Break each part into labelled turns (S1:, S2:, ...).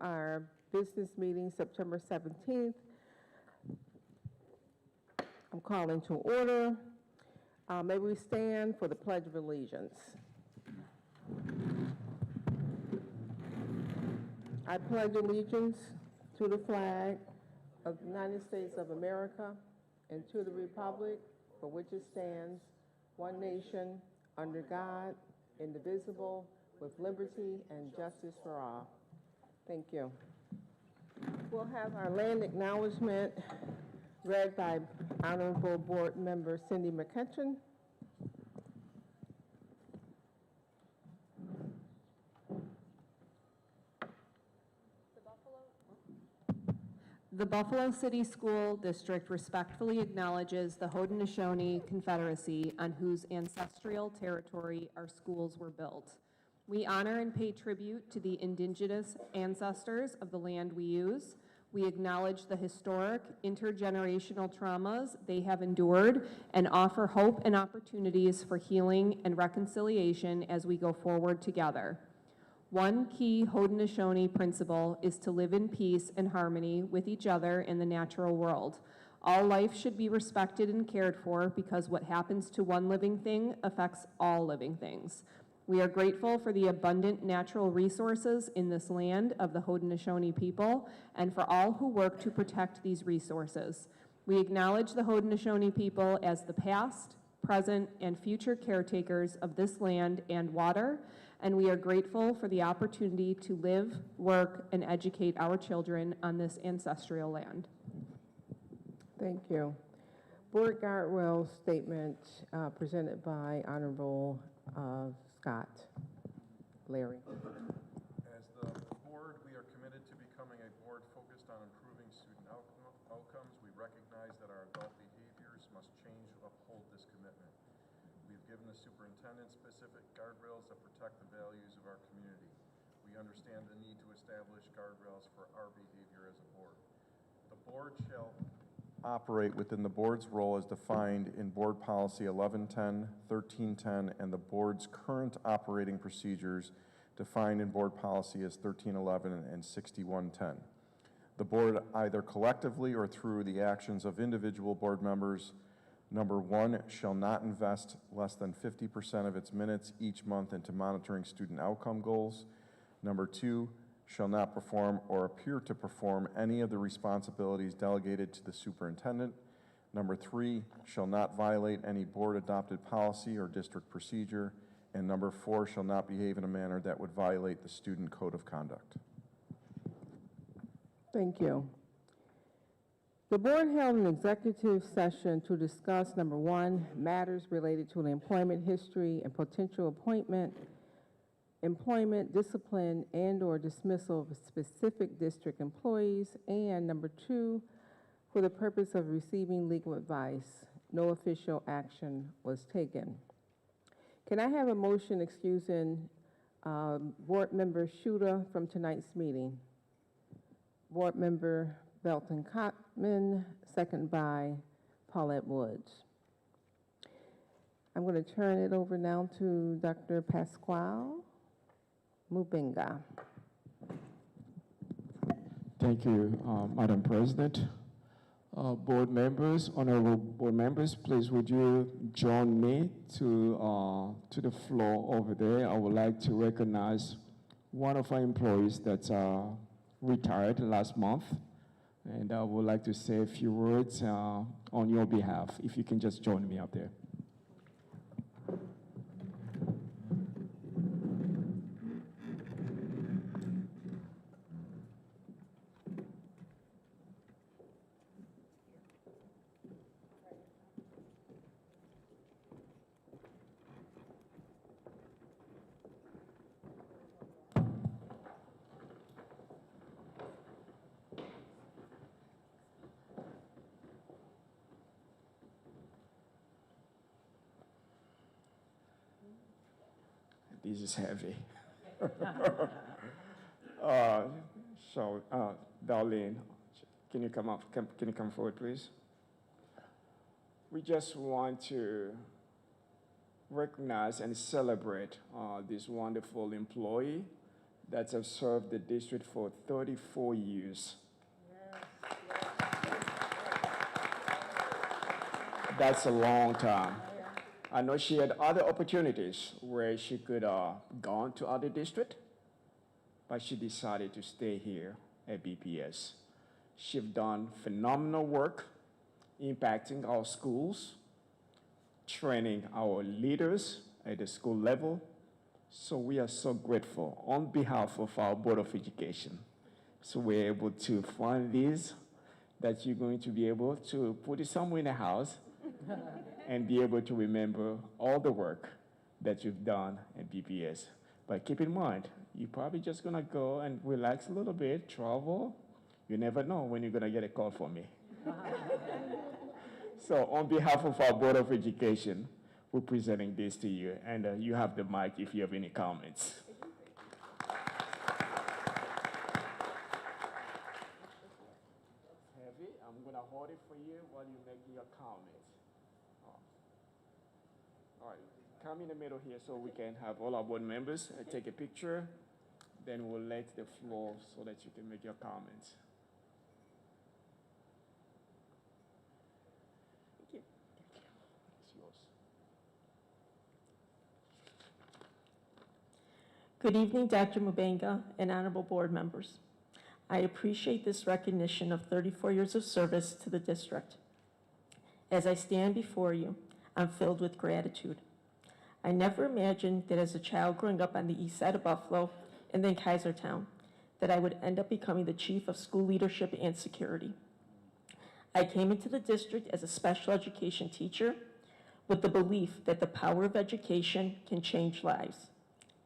S1: our business meeting, September 17th. I'm calling to order. May we stand for the Pledge of Allegiance. I pledge allegiance to the flag of the United States of America and to the republic for which it stands, one nation, under God, indivisible, with liberty and justice for all. Thank you. We'll have our land acknowledgement read by Honorable Board Member Cindy McCutcheon.
S2: The Buffalo City School District respectfully acknowledges the Haudenosaunee Confederacy on whose ancestral territory our schools were built. We honor and pay tribute to the indigenous ancestors of the land we use. We acknowledge the historic, intergenerational traumas they have endured and offer hope and opportunities for healing and reconciliation as we go forward together. One key Haudenosaunee principle is to live in peace and harmony with each other in the natural world. All life should be respected and cared for because what happens to one living thing affects all living things. We are grateful for the abundant natural resources in this land of the Haudenosaunee people and for all who work to protect these resources. We acknowledge the Haudenosaunee people as the past, present, and future caretakers of this land and water, and we are grateful for the opportunity to live, work, and educate our children on this ancestral land.
S1: Thank you. Board Guardrail statement presented by Honorable Scott. Larry.
S3: As the board, we are committed to becoming a board focused on improving student outcomes. We recognize that our adult behaviors must change to uphold this commitment. We've given the superintendent specific guardrails that protect the values of our community. We understand the need to establish guardrails for our behavior as a board. The board shall operate within the board's role as defined in Board Policy 1110, 1310, and the board's current operating procedures defined in Board Policy as 1311 and 6110. The board, either collectively or through the actions of individual board members, number one, shall not invest less than 50% of its minutes each month into monitoring student outcome goals. Number two, shall not perform or appear to perform any of the responsibilities delegated to the superintendent. Number three, shall not violate any board-adopted policy or district procedure. And number four, shall not behave in a manner that would violate the student code of conduct.
S1: Thank you. The board held an executive session to discuss, number one, matters related to the employment history and potential appointment, employment, discipline, and/or dismissal of specific district employees, and number two, for the purpose of receiving legal advice. No official action was taken. Can I have a motion excusing Board Member Shuter from tonight's meeting? Board Member Belton Cottman, second by Paulette Woods. I'm going to turn it over now to Dr. Pasquale Mubinga.
S4: Thank you, Madam President. Board members, honorable board members, please would you join me to the floor over there. I would like to recognize one of our employees that's retired last month, and I would like to say a few words on your behalf, if you can just join me up there. This is heavy. Darlene, can you come up? Can you come forward, please? We just want to recognize and celebrate this wonderful employee that have served the district for 34 years. That's a long time. I know she had other opportunities where she could gone to other district, but she decided to stay here at BPS. She's done phenomenal work impacting our schools, training our leaders at the school level. So we are so grateful on behalf of our Board of Education. So we're able to fund these that you're going to be able to put it somewhere in the house and be able to remember all the work that you've done at BPS. But keep in mind, you're probably just gonna go and relax a little bit, travel. You never know when you're gonna get a call from me. So on behalf of our Board of Education, we're presenting this to you, and you have the mic if you have any comments. Heavy. I'm gonna hold it for you while you're making your comments. All right, come in the middle here so we can have all our board members take a picture. Then we'll let the floor so that you can make your comments. Thank you. It's yours.
S5: Good evening, Dr. Mubenga and honorable board members. I appreciate this recognition of 34 years of service to the district. As I stand before you, I'm filled with gratitude. I never imagined that as a child growing up on the east side of Buffalo and then Kaisertown, that I would end up becoming the chief of school leadership and security. I came into the district as a special education teacher with the belief that the power of education can change lives.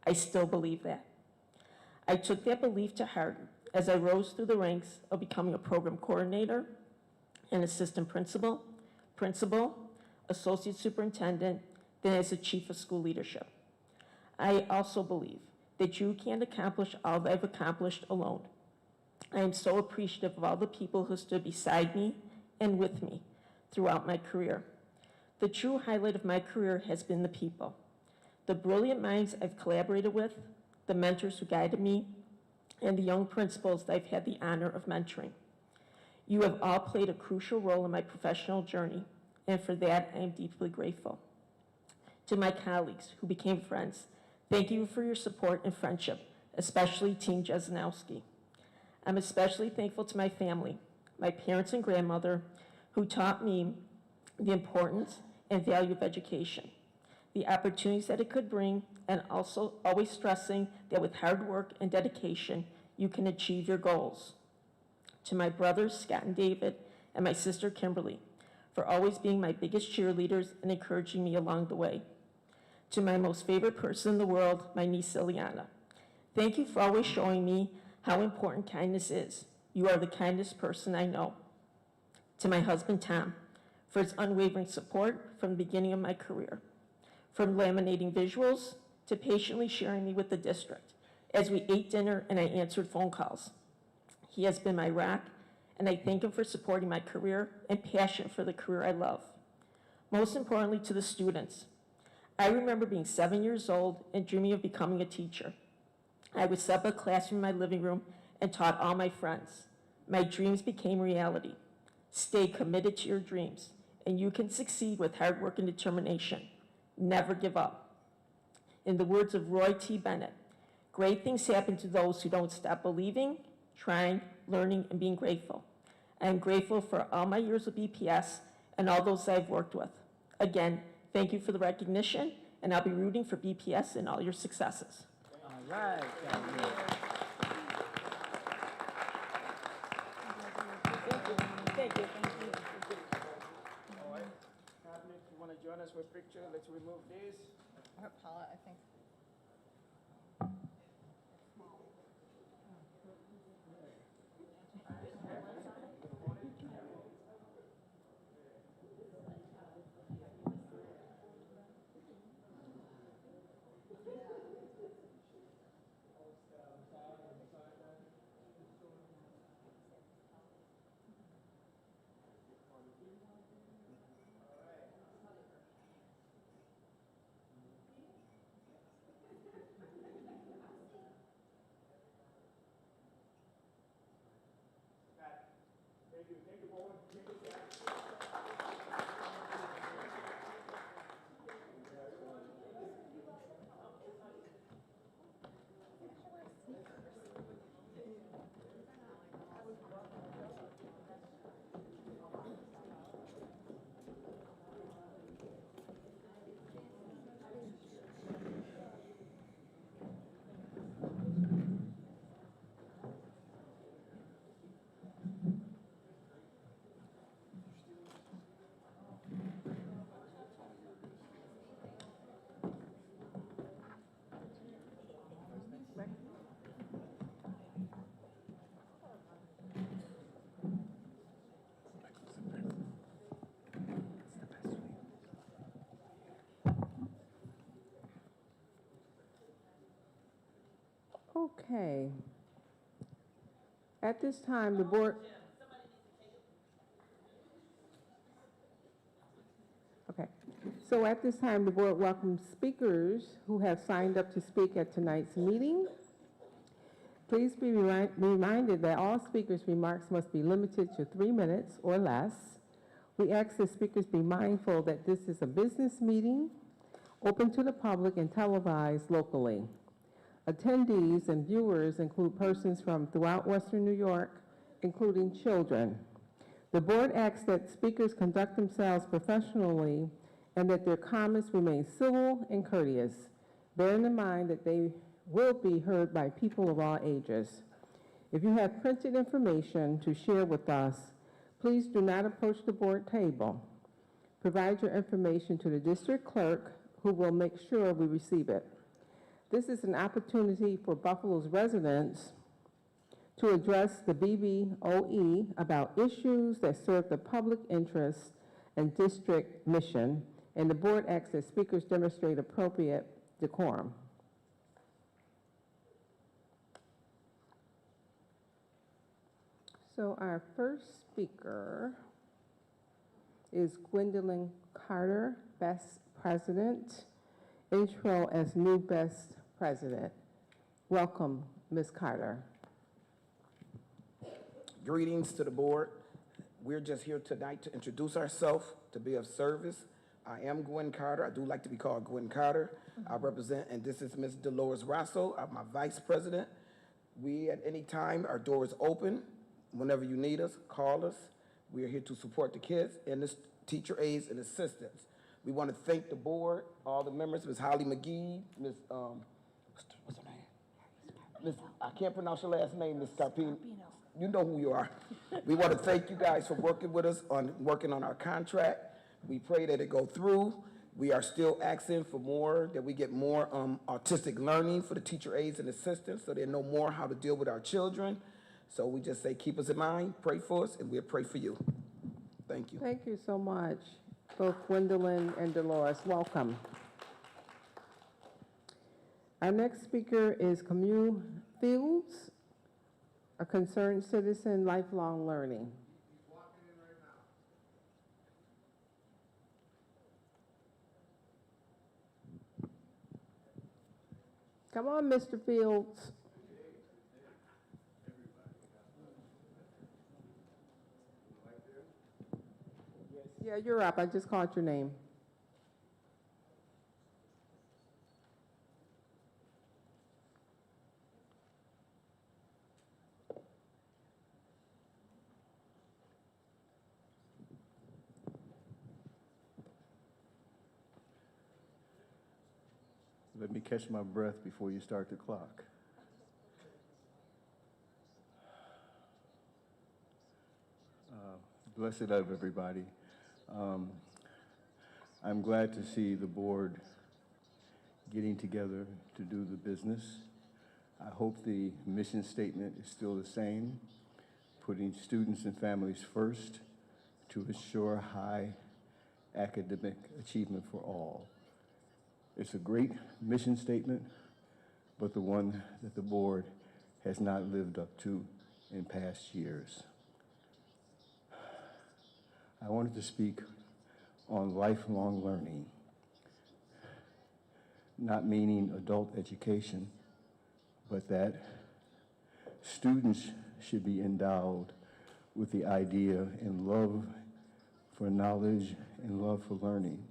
S5: I still believe that. I took that belief to heart as I rose through the ranks of becoming a program coordinator, an assistant principal, associate superintendent, then as the chief of school leadership. I also believe that you can't accomplish all that I've accomplished alone. I am so appreciative of all the people who stood beside me and with me throughout my career. The true highlight of my career has been the people, the brilliant minds I've collaborated with, the mentors who guided me, and the young principals that I've had the honor of mentoring. You have all played a crucial role in my professional journey, and for that, I am deeply grateful. To my colleagues who became friends, thank you for your support and friendship, especially Team Jesenowski. I'm especially thankful to my family, my parents and grandmother, who taught me the importance and value of education, the opportunities that it could bring, and also always stressing that with hard work and dedication, you can achieve your goals. To my brothers, Scott and David, and my sister, Kimberly, for always being my biggest cheerleaders and encouraging me along the way. To my most favorite person in the world, my niece, Ileana. Thank you for always showing me how important kindness is. You are the kindest person I know. To my husband, Tom, for his unwavering support from the beginning of my career. From laminating visuals to patiently sharing me with the district as we ate dinner and I answered phone calls. He has been my rock, and I thank him for supporting my career and passion for the career I love. Most importantly, to the students. I remember being 7 years old and dreaming of becoming a teacher. I would set up a classroom in my living room and taught all my friends. My dreams became reality. Stay committed to your dreams, and you can succeed with hard work and determination. Never give up. In the words of Roy T. Bennett, great things happen to those who don't stop believing, trying, learning, and being grateful. I am grateful for all my years with BPS and all those I've worked with. Again, thank you for the recognition, and I'll be rooting for BPS in all your successes.
S6: All right.
S5: Thank you.
S4: All right. Cabinet, if you want to join us for a picture, let's remove this.
S6: Paula, I think.
S1: Okay. At this time, the board. Okay. So at this time, the board welcomes speakers who have signed up to speak at tonight's meeting. Please be reminded that all speakers' remarks must be limited to 3 minutes or less. We ask that speakers be mindful that this is a business meeting, open to the public and televised locally. Attendees and viewers include persons from throughout Western New York, including children. The board asks that speakers conduct themselves professionally and that their comments remain civil and courteous, bearing in mind that they will be heard by people of all ages. If you have printed information to share with us, please do not approach the board table. Provide your information to the district clerk, who will make sure we receive it. This is an opportunity for Buffalo's residents to address the BBOE about issues that serve the public interest and district mission, and the board asks that speakers demonstrate appropriate decorum. So our first speaker is Gwendolyn Carter, Best President. Intro as new Best President. Welcome, Ms. Carter.
S7: Greetings to the board. We're just here tonight to introduce ourselves, to be of service. I am Gwen Carter. I do like to be called Gwen Carter. I represent, and this is Ms. Dolores Rosso. I'm my vice president. We, at any time, our door is open. Whenever you need us, call us. We are here to support the kids and the teacher aides and assistants. We want to thank the board, all the members, Ms. Holly McGee, Ms. What's her name? Ms. I can't pronounce your last name, Ms. Carpino. You know who you are. We want to thank you guys for working with us working on our contract. We pray that it go through. We are still asking for more, that we get more autistic learning for the teacher aides and assistants so they know more how to deal with our children. So we just say, keep us in mind, pray for us, and we'll pray for you. Thank you.
S1: Thank you so much, both Gwendolyn and Dolores. Welcome. Our next speaker is Camille Fields, a concerned citizen, lifelong learning. Come on, Mr. Fields. Yeah, you're up. I just called your name.
S8: Let me catch my breath before you start the clock. Blessed of everybody. I'm glad to see the board getting together to do the business. I hope the mission statement is still the same, putting students and families first to ensure high academic achievement for all. It's a great mission statement, but the one that the board has not lived up to in past years. I wanted to speak on lifelong learning, not meaning adult education, but that students should be endowed with the idea and love for knowledge and love for learning,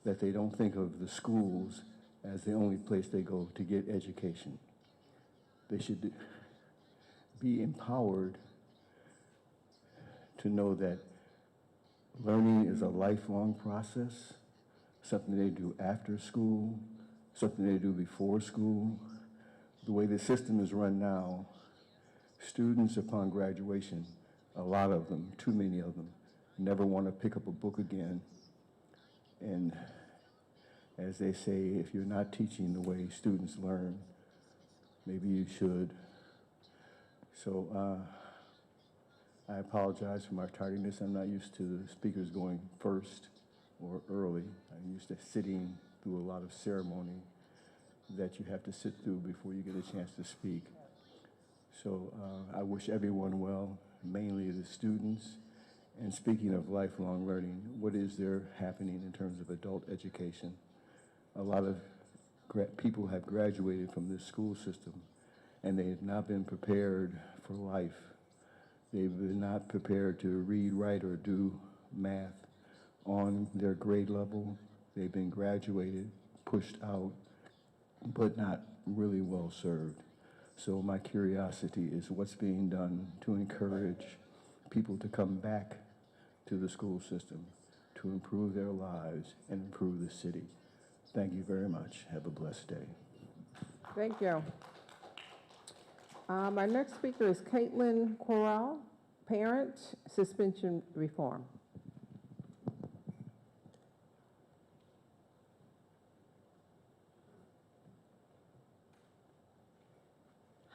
S8: that they don't think of the schools as the only place they go to get education. They should be empowered to know that learning is a lifelong process, something they do after school, something they do before school. The way the system is run now, students upon graduation, a lot of them, too many of them, never want to pick up a book again. And as they say, if you're not teaching the way students learn, maybe you should. So I apologize for my tardiness. I'm not used to the speakers going first or early. I'm used to sitting through a lot of ceremony. that you have to sit through before you get a chance to speak. So I wish everyone well, mainly the students. And speaking of lifelong learning, what is there happening in terms of adult education? A lot of people have graduated from this school system, and they have not been prepared for life. They've been not prepared to read, write, or do math on their grade level. They've been graduated, pushed out, but not really well served. So my curiosity is what's being done to encourage people to come back to the school system to improve their lives and improve the city. Thank you very much. Have a blessed day.
S1: Thank you. Our next speaker is Caitlin Corral, parent, suspension reform.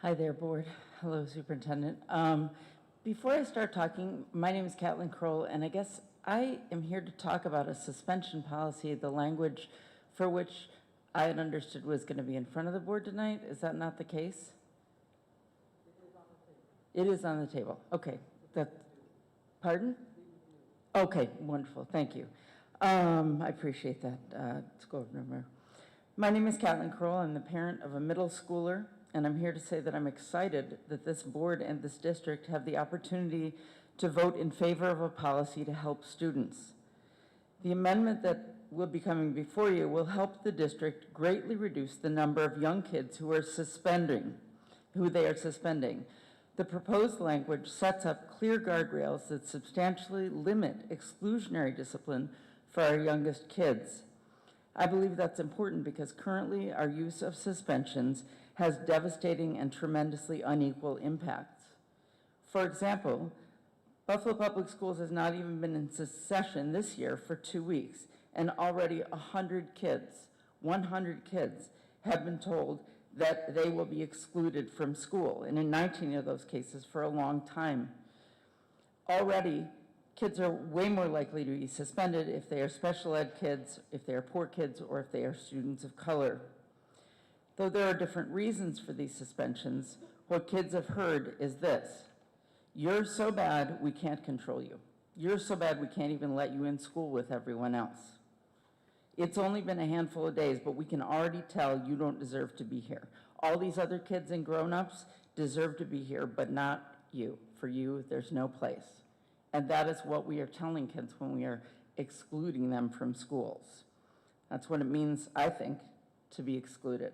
S9: Hi there, Board. Hello, Superintendent. Before I start talking, my name is Caitlin Kroll, and I guess I am here to talk about a suspension policy, the language for which I had understood was going to be in front of the Board tonight. Is that not the case? It is on the table. Okay. Pardon? Okay, wonderful. Thank you. I appreciate that, School Member. My name is Caitlin Kroll. I'm the parent of a middle schooler, and I'm here to say that I'm excited that this board and this district have the opportunity to vote in favor of a policy to help students. The amendment that will be coming before you will help the district greatly reduce the number of young kids who they are suspending. The proposed language sets up clear guardrails that substantially limit exclusionary discipline for our youngest kids. I believe that's important because currently our use of suspensions has devastating and tremendously unequal impacts. For example, Buffalo Public Schools has not even been in session this year for 2 weeks, and already 100 kids have been told that they will be excluded from school, and in 19 of those cases for a long time. Already, kids are way more likely to be suspended if they are special ed kids, if they are poor kids, or if they are students of color. Though there are different reasons for these suspensions, what kids have heard is this: you're so bad, we can't control you. You're so bad, we can't even let you in school with everyone else. It's only been a handful of days, but we can already tell you don't deserve to be here. All these other kids and grown-ups deserve to be here, but not you. For you, there's no place. And that is what we are telling kids when we are excluding them from schools. That's what it means, I think, to be excluded.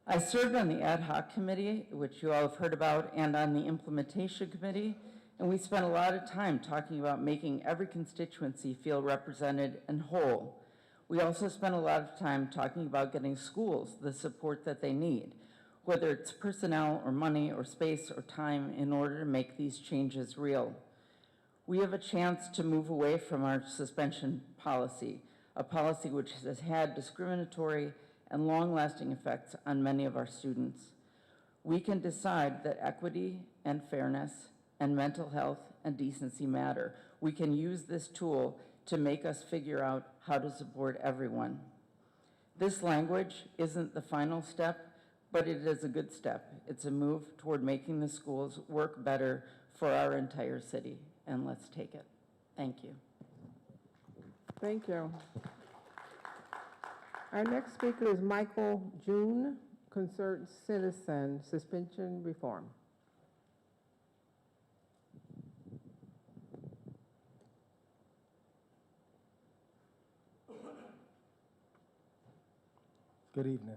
S9: I served on the ad hoc committee, which you all have heard about, and on the implementation committee, and we spent a lot of time talking about making every constituency feel represented and whole. We also spent a lot of time talking about getting schools the support that they need, whether it's personnel or money or space or time, in order to make these changes real. We have a chance to move away from our suspension policy, a policy which has had discriminatory and long-lasting effects on many of our students. We can decide that equity and fairness and mental health and decency matter. We can use this tool to make us figure out how to support everyone. This language isn't the final step, but it is a good step. It's a move toward making the schools work better for our entire city, and let's take it. Thank you.
S1: Thank you. Our next speaker is Michael June, concerned citizen, suspension reform.
S10: Good evening.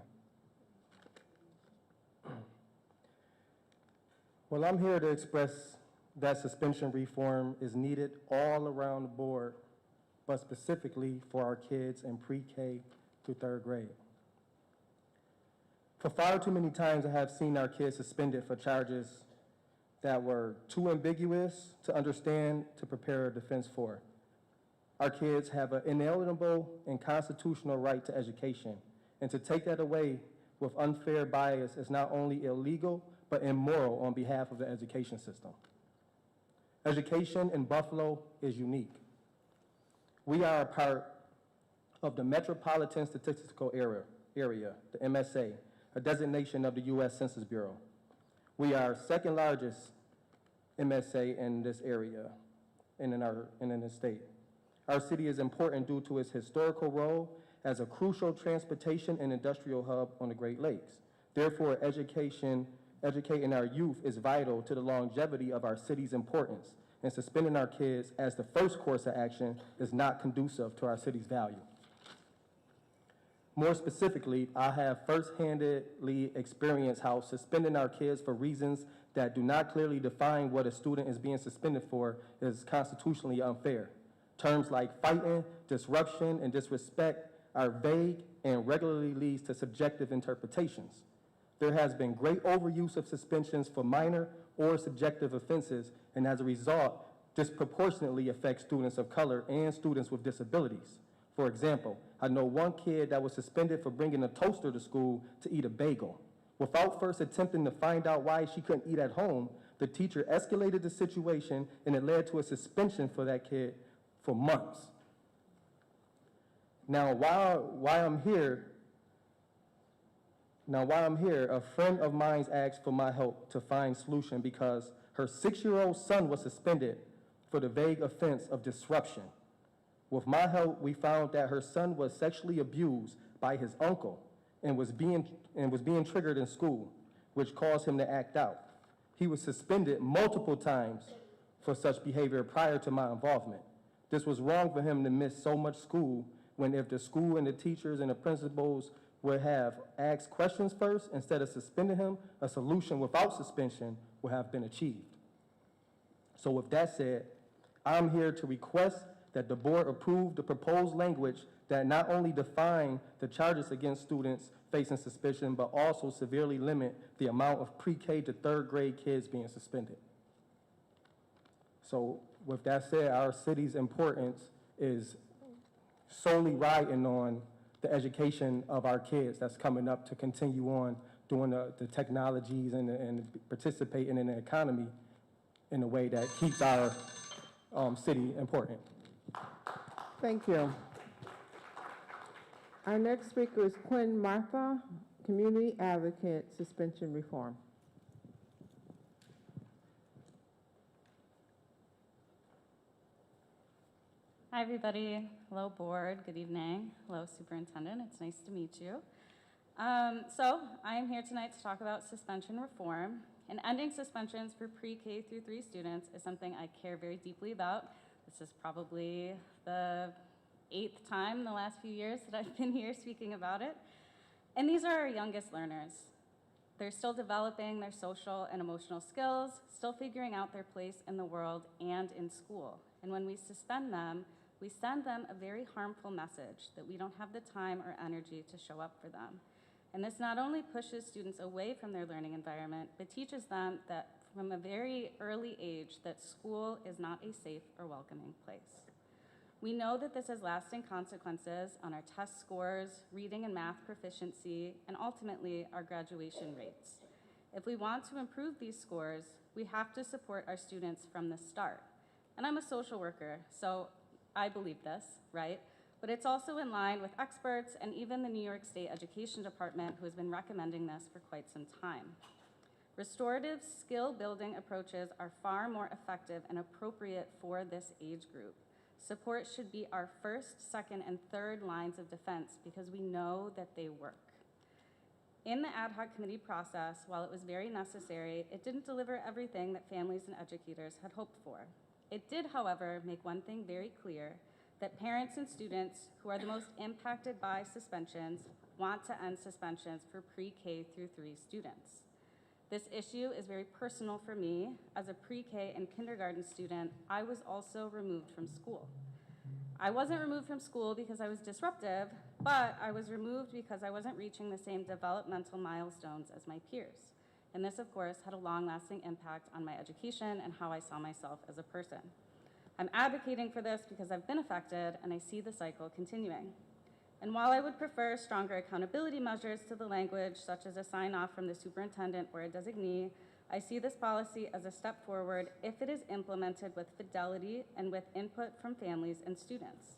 S10: Well, I'm here to express that suspension reform is needed all around the board, but specifically for our kids in pre-K through 3rd grade. For far too many times, I have seen our kids suspended for charges that were too ambiguous to understand to prepare a defense for. Our kids have an inalienable and constitutional right to education, and to take that away with unfair bias is not only illegal, but immoral on behalf of the education system. Education in Buffalo is unique. We are a part of the metropolitan statistical area, area, the MSA, a designation of the U.S. Census Bureau. We are second largest MSA in this area and in the state. Our city is important due to its historical role as a crucial transportation and industrial hub on the Great Lakes. Therefore, educating our youth is vital to the longevity of our city's importance, and suspending our kids as the first course of action is not conducive to our city's value. More specifically, I have first-handedly experienced how suspending our kids for reasons that do not clearly define what a student is being suspended for is constitutionally unfair. Terms like fighting, disruption, and disrespect are vague and regularly leads to subjective interpretations. There has been great overuse of suspensions for minor or subjective offenses, and as a result, disproportionately affects students of color and students with disabilities. For example, I know one kid that was suspended for bringing a toaster to school to eat a bagel. Without first attempting to find out why she couldn't eat at home, the teacher escalated the situation, and it led to a suspension for that kid for months. Now, while I'm here, a friend of mine asked for my help to find solution because her 6-year-old son was suspended for the vague offense of disruption. With my help, we found that her son was sexually abused by his uncle and was being triggered in school, which caused him to act out. He was suspended multiple times for such behavior prior to my involvement. This was wrong for him to miss so much school when if the school and the teachers and the principals would have asked questions first instead of suspending him, a solution without suspension would have been achieved. So with that said, I'm here to request that the board approve the proposed language that not only define the charges against students facing suspicion, but also severely limit the amount of pre-K to third grade kids being suspended. So with that said, our city's importance is solely riding on the education of our kids that's coming up to continue on doing the technologies and participating in the economy in a way that keeps our city important.
S1: Thank you. Our next speaker is Quinn Martha, Community Advocate, Suspension Reform.
S6: Hi, everybody. Hello, board. Good evening. Hello, Superintendent. It's nice to meet you. So I am here tonight to talk about suspension reform. And ending suspensions for pre-K through 3 students is something I care very deeply about. This is probably the 8th time in the last few years that I've been here speaking about it. And these are our youngest learners. They're still developing their social and emotional skills, still figuring out their place in the world and in school. And when we suspend them, we send them a very harmful message that we don't have the time or energy to show up for them. And this not only pushes students away from their learning environment, but teaches them that from a very early age that school is not a safe or welcoming place. We know that this has lasting consequences on our test scores, reading and math proficiency, and ultimately our graduation rates. If we want to improve these scores, we have to support our students from the start. And I'm a social worker, so I believe this, right? But it's also in line with experts and even the New York State Education Department, who has been recommending this for quite some time. Restorative skill-building approaches are far more effective and appropriate for this age group. Support should be our first, second, and third lines of defense because we know that they work. In the ad hoc committee process, while it was very necessary, it didn't deliver everything that families and educators had hoped for. It did, however, make one thing very clear, that parents and students who are the most impacted by suspensions want to end suspensions for pre-K through 3 students. This issue is very personal for me. As a pre-K and kindergarten student, I was also removed from school. I wasn't removed from school because I was disruptive, but I was removed because I wasn't reaching the same developmental milestones as my peers. And this, of course, had a long-lasting impact on my education and how I saw myself as a person. I'm advocating for this because I've been affected and I see the cycle continuing. And while I would prefer stronger accountability measures to the language, such as a sign-off from the superintendent or a designee, I see this policy as a step forward if it is implemented with fidelity and with input from families and students.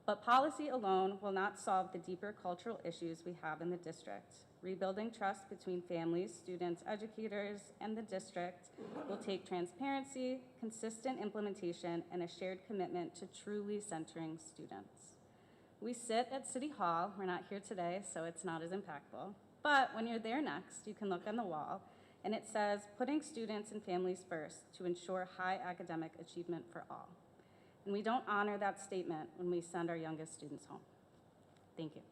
S6: But policy alone will not solve the deeper cultural issues we have in the district. Rebuilding trust between families, students, educators, and the district will take transparency, consistent implementation, and a shared commitment to truly centering students. We sit at City Hall. We're not here today, so it's not as impactful. But when you're there next, you can look on the wall, and it says, "Putting students and families first to ensure high academic achievement for all." And we don't honor that statement when we send our youngest students home. Thank you.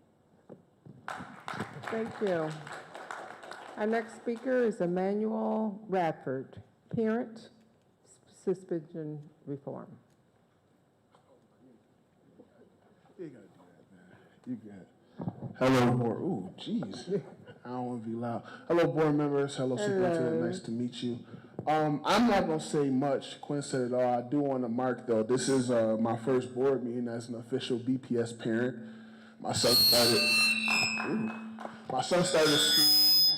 S1: Thank you. Our next speaker is Emmanuel Radford, Parent Suspension Reform.
S11: You gotta do that, man. You good. Hello, board. Ooh, jeez. I don't want to be loud. Hello, board members. Hello, Superintendent. Nice to meet you. I'm not going to say much. Quinn said it all. I do want to mark, though, this is my first board meeting as an official BPS parent. My son started school.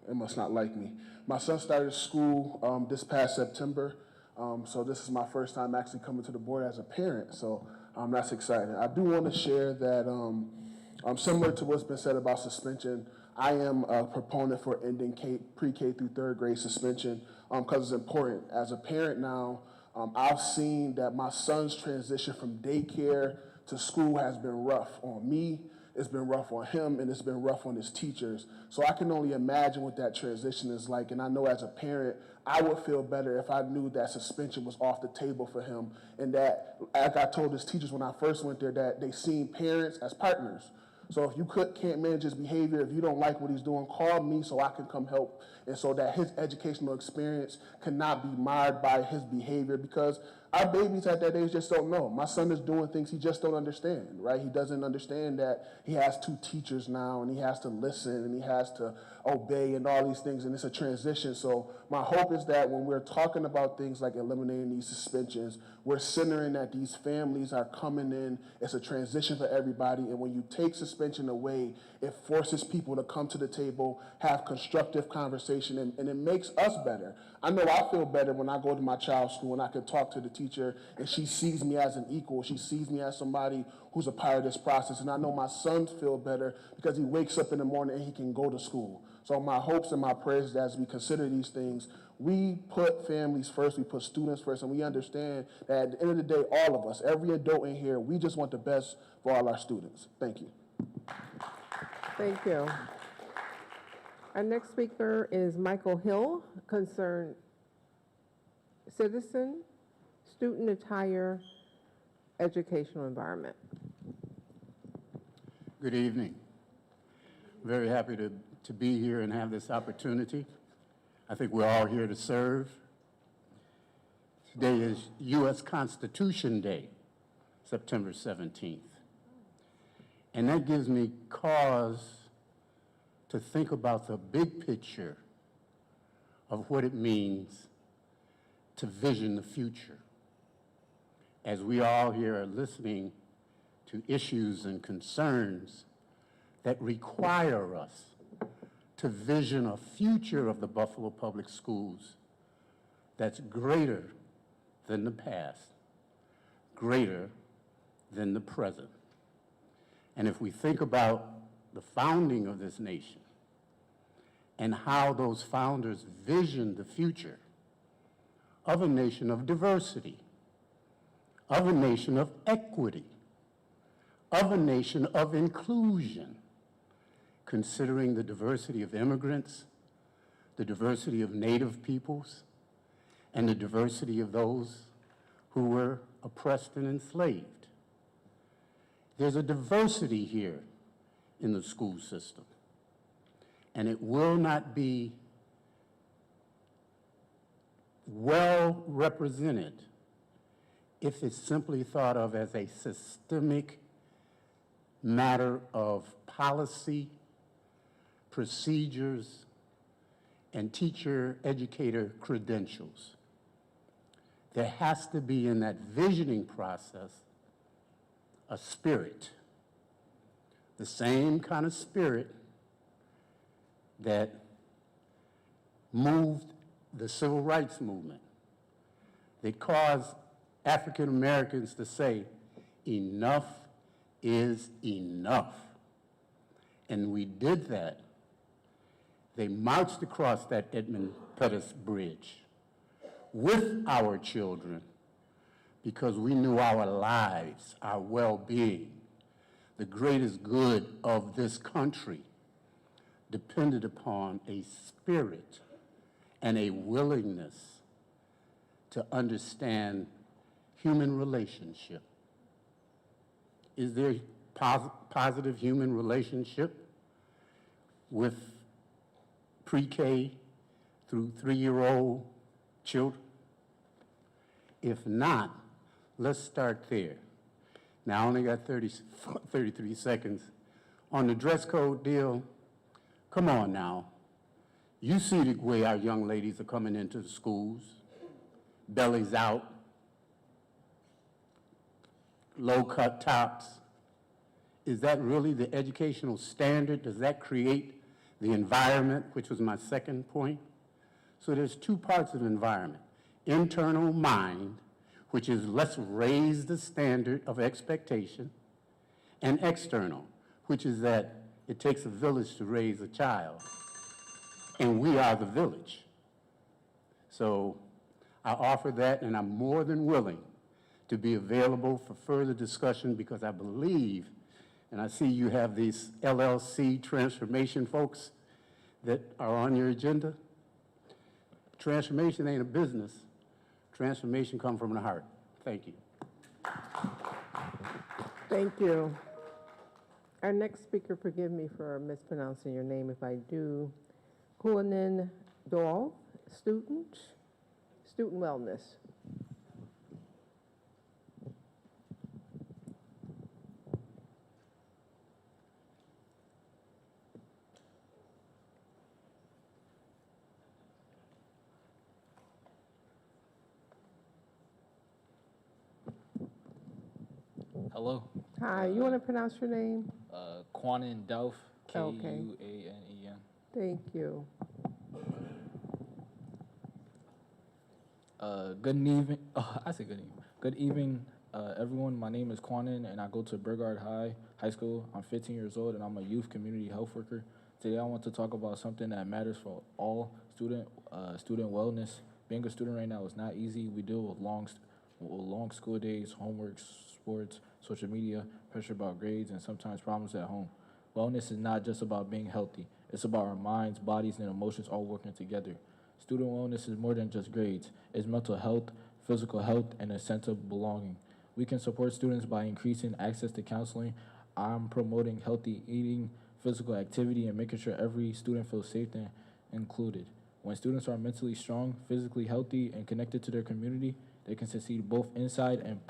S11: It must not like me. My son started school this past September. So this is my first time actually coming to the board as a parent. So that's exciting. I do want to share that similar to what's been said about suspension, I am a proponent for ending pre-K through third grade suspension because it's important. As a parent now, I've seen that my son's transition from daycare to school has been rough on me, it's been rough on him, and it's been rough on his teachers. So I can only imagine what that transition is like, and I know as a parent, I would feel better if I knew that suspension was off the table for him, and that, like I told his teachers when I first went there, that they seen parents as partners. So if you can't manage his behavior, if you don't like what he's doing, call me so I can come help, and so that his educational experience cannot be marred by his behavior, because our babies at that age just don't know. My son is doing things he just don't understand, right? He doesn't understand that he has two teachers now, and he has to listen, and he has to obey, and all these things, and it's a transition. So my hope is that when we're talking about things like eliminating these suspensions, we're centering that these families are coming in. It's a transition for everybody, and when you take suspension away, it forces people to come to the table, have constructive conversation, and it makes us better. I know I feel better when I go to my child's school and I can talk to the teacher and she sees me as an equal. She sees me as somebody who's a part of this process. And I know my sons feel better because he wakes up in the morning and he can go to school. So my hopes and my prayers is that as we consider these things, we put families first, we put students first, and we understand that at the end of the day, all of us, every adult in here, we just want the best for all our students. Thank you.
S1: Thank you. Our next speaker is Michael Hill, concerned citizen, student attire, educational environment.
S12: Good evening. Very happy to be here and have this opportunity. I think we're all here to serve. Today is U.S. Constitution Day, September 17th. And that gives me cause to think about the big picture of what it means to vision the future. As we all here are listening to issues and concerns that require us to vision a future of the Buffalo Public Schools that's greater than the past, greater than the present. And if we think about the founding of this nation and how those founders visioned the future of a nation of diversity, of a nation of equity, of a nation of inclusion, considering the diversity of immigrants, the diversity of Native peoples, and the diversity of those who were oppressed and enslaved. There's a diversity here in the school system, and it will not be well represented if it's simply thought of as a systemic matter of policy, procedures, and teacher-educator credentials. There has to be in that visioning process a spirit, the same kind of spirit that moved the civil rights movement, that caused African Americans to say, enough is enough. And we did that. They marched across that Edmund Pettus Bridge with our children because we knew our lives, our well-being, the greatest good of this country depended upon a spirit and a willingness to understand human relationship. Is there positive human relationship with pre-K through 3-year-old children? If not, let's start there. Now, I only got 33 seconds. On the dress code deal, come on now. You see the way our young ladies are coming into the schools, bellies out, low-cut tops. Is that really the educational standard? Does that create the environment, which was my second point? So there's two parts of the environment. Internal mind, which is let's raise the standard of expectation, and external, which is that it takes a village to raise a child, and we are the village. So I offer that, and I'm more than willing to be available for further discussion because I believe, and I see you have these LLC transformation folks that are on your agenda. Transformation ain't a business. Transformation comes from the heart. Thank you.
S1: Thank you. Our next speaker, forgive me for mispronouncing your name if I do, Kuanin Doll, student wellness.
S13: Hello.
S1: Hi, you want to pronounce your name?
S13: Quanin Dauf,
S1: Okay.
S13: K-U-A-N-E-N.
S1: Thank you.
S13: Good evening. Oh, I said good evening. Good evening, everyone. My name is Quanin, and I go to Burgard High School. I'm 15 years old, and I'm a youth community health worker. Today, I want to talk about something that matters for all student wellness. Being a student right now is not easy. We deal with long school days, homework, sports, social media, pressure about grades, and sometimes problems at home. Wellness is not just about being healthy. It's about our minds, bodies, and emotions all working together. Student wellness is more than just grades. It's mental health, physical health, and a sense of belonging. We can support students by increasing access to counseling. I'm promoting healthy eating, physical activity, and making sure every student feels safe and included. When students are mentally strong, physically healthy, and connected to their community, they can succeed both inside and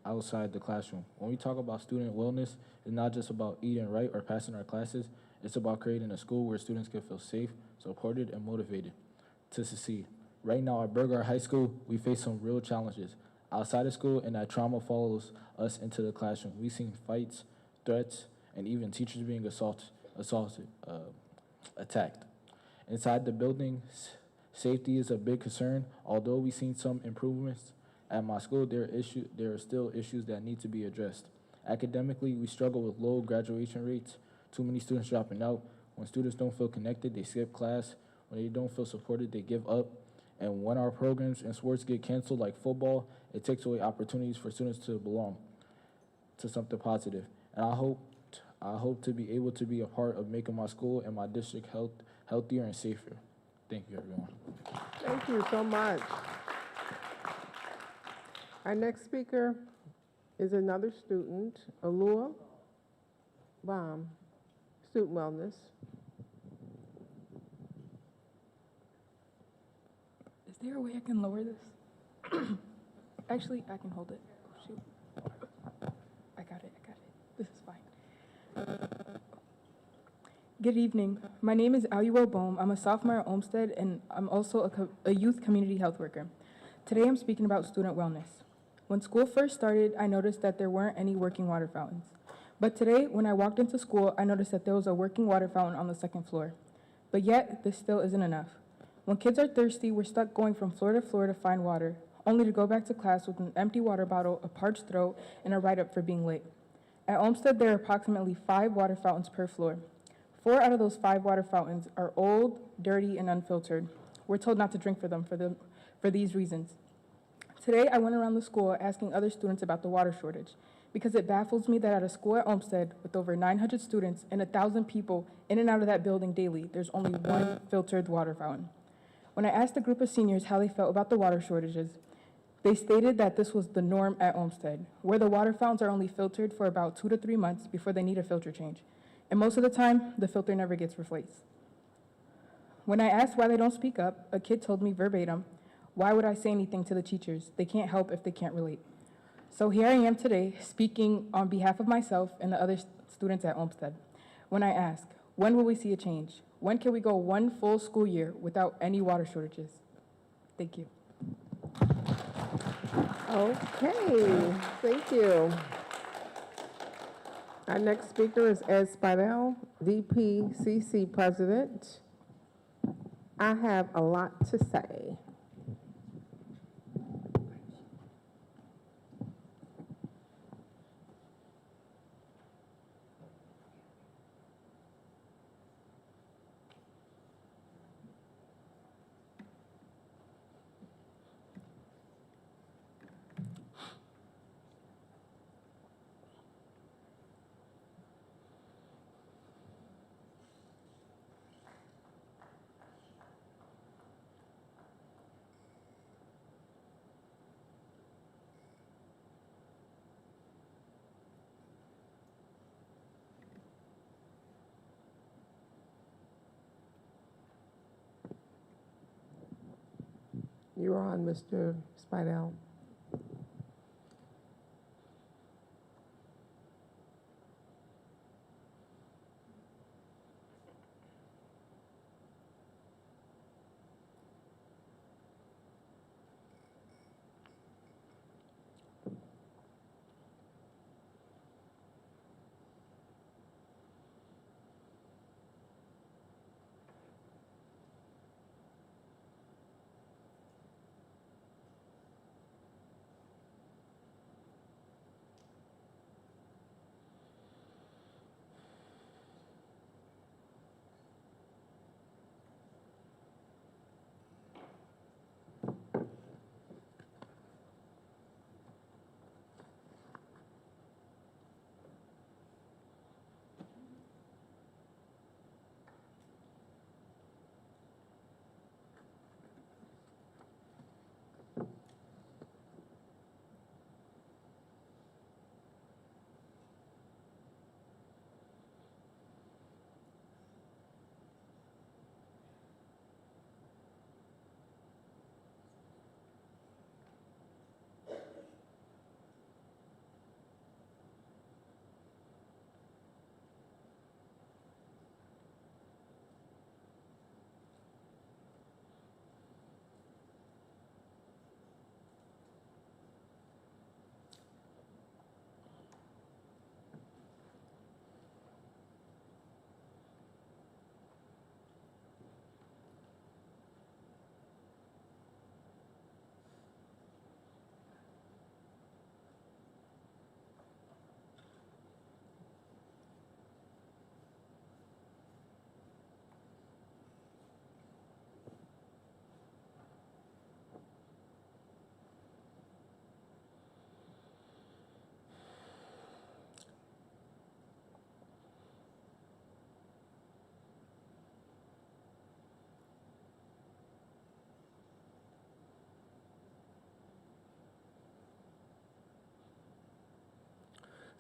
S13: outside the classroom. When we talk about student wellness, it's not just about eating right or passing our classes. It's about creating a school where students can feel safe, supported, and motivated to succeed. Right now at Burgard High School, we face some real challenges outside of school, and that trauma follows us into the classroom. We've seen fights, threats, and even teachers being attacked. Inside the building, safety is a big concern. Although we've seen some improvements at my school, there are still issues that need to be addressed. Academically, we struggle with low graduation rates, too many students dropping out. When students don't feel connected, they skip class. When they don't feel supported, they give up. And when our programs and sports get canceled, like football, it takes away opportunities for students to belong to something positive. And I hope to be able to be a part of making my school and my district healthier and safer. Thank you, everyone.
S1: Thank you so much. Our next speaker is another student, Alua Bam, student wellness.
S14: Is there a way I can lower this? Actually, I can hold it. Oh, shoot. I got it. This is fine. Good evening. My name is Alua Bohm. I'm a sophomore at Olmsted, and I'm also a youth community health worker. Today, I'm speaking about student wellness. When school first started, I noticed that there weren't any working water fountains. But today, when I walked into school, I noticed that there was a working water fountain on the second floor. But yet, this still isn't enough. When kids are thirsty, we're stuck going from floor to find water, only to go back to class with an empty water bottle, a parched throat, and a write-up for being late. At Olmsted, there are approximately 5 water fountains per floor. 4 out of those 5 water fountains are old, dirty, and unfiltered. We're told not to drink for these reasons. Today, I went around the school asking other students about the water shortage, because it baffles me that at a school at Olmsted with over 900 students and 1,000 people in and out of that building daily, there's only one filtered water fountain. When I asked a group of seniors how they felt about the water shortages, they stated that this was the norm at Olmsted, where the water fountains are only filtered for about 2 to 3 months before they need a filter change. And most of the time, the filter never gets replaced. When I asked why they don't speak up, a kid told me verbatim, "Why would I say anything to the teachers? They can't help if they can't relate." So here I am today, speaking on behalf of myself and the other students at Olmsted. When I ask, when will we see a change? When can we go one full school year without any water shortages? Thank you.
S1: Okay, thank you. Our next speaker is Ed Spidell, DPCC President. I have a lot to say. You're on, Mr. Spidell.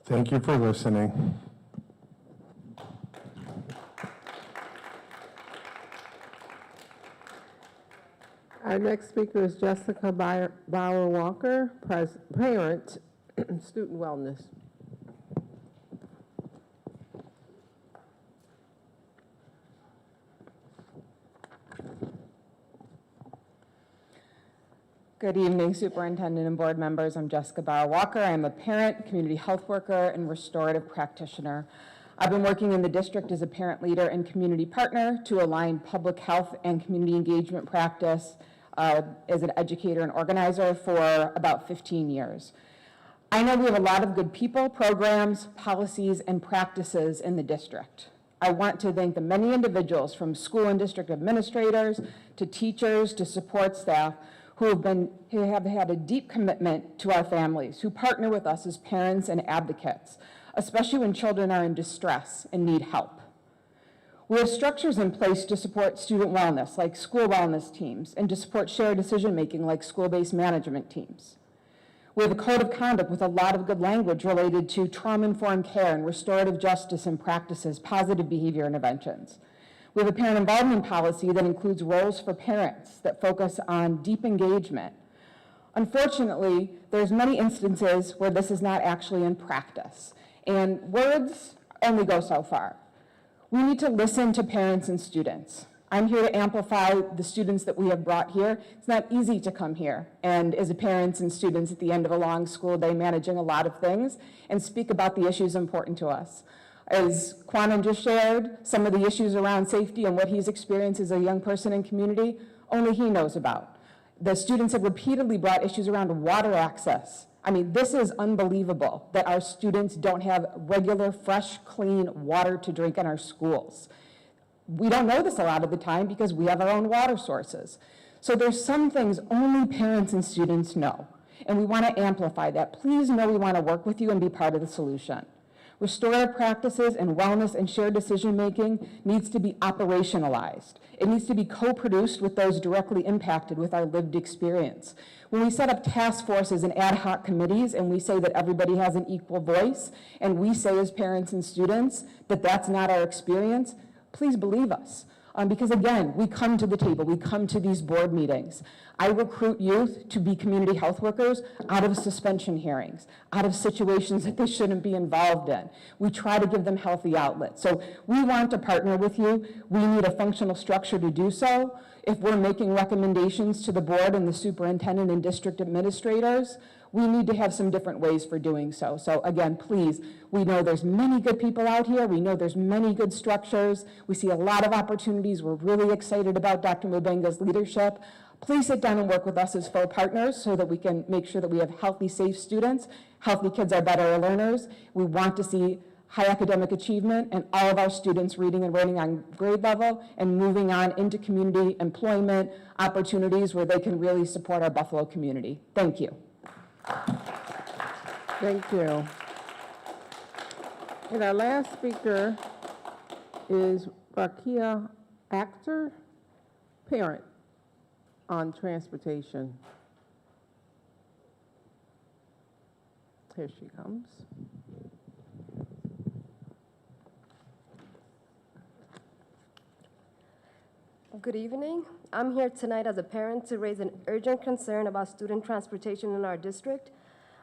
S10: Thank you for listening.
S1: Our next speaker is Jessica Bauer Walker, parent, student wellness.
S15: Good evening, Superintendent and board members. I'm Jessica Bauer Walker. I'm a parent, community health worker, and restorative practitioner. I've been working in the district as a parent leader and community partner to align public health and community engagement practice as an educator and organizer for about 15 years. I know we have a lot of good people, programs, policies, and practices in the district. I want to thank the many individuals from school and district administrators to teachers to support staff who have had a deep commitment to our families, who partner with us as parents and advocates, especially when children are in distress and need help. We have structures in place to support student wellness, like school wellness teams, and to support shared decision-making, like school-based management teams. We have a code of conduct with a lot of good language related to trauma-informed care and restorative justice and practices, positive behavior interventions. We have a parent involvement policy that includes roles for parents that focus on deep engagement. Unfortunately, there's many instances where this is not actually in practice, and words only go so far. We need to listen to parents and students. I'm here to amplify the students that we have brought here. It's not easy to come here and as parents and students at the end of a long school day managing a lot of things and speak about the issues important to us. As Kwanan just shared, some of the issues around safety and what he's experienced as a young person in community, only he knows about. The students have repeatedly brought issues around water access. I mean, this is unbelievable that our students don't have regular, fresh, clean water to drink in our schools. We don't know this a lot of the time because we have our own water sources. So there's some things only parents and students know, and we want to amplify that. Please know we want to work with you and be part of the solution. Restorative practices and wellness and shared decision-making needs to be operationalized. It needs to be co-produced with those directly impacted with our lived experience. When we set up task forces and ad hoc committees and we say that everybody has an equal voice, and we say as parents and students that that's not our experience, please believe us. Because again, we come to the table, we come to these board meetings. I recruit youth to be community health workers out of suspension hearings, out of situations that they shouldn't be involved in. We try to give them healthy outlets. So we want to partner with you. We need a functional structure to do so. If we're making recommendations to the board and the superintendent and district administrators, we need to have some different ways for doing so. So again, please, we know there's many good people out here. We know there's many good structures. We see a lot of opportunities. We're really excited about Dr. Mubenga's leadership. Please sit down and work with us as full partners so that we can make sure that we have healthy, safe students. Healthy kids are better learners. We want to see high academic achievement and all of our students reading and writing on grade level and moving on into community employment opportunities where they can really support our Buffalo community. Thank you.
S1: Thank you. And our last speaker is Rakia Akhter, parent on transportation. Here she comes.
S16: Good evening. I'm here tonight as a parent to raise an urgent concern about student transportation in our district.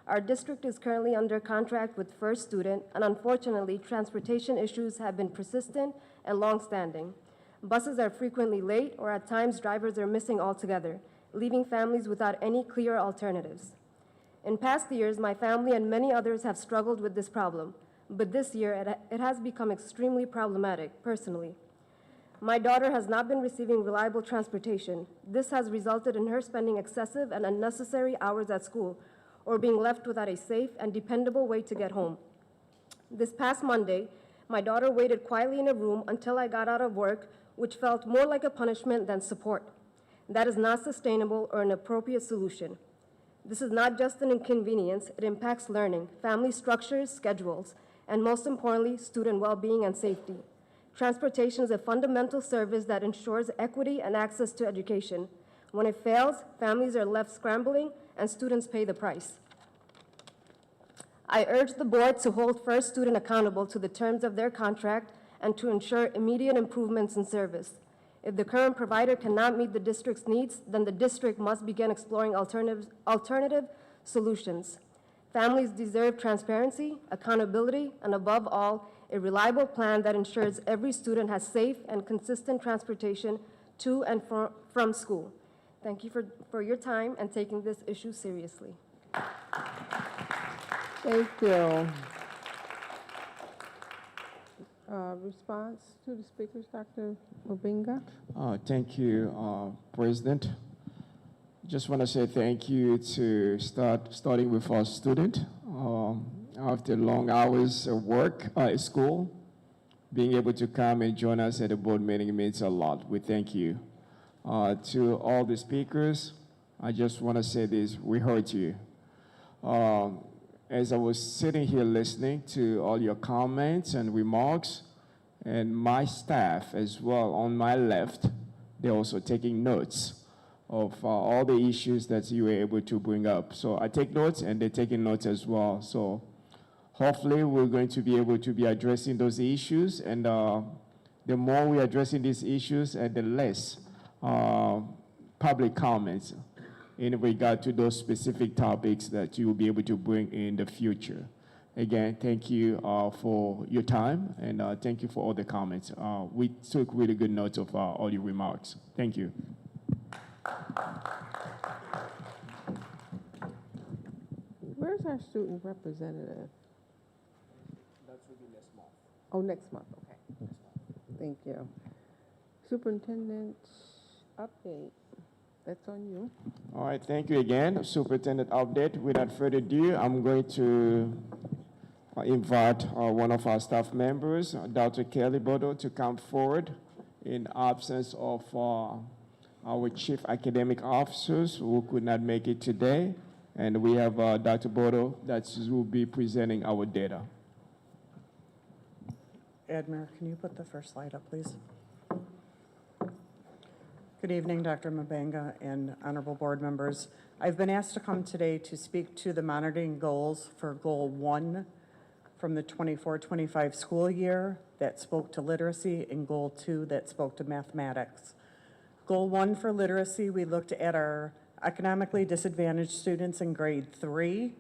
S16: Our district is currently under contract with First Student, and unfortunately, transportation issues have been persistent and long-standing. Buses are frequently late, or at times drivers are missing altogether, leaving families without any clear alternatives. In past years, my family and many others have struggled with this problem, but this year it has become extremely problematic, personally. My daughter has not been receiving reliable transportation. This has resulted in her spending excessive and unnecessary hours at school or being left without a safe and dependable way to get home. This past Monday, my daughter waited quietly in a room until I got out of work, which felt more like a punishment than support. That is not sustainable or an appropriate solution. This is not just an inconvenience, it impacts learning, family structures, schedules, and most importantly, student well-being and safety. Transportation is a fundamental service that ensures equity and access to education. When it fails, families are left scrambling and students pay the price. I urge the board to hold First Student accountable to the terms of their contract and to ensure immediate improvements in service. If the current provider cannot meet the district's needs, then the district must begin exploring alternative solutions. Families deserve transparency, accountability, and above all, a reliable plan that ensures every student has safe and consistent transportation to and from school. Thank you for your time and taking this issue seriously.
S1: Thank you. Response to the speakers, Dr. Mubenga?
S4: Thank you, President. Just want to say thank you to starting with our student. after long hours of work at school. Being able to come and join us at the board meeting means a lot. We thank you. To all the speakers, I just want to say this, we heard you. As I was sitting here listening to all your comments and remarks, and my staff as well on my left, they're also taking notes of all the issues that you were able to bring up. So I take notes and they're taking notes as well. So hopefully we're going to be able to be addressing those issues, and the more we're addressing these issues, and the less public comments in regard to those specific topics that you will be able to bring in the future. Again, thank you for your time, and thank you for all the comments. We took really good notes of all your remarks. Thank you.
S1: Where's our student representative?
S10: That will be next month.
S1: Oh, next month, okay. Thank you. Superintendent update, that's on you.
S4: All right, thank you again. Superintendent update. Without further ado, I'm going to invite one of our staff members, Dr. Kelly Bodo, to come forward in absence of our chief academic officers who could not make it today. And we have Dr. Bodo that will be presenting our data.
S17: Admir, can you put the first slide up, please? Good evening, Dr. Mabanga and honorable board members. I've been asked to come today to speak to the monitoring goals for Goal 1 from the 24-25 school year that spoke to literacy, and Goal 2 that spoke to mathematics. Goal 1 for literacy, we looked at our economically disadvantaged students in grade 3.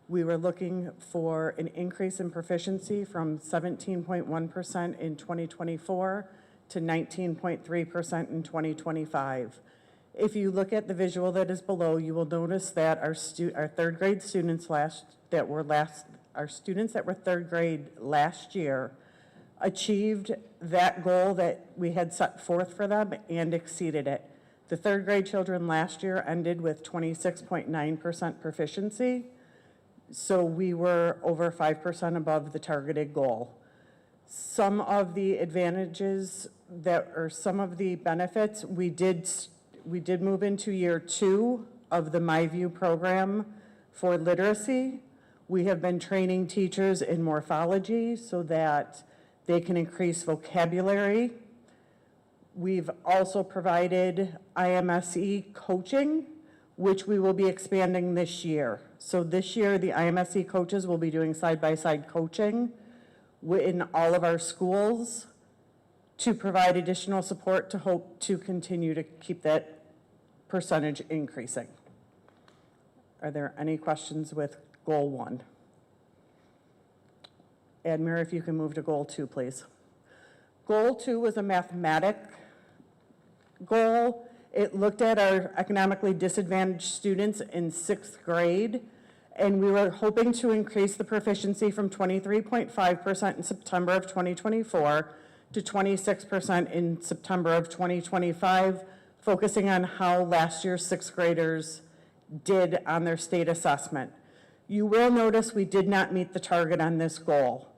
S17: We were looking for an increase in proficiency from 17.1% in 2024 to 19.3% in 2025. If you look at the visual that is below, you will notice that our third grade students our students that were third grade last year achieved that goal that we had set forth for them and exceeded it. The third grade children last year ended with 26.9% proficiency, so we were over 5% above the targeted goal. Some of the advantages some of the benefits, we did move into year 2 of the MyView program for literacy. We have been training teachers in morphology so that they can increase vocabulary. We've also provided IMSE coaching, which we will be expanding this year. So this year, the IMSE coaches will be doing side-by-side coaching in all of our schools to provide additional support to hope to continue to keep that percentage increasing. Are there any questions with Goal 1? Admir, if you can move to Goal 2, please. Goal 2 was a mathematic goal. It looked at our economically disadvantaged students in 6th grade, and we were hoping to increase the proficiency from 23.5% in September of 2024 to 26% in September of 2025, focusing on how last year's 6th graders did on their state assessment. You will notice we did not meet the target on this goal.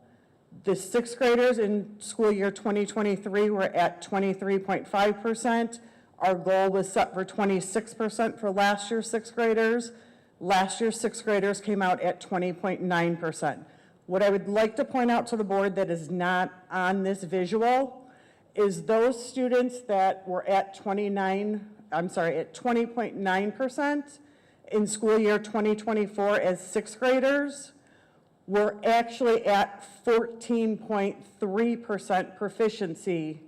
S17: The 6th graders in school year 2023 were at 23.5%. Our goal was set for 26% for last year's 6th graders. Last year's 6th graders came out at 20.9%. What I would like to point out to the board that is not on this visual is those students that were at 20.9% in school year 2024 as 6th graders were actually at 14.3% proficiency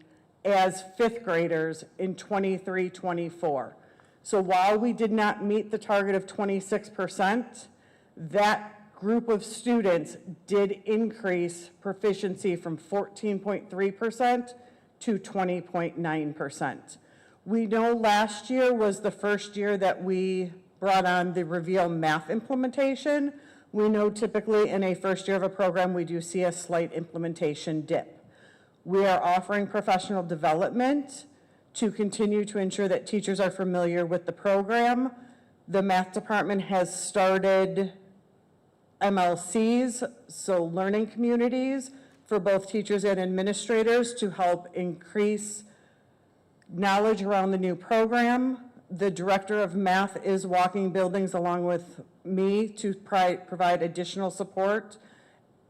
S17: as 5th graders in 23-24. So while we did not meet the target of 26%, that group of students did increase proficiency from 14.3% to 20.9%. We know last year was the first year that we brought on the Reveal math implementation. We know typically in a first year of a program, we do see a slight implementation dip. We are offering professional development to continue to ensure that teachers are familiar with the program. The math department has started MLCs, so learning communities, for both teachers and administrators to help increase knowledge around the new program. The director of math is walking buildings along with me to provide additional support,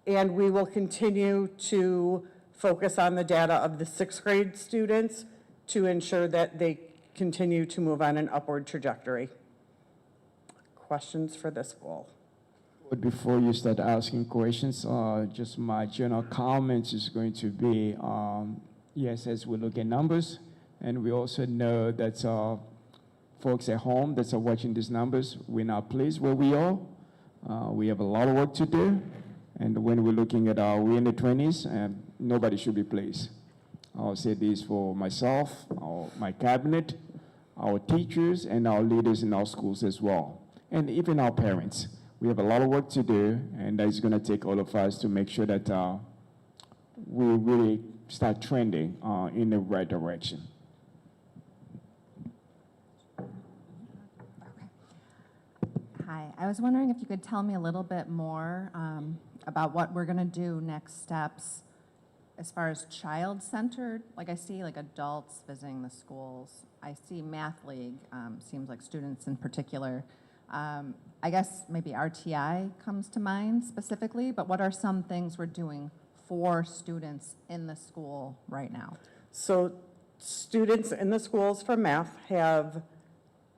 S17: and we will continue to focus on the data of the sixth grade students to ensure that they continue to move on an upward trajectory. Questions for this goal?
S4: But before you start asking questions, just my general comments is going to be, yes, as we look at numbers, and we also know that folks at home that are watching these numbers, we're not pleased where we are. We have a lot of work to do, and when we're looking at we're in the 20s, and nobody should be pleased. I'll say this for myself, my cabinet, our teachers, and our leaders in our schools as well, and even our parents. We have a lot of work to do, and that is going to take all of us to make sure that we really start trending in the right direction.
S18: Hi, I was wondering if you could tell me a little bit more about what we're going to do next steps as far as child-centered. Like I see like adults visiting the schools. I see Math League, seems like students in particular. I guess maybe RTI comes to mind specifically, but what are some things we're doing for students in the school right now?
S17: So students in the schools for math have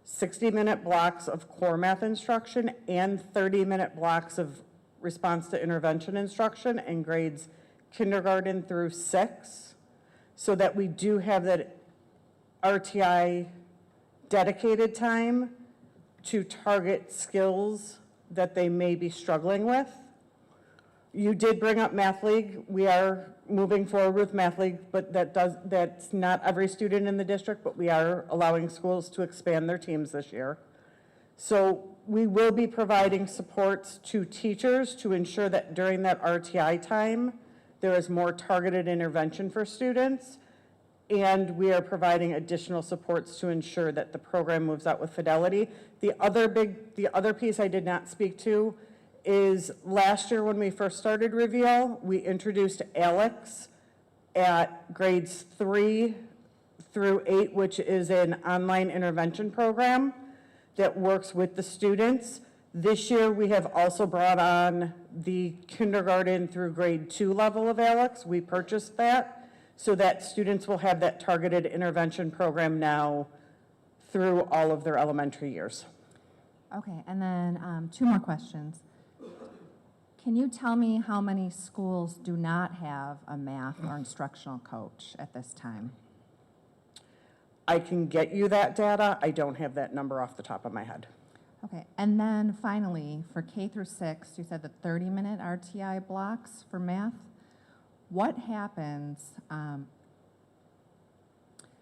S17: 60-minute blocks of core math instruction and 30-minute blocks of response to intervention instruction in grades kindergarten through 6, so that we do have that RTI dedicated time to target skills that they may be struggling with. You did bring up Math League. We are moving forward with Math League, but that's not every student in the district, but we are allowing schools to expand their teams this year. So we will be providing supports to teachers to ensure that during that RTI time, there is more targeted intervention for students. And we are providing additional supports to ensure that the program moves out with fidelity. The other piece I did not speak to is last year when we first started Reveal, we introduced Alex at grades 3 through 8, which is an online intervention program that works with the students. This year, we have also brought on the kindergarten through grade 2 level of Alex. We purchased that so that students will have that targeted intervention program now through all of their elementary years.
S18: Okay, and then 2 more questions. Can you tell me how many schools do not have a math or instructional coach at this time?
S17: I can get you that data. I don't have that number off the top of my head.
S18: Okay, and then finally, for K through 6, you said the 30-minute RTI blocks for math. What happens,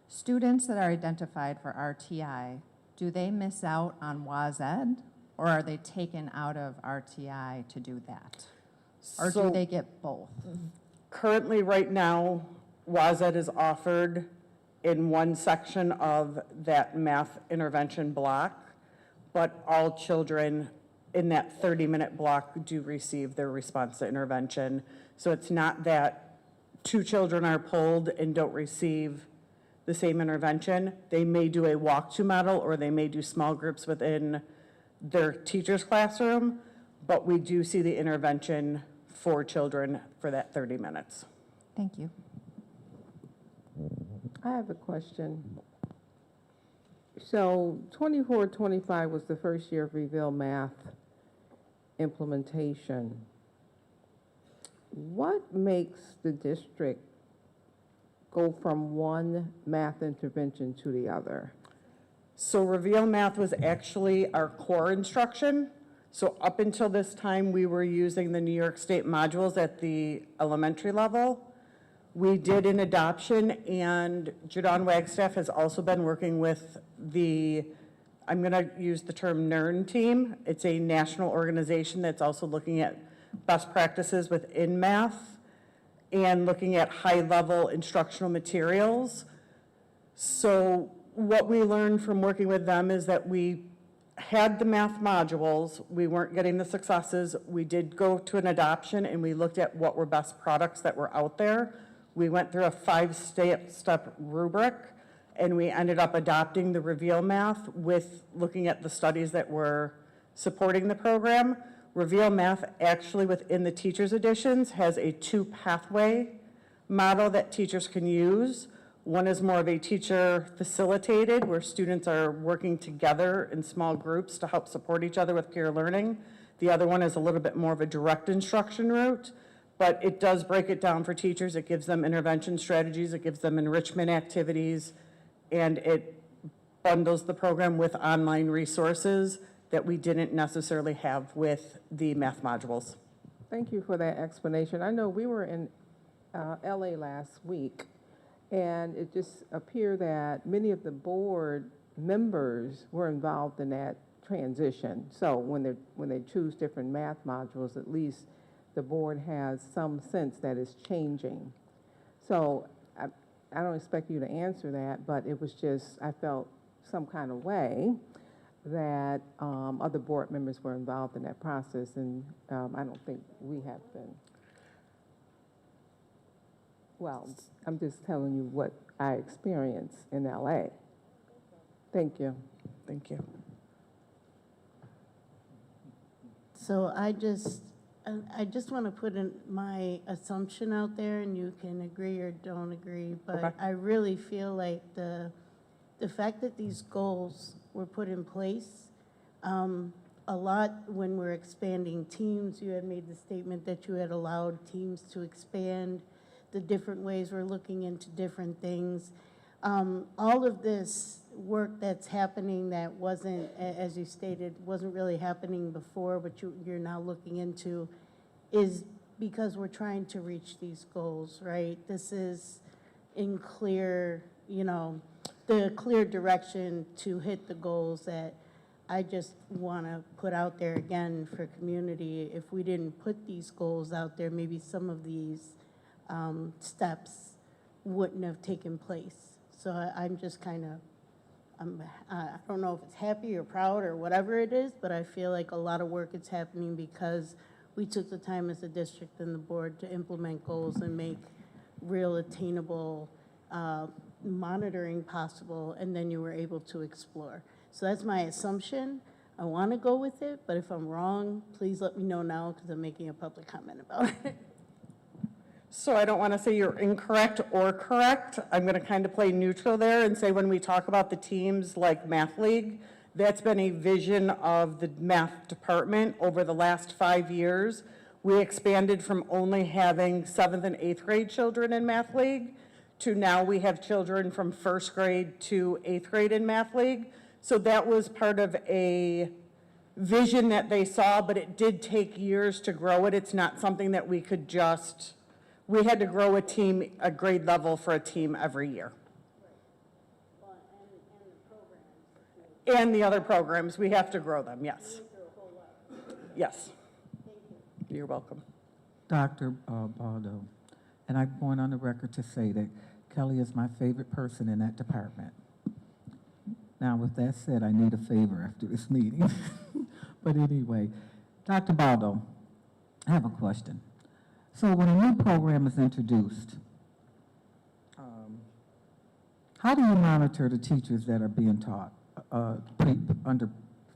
S18: students that are identified for RTI, do they miss out on WASED, or are they taken out of RTI to do that? Or do they get both?
S17: Currently, right now, WASED is offered in one section of that math intervention block, but all children in that 30-minute block do receive their response to intervention. So it's not that 2 children are pulled and don't receive the same intervention. They may do a walk-to model, or they may do small groups within their teacher's classroom, but we do see the intervention for children for that 30 minutes.
S18: Thank you.
S1: I have a question. So 24-25 was the first year of Reveal Math implementation. What makes the district go from one math intervention to the other?
S17: So Reveal Math was actually our core instruction. So up until this time, we were using the New York State modules at the elementary level. We did an adoption, and Jadon Wagstaff has also been working with the, I'm going to use the term NERN team. It's a national organization that's also looking at best practices within math and looking at high-level instructional materials. So what we learned from working with them is that we had the math modules, we weren't getting the successes. We did go to an adoption and we looked at what were best products that were out there. We went through a 5-step rubric and we ended up adopting the Reveal Math with looking at the studies that were supporting the program. Reveal Math actually within the teachers editions has a 2-pathway model that teachers can use. One is more of a teacher facilitated, where students are working together in small groups to help support each other with peer learning. The other one is a little bit more of a direct instruction route, but it does break it down for teachers. It gives them intervention strategies, it gives them enrichment activities, and it bundles the program with online resources that we didn't necessarily have with the math modules.
S1: Thank you for that explanation. I know we were in LA last week, and it just appeared that many of the board members were involved in that transition. So when they choose different math modules, at least the board has some sense that it's changing. So I don't expect you to answer that, but it was just, I felt some kind of way that other board members were involved in that process, and I don't think we have been. Well, I'm just telling you what I experienced in LA. Thank you.
S17: Thank you.
S19: So I just want to put in my assumption out there, and you can agree or don't agree, but
S17: Okay.
S19: I really feel like the fact that these goals were put in place, a lot when we're expanding teams, you had made the statement that you had allowed teams to expand, the different ways we're looking into different things. All of this work that's happening that wasn't, as you stated, wasn't really happening before, but you're now looking into, is because we're trying to reach these goals, right? This is in clear, the clear direction to hit the goals that I just want to put out there again for community. If we didn't put these goals out there, maybe some of these steps wouldn't have taken place. So I'm just kind of, I don't know if it's happy or proud or whatever it is, but I feel like a lot of work is happening because we took the time as a district and the board to implement goals and make real attainable monitoring possible, and then you were able to explore. So that's my assumption. I want to go with it, but if I'm wrong, please let me know now because I'm making a public comment about it.
S17: So I don't want to say you're incorrect or correct. I'm going to kind of play neutral there and say when we talk about the teams like Math League, that's been a vision of the math department over the last 5 years. We expanded from only having 7th and 8th grade children in Math League to now we have children from 1st grade to 8th grade in Math League. So that was part of a vision that they saw, but it did take years to grow it. It's not something that we could just, we had to grow a team, a grade level for a team every year. And the other programs, we have to grow them, yes. Yes. You're welcome.
S20: Dr. Baldo, and I'm going on the record to say that Kelly is my favorite person in that department. Now, with that said, I need a favor after this meeting. But anyway, Dr. Baldo, I have a question. So when a new program is introduced, how do you monitor the teachers that are being taught under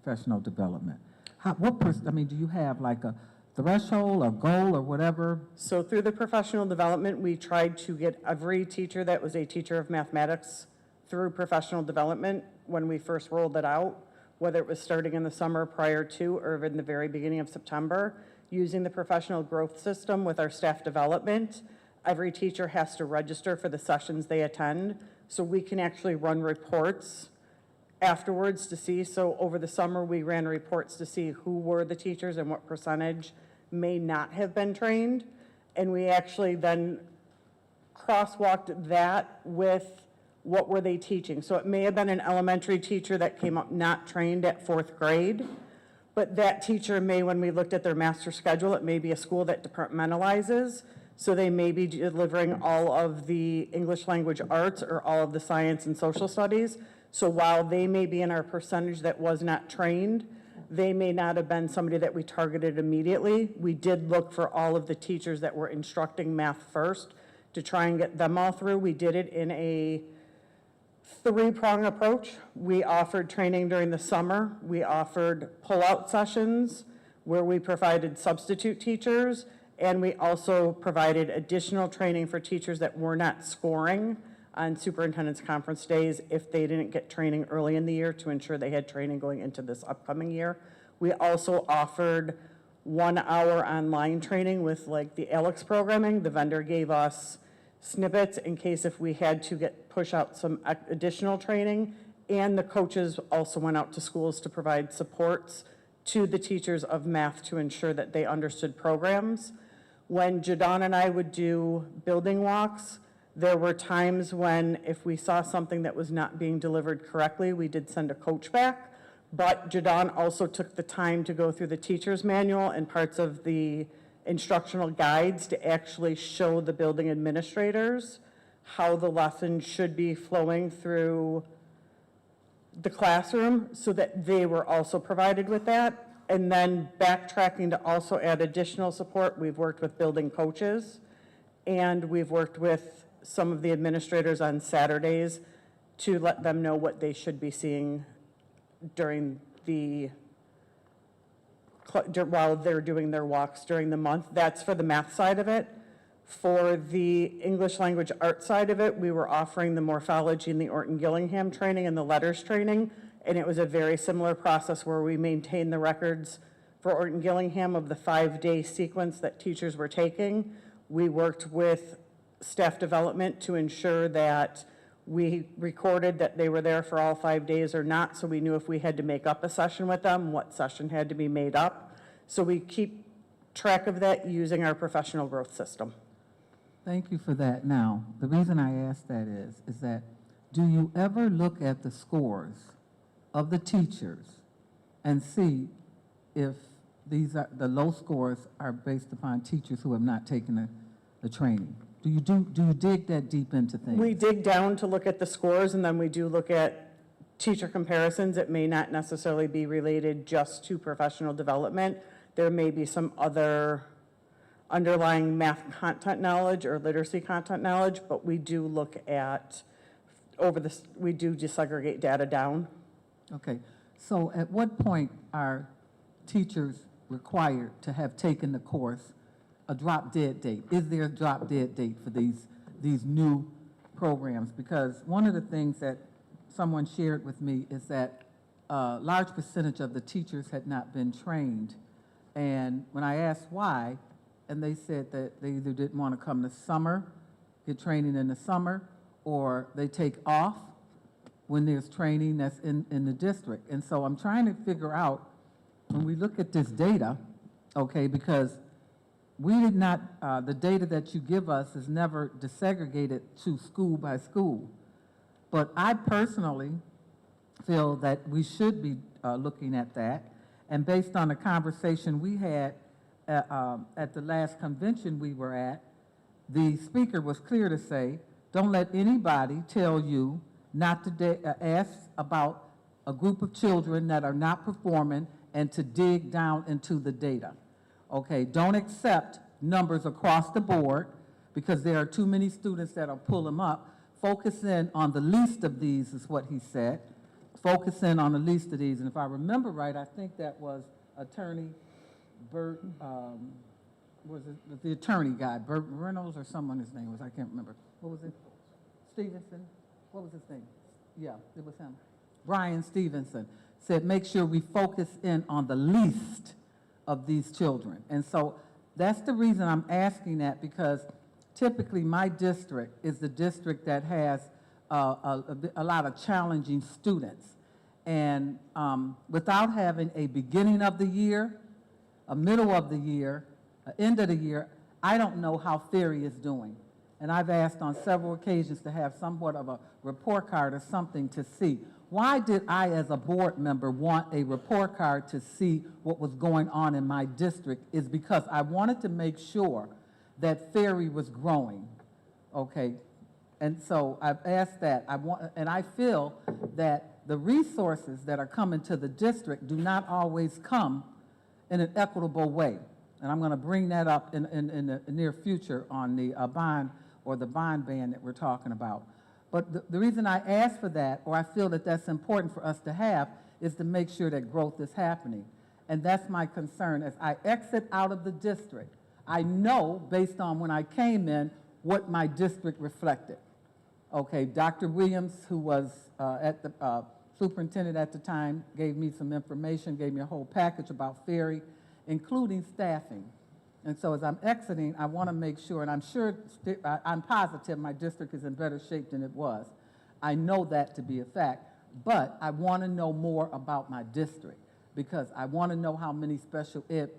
S20: professional development? Do you have like a threshold or goal or whatever?
S17: So through the professional development, we tried to get every teacher that was a teacher of mathematics through professional development when we first rolled it out, whether it was starting in the summer prior to or in the very beginning of September. Using the professional growth system with our staff development, every teacher has to register for the sessions they attend, so we can actually run reports afterwards to see. So over the summer, we ran reports to see who were the teachers and what percentage may not have been trained. And we actually then crosswalked that with what were they teaching. So it may have been an elementary teacher that came up not trained at 4th grade, but that teacher may, when we looked at their master schedule, it may be a school that departmentalizes. So they may be delivering all of the English language arts or all of the science and social studies. So while they may be in our percentage that was not trained, they may not have been somebody that we targeted immediately. We did look for all of the teachers that were instructing math first to try and get them all through. We did it in a three-prong approach. We offered training during the summer. We offered pull-out sessions where we provided substitute teachers, and we also provided additional training for teachers that were not scoring on superintendent's conference days if they didn't get training early in the year to ensure they had training going into this upcoming year. We also offered 1 hour online training with like the Alex programming. The vendor gave us snippets in case if we had to push out some additional training, and the coaches also went out to schools to provide supports to the teachers of math to ensure that they understood programs. When Jadon and I would do building walks, there were times when if we saw something that was not being delivered correctly, we did send a coach back, but Jadon also took the time to go through the teacher's manual and parts of the instructional guides to actually show the building administrators how the lesson should be flowing through the classroom so that they were also provided with that. And then backtracking to also add additional support, we've worked with building coaches and we've worked with some of the administrators on Saturdays to let them know what they should be seeing during the while they're doing their walks during the month. That's for the math side of it. For the English language arts side of it, we were offering the morphology and the Orton-Gillingham training and the letters training, and it was a very similar process where we maintained the records for Orton-Gillingham of the 5-day sequence that teachers were taking. We worked with staff development to ensure that we recorded that they were there for all 5 days or not, so we knew if we had to make up a session with them, what session had to be made up. So we keep track of that using our professional growth system.
S20: Thank you for that. Now, the reason I ask that is that do you ever look at the scores of the teachers and see if these are, the low scores are based upon teachers who have not taken the training? Do you dig that deep into things?
S17: We dig down to look at the scores, and then we do look at teacher comparisons. It may not necessarily be related just to professional development. There may be some other underlying math content knowledge or literacy content knowledge, but we do look at we do desegregate data down.
S20: Okay, so at what point are teachers required to have taken the course, a drop-dead date? Is there a drop-dead date for these new programs? Because one of the things that someone shared with me is that a large percentage of the teachers had not been trained. And when I asked why, and they said that they either didn't want to come this summer, get training in the summer, or they take off when there's training that's in the district. And so I'm trying to figure out, when we look at this data, okay, because we did not, the data that you give us is never desegregated to school by school. But I personally feel that we should be looking at that. And based on the conversation we had at the last convention we were at, the speaker was clear to say, don't let anybody tell you not to ask about a group of children that are not performing and to dig down into the data. Okay, don't accept numbers across the board because there are too many students that'll pull them up. Focus in on the least of these is what he said. Focus in on the least of these. And if I remember right, I think that was Attorney Bert, was the attorney guy, Bert Reynolds or someone his name was, I can't remember. What was it? Stevenson? What was his name? Yeah, it was him. Brian Stevenson said, make sure we focus in on the least of these children. And so that's the reason I'm asking that, because typically my district is the district that has a lot of challenging students. And without having a beginning of the year, a middle of the year, an end of the year, I don't know how Ferry is doing. And I've asked on several occasions to have somewhat of a report card or something to see. Why did I, as a board member, want a report card to see what was going on in my district is because I wanted to make sure that Ferry was growing, okay? And so I've asked that, and I feel that the resources that are coming to the district do not always come in an equitable way. And I'm gonna bring that up in the near future on the bond, or the bond ban that we're talking about. But the reason I ask for that, or I feel that that's important for us to have, is to make sure that growth is happening. And that's my concern. As I exit out of the district, I know, based on when I came in, what my district reflected. Okay, Dr. Williams, who was at the superintendent at the time, gave me some information, gave me a whole package about Ferry, including staffing. And so as I'm exiting, I want to make sure, and I'm positive my district is in better shape than it was. I know that to be a fact, but I want to know more about my district, because I want to know how many special ed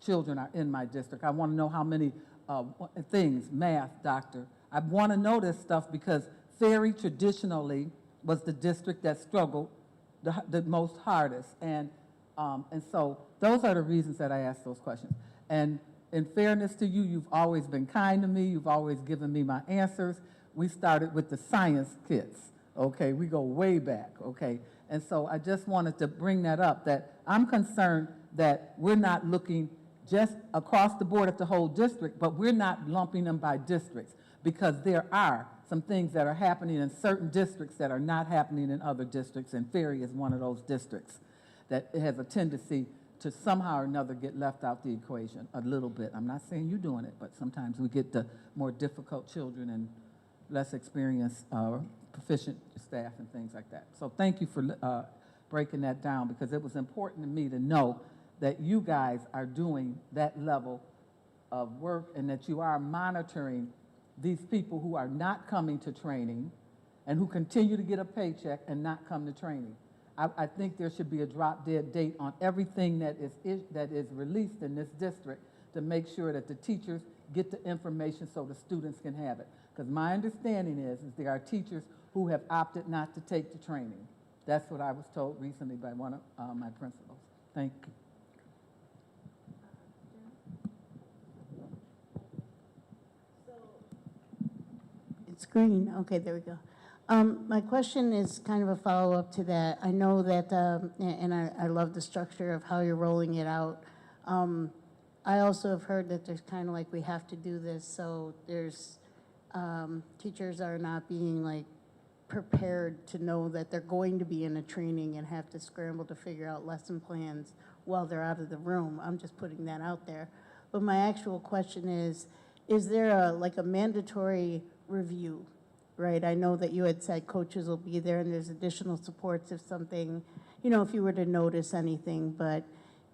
S20: children are in my district. I want to know how many things, math, doctor. I want to know this stuff because Ferry traditionally was the district that struggled the most hardest. And so those are the reasons that I asked those questions. And in fairness to you, you've always been kind to me. You've always given me my answers. We started with the science kits, okay? We go way back, okay? And so I just wanted to bring that up, that I'm concerned that we're not looking just across the board at the whole district, but we're not lumping them by districts, because there are some things that are happening in certain districts that are not happening in other districts, and Ferry is one of those districts that has a tendency to somehow or another get left out the equation a little bit. I'm not saying you're doing it, but sometimes we get the more difficult children and less experienced, proficient staff and things like that. So thank you for breaking that down, because it was important to me to know that you guys are doing that level of work and that you are monitoring these people who are not coming to training and who continue to get a paycheck and not come to training. I think there should be a drop-dead date on everything that is released in this district to make sure that the teachers get the information so the students can have it. Because my understanding is there are teachers who have opted not to take the training. That's what I was told recently by one of my principals. Thank you.
S19: It's green. Okay, there we go. My question is kind of a follow-up to that. I know that, and I love the structure of how you're rolling it out. I also have heard that there's kind of like we have to do this, so there's teachers are not being like prepared to know that they're going to be in a training and have to scramble to figure out lesson plans while they're out of the room. I'm just putting that out there. But my actual question is there like a mandatory review? Right, I know that you had said coaches will be there and there's additional supports if something, if you were to notice anything, but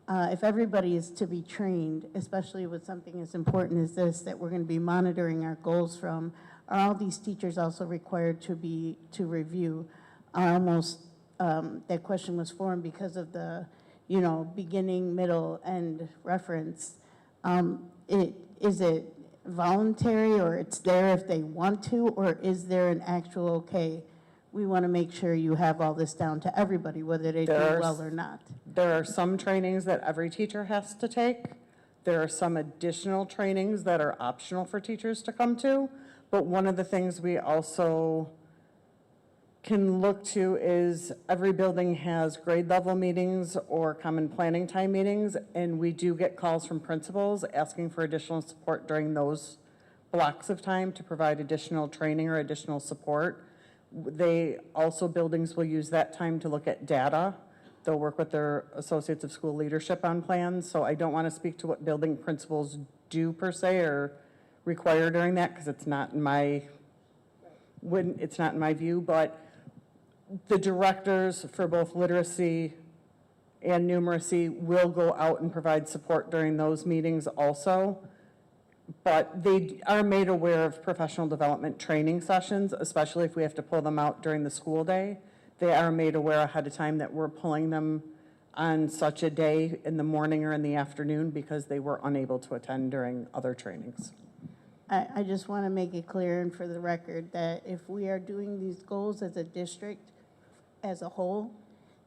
S19: if everybody is to be trained, especially with something as important as this, that we're gonna be monitoring our goals from, are all these teachers also required to review? That question was formed because of the, beginning, middle, end reference. Is it voluntary, or it's there if they want to, or is there an actual, okay, we want to make sure you have all this down to everybody, whether they do well or not?
S17: There are some trainings that every teacher has to take. There are some additional trainings that are optional for teachers to come to. But one of the things we also can look to is every building has grade level meetings or common planning time meetings, and we do get calls from principals asking for additional support during those blocks of time to provide additional training or additional support. Buildings will use that time to look at data. They'll work with their associates of school leadership on plans. So I don't want to speak to what building principals do per se or require during that, because it's not in my view, but the directors for both literacy and numeracy will go out and provide support during those meetings also. But they are made aware of professional development training sessions, especially if we have to pull them out during the school day. They are made aware ahead of time that we're pulling them on such a day in the morning or in the afternoon because they were unable to attend during other trainings.
S19: I just want to make it clear and for the record that if we are doing these goals as a district as a whole,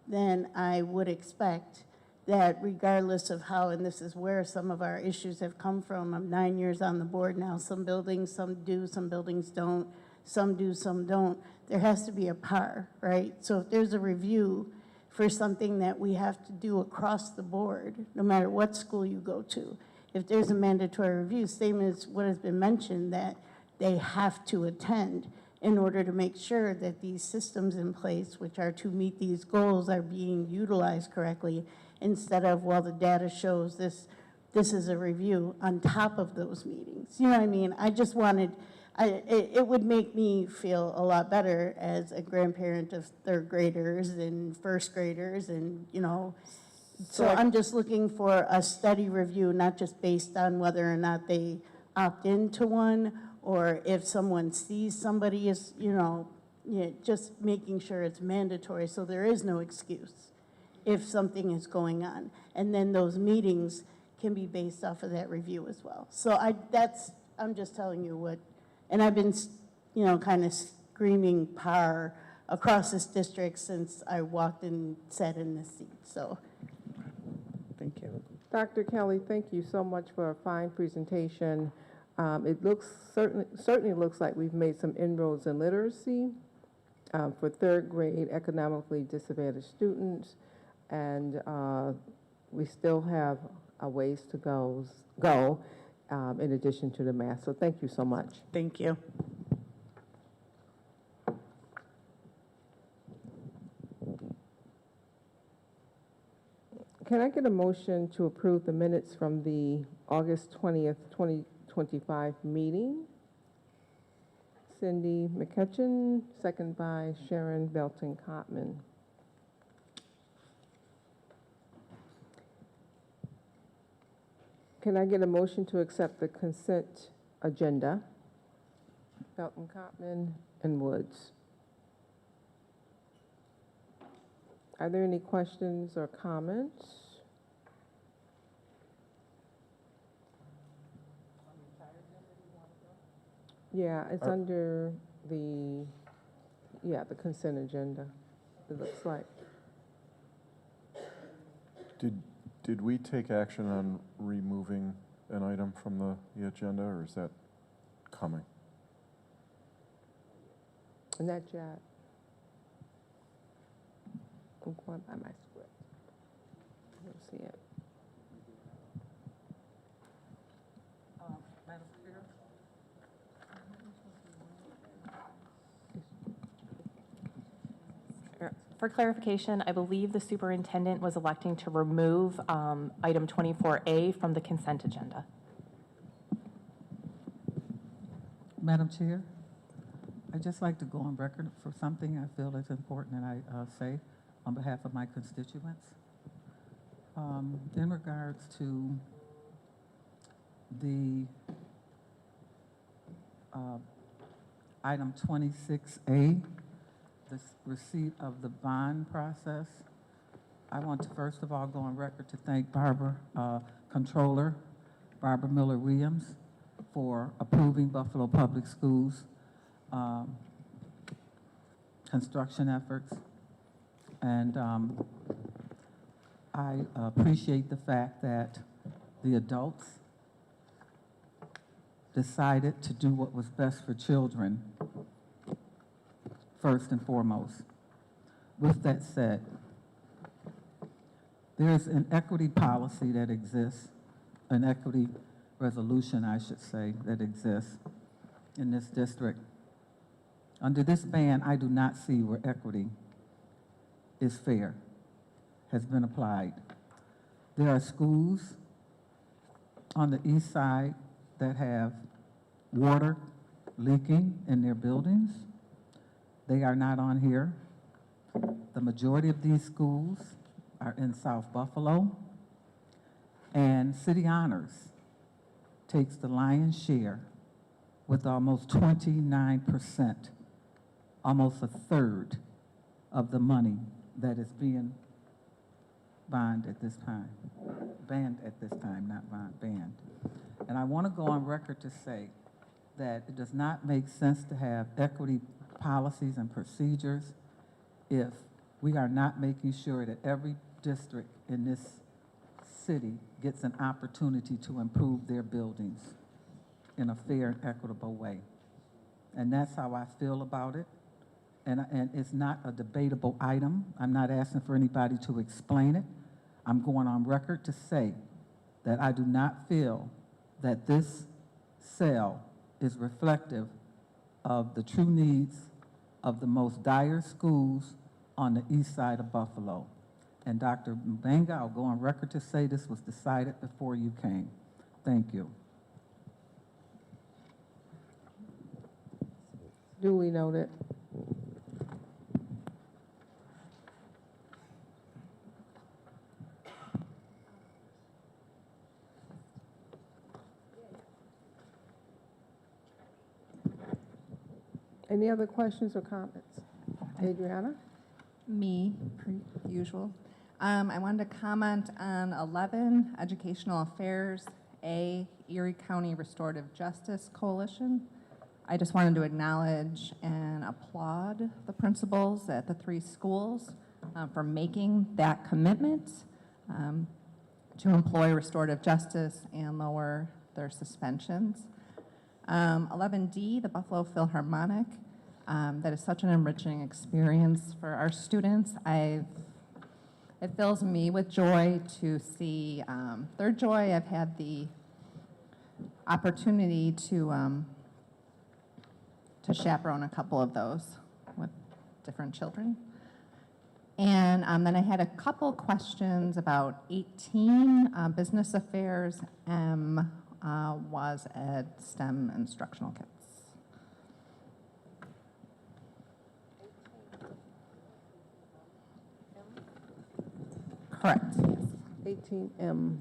S19: then I would expect that regardless of how, and this is where some of our issues have come from, I'm 9 years on the board now, some buildings, some do, some buildings don't, some do, some don't. There has to be a par, right? So if there's a review for something that we have to do across the board, no matter what school you go to, if there's a mandatory review, same as what has been mentioned, that they have to attend in order to make sure that these systems in place, which are to meet these goals, are being utilized correctly, instead of, well, the data shows this is a review on top of those meetings. You know what I mean? I just wanted, it would make me feel a lot better as a grandparent of third graders and first graders, and, you know, so I'm just looking for a steady review, not just based on whether or not they opt into one, or if someone sees somebody is, you know, just making sure it's mandatory so there is no excuse if something is going on. And then those meetings can be based off of that review as well. So I'm just telling you what, and I've been, you know, kind of screaming PAR across this district since I walked and sat in this seat, so.
S17: Thank you.
S1: Dr. Kelly, thank you so much for a fine presentation. It looks certainly looks like we've made some inroads in literacy for third grade economically disadvantaged students, and we still have a ways to go in addition to the math. So thank you so much.
S17: Thank you.
S1: Can I get a motion to approve the minutes from the August 20th, 2025 meeting? Cindy McCutcheon, second by Sharon Belton-Cotman. Can I get a motion to accept the consent agenda? Belton-Cotman and Woods. Are there any questions or comments? Yeah, it's under the consent agenda, it looks like.
S3: Did we take action on removing an item from the agenda, or is that coming?
S1: Not yet. I'm going by my script. I don't see it.
S9: Madam Chair?
S2: For clarification, I believe the superintendent was electing to remove item 24A from the consent agenda.
S20: Madam Chair, I'd just like to go on record for something I feel is important and I say on behalf of my constituents. In regards to the item 26A, the receipt of the bond process, I want to first of all go on record to thank Controller Barbara Miller-Williams for approving Buffalo Public Schools construction efforts. And I appreciate the fact that the adults decided to do what was best for children first and foremost. With that said, there's an equity policy that exists, an equity resolution, I should say, that exists in this district. Under this ban, I do not see where equity is fair, has been applied. There are schools on the east side that have water leaking in their buildings. They are not on here. The majority of these schools are in South Buffalo, and City Honors takes the lion's share with almost 29%, almost a third of the money that is being banned at this time, not banned. And I want to go on record to say that it does not make sense to have equity policies and procedures if we are not making sure that every district in this city gets an opportunity to improve their buildings in a fair and equitable way. And that's how I feel about it. And it's not a debatable item. I'm not asking for anybody to explain it. I'm going on record to say that I do not feel that this sale is reflective of the true needs of the most dire schools on the east side of Buffalo. And Dr. Mbenga, I'll go on record to say this was decided before you came. Thank you.
S1: Duly noted. Any other questions or comments? Adriana?
S18: Me, per usual. I wanted to comment on 11, Educational Affairs, A, Erie County Restorative Justice Coalition. I just wanted to acknowledge and applaud the principals at the 3 schools for making that commitment to employ restorative justice and lower their suspensions. 11D, the Buffalo Philharmonic. That is such an enriching experience for our students. It fills me with joy to see their joy. I've had the opportunity to chaperone a couple of those with different children. And then I had a couple questions about 18, Business Affairs, M, was ed STEM instructional kits. Correct, yes.
S1: 18M.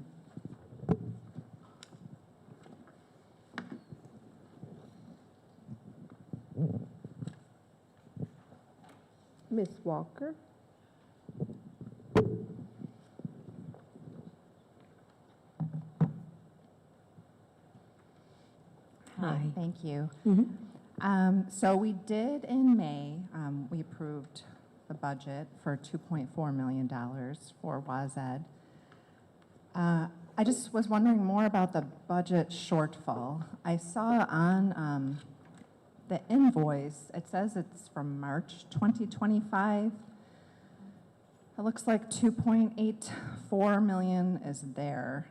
S1: Ms. Walker?
S18: Hi. Thank you. So we did in May, we approved the budget for $2.4 million for WASED. I just was wondering more about the budget shortfall. I saw on the invoice, it says it's from March 2025. It looks like 2.84 million is there.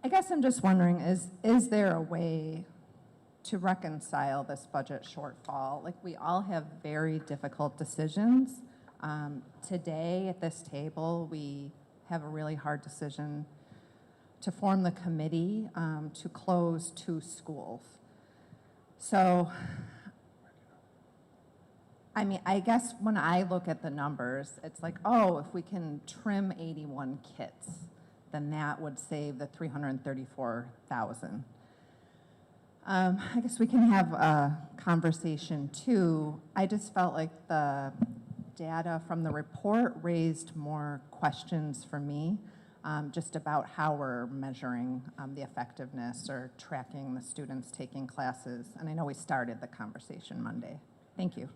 S18: I guess I'm just wondering, is there a way to reconcile this budget shortfall? Like, we all have very difficult decisions. Today at this table, we have a really hard decision to form the committee to close 2 schools. So, I mean, I guess when I look at the numbers, it's like, oh, if we can trim 81 kits, then that would save the $334,000. I guess we can have a conversation too. I just felt like the data from the report raised more questions for me, just about how we're measuring the effectiveness or tracking the students taking classes. And I know we started the conversation Monday. Thank you.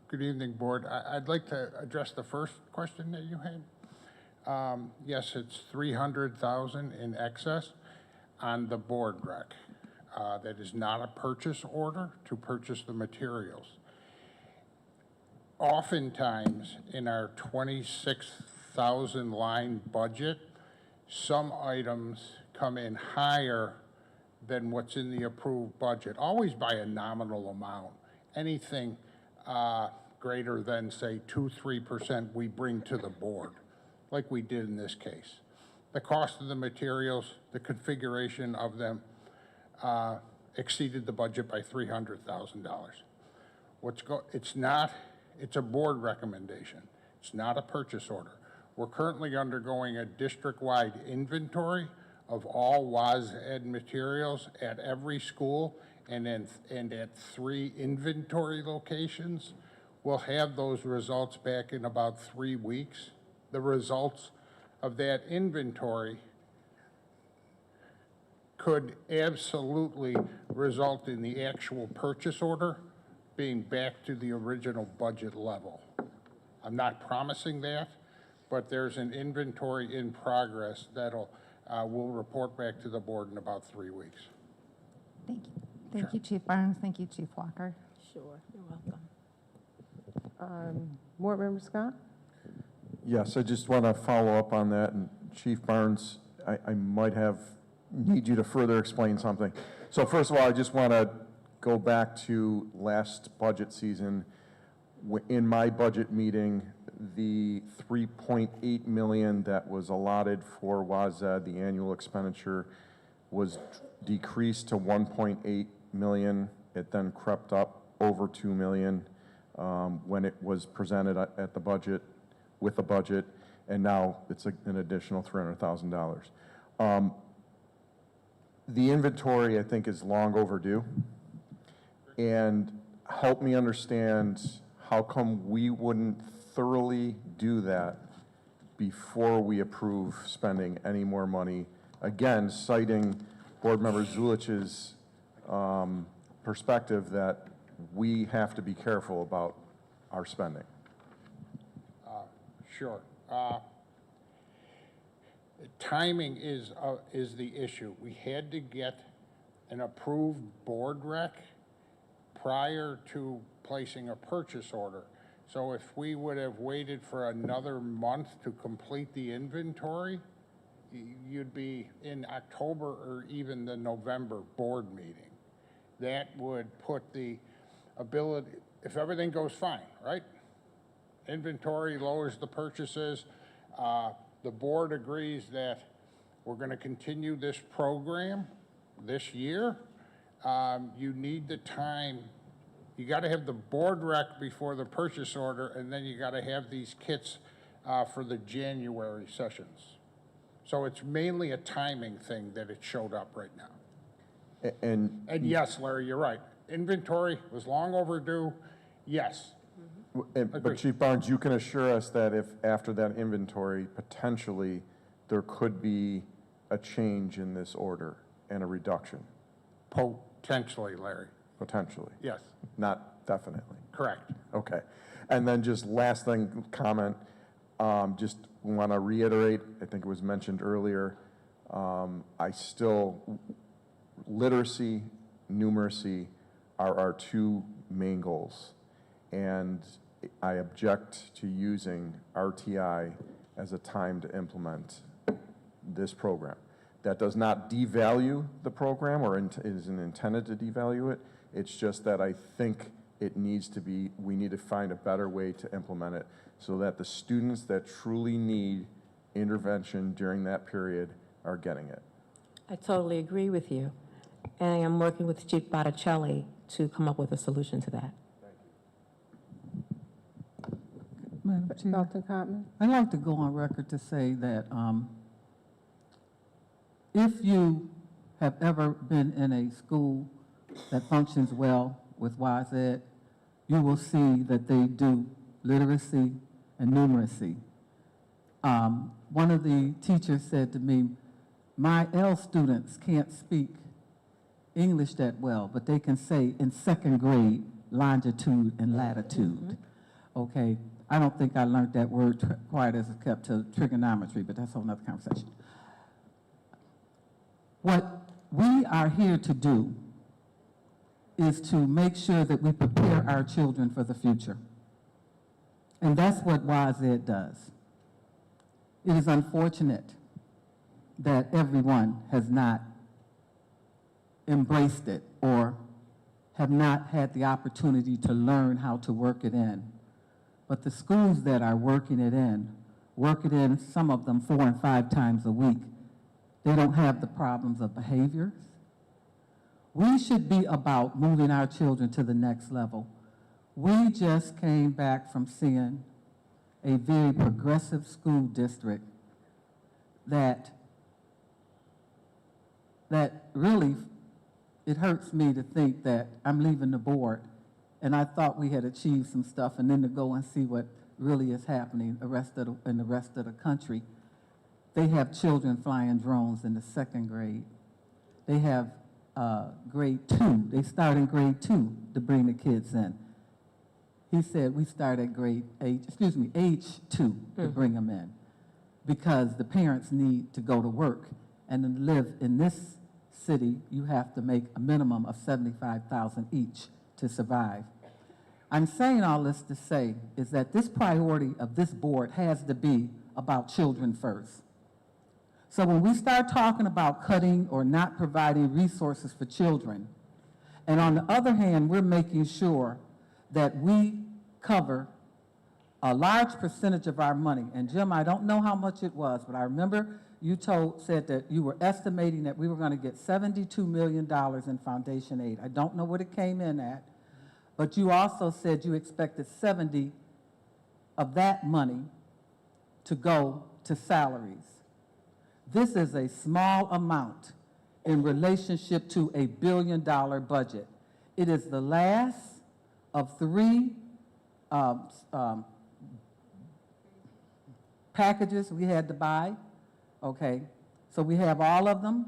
S12: Good evening, Board. I'd like to address the first question that you had. Yes, it's 300,000 in excess on the board rec. That is not a purchase order to purchase the materials. Oftentimes, in our 26,000 line budget, some items come in higher than what's in the approved budget, always by a nominal amount. Anything greater than, say, 2-3% we bring to the board, like we did in this case. The cost of the materials, the configuration of them exceeded the budget by $300,000. It's a board recommendation. It's not a purchase order. We're currently undergoing a district-wide inventory of all WASED materials at every school and at 3 inventory locations. We'll have those results back in about 3 weeks. The results of that inventory could absolutely result in the actual purchase order being back to the original budget level. I'm not promising that, but there's an inventory in progress that'll, we'll report back to the board in about 3 weeks.
S18: Thank you. Thank you, Chief Barnes. Thank you, Chief Walker.
S19: Sure, you're welcome.
S1: Board Member Scott?
S8: Yes, I just want to follow up on that, and Chief Barnes, I might need you to further explain something. So first of all, I just want to go back to last budget season. In my budget meeting, the $3.8 million that was allotted for WASD, the annual expenditure, was decreased to $1.8 million. It then crept up over $2 million when it was presented at the budget, with the budget, and now it's an additional $300,000. The inventory, I think, is long overdue. And help me understand, how come we wouldn't thoroughly do that before we approve spending any more money? Again, citing Board Member Zulich's perspective that we have to be careful about our spending.
S12: Sure. Timing is the issue. We had to get an approved board rec prior to placing a purchase order. So if we would have waited for another month to complete the inventory, you'd be in October or even the November board meeting. That would put the ability, if everything goes fine, right? Inventory lowers the purchases. The board agrees that we're going to continue this program this year. You need the time. You got to have the board rec before the purchase order, and then you got to have these kits for the January sessions. So it's mainly a timing thing that it showed up right now.
S8: And
S12: yes, Larry, you're right. Inventory was long overdue. Yes.
S8: But Chief Barnes, you can assure us that if after that inventory, potentially, there could be a change in this order and a reduction?
S12: Potentially, Larry.
S8: Potentially?
S12: Yes.
S8: Not definitely?
S12: Correct.
S8: Okay. And then just last thing, comment, just want to reiterate, I think it was mentioned earlier, literacy, numeracy are our two main goals. And I object to using RTI as a time to implement this program. That does not devalue the program or isn't intended to devalue it. It's just that I think it needs to be, we need to find a better way to implement it so that the students that truly need intervention during that period are getting it.
S21: I totally agree with you. And I am working with Chief Botticelli to come up with a solution to that.
S20: Madam Chair,
S1: Dr. Cotman?
S20: I'd like to go on record to say that if you have ever been in a school that functions well with WISED, you will see that they do literacy and numeracy. One of the teachers said to me, my L students can't speak English that well, but they can say in second grade longitude and latitude. Okay, I don't think I learned that word quite as it kept to trigonometry, but that's a whole nother conversation. What we are here to do is to make sure that we prepare our children for the future. And that's what WISED does. It is unfortunate that everyone has not embraced it or have not had the opportunity to learn how to work it in. But the schools that are working it in, some of them 4 and 5 times a week. They don't have the problems of behaviors. We should be about moving our children to the next level. We just came back from seeing a very progressive school district that really, it hurts me to think that I'm leaving the board and I thought we had achieved some stuff, and then to go and see what really is happening in the rest of the country. They have children flying drones in the second grade. They have grade 2. They start in grade 2 to bring the kids in. he said we start at age 2 to bring them in, because the parents need to go to work, and to live in this city, you have to make a minimum of $75,000 each to survive. I'm saying all this to say is that this priority of this board has to be about children first. So when we start talking about cutting or not providing resources for children, and on the other hand, we're making sure that we cover a large percentage of our money. And Jim, I don't know how much it was, but I remember you said that you were estimating that we were going to get $72 million in foundation aid. I don't know what it came in at, but you also said you expected 70 of that money to go to salaries. This is a small amount in relationship to a $1 billion budget. It is the last of 3 packages we had to buy. Okay, so we have all of them.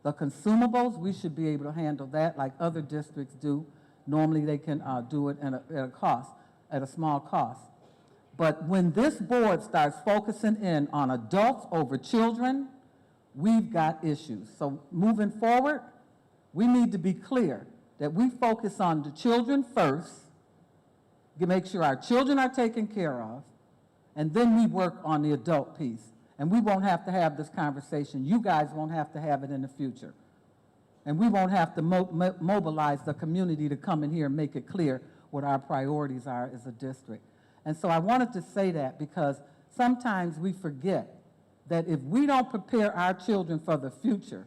S20: The consumables, we should be able to handle that like other districts do. Normally they can do it at a small cost. But when this board starts focusing in on adults over children, we've got issues. So moving forward, we need to be clear that we focus on the children first, to make sure our children are taken care of, and then we work on the adult piece. And we won't have to have this conversation. You guys won't have to have it in the future. And we won't have to mobilize the community to come in here and make it clear what our priorities are as a district. And so I wanted to say that because sometimes we forget that if we don't prepare our children for the future,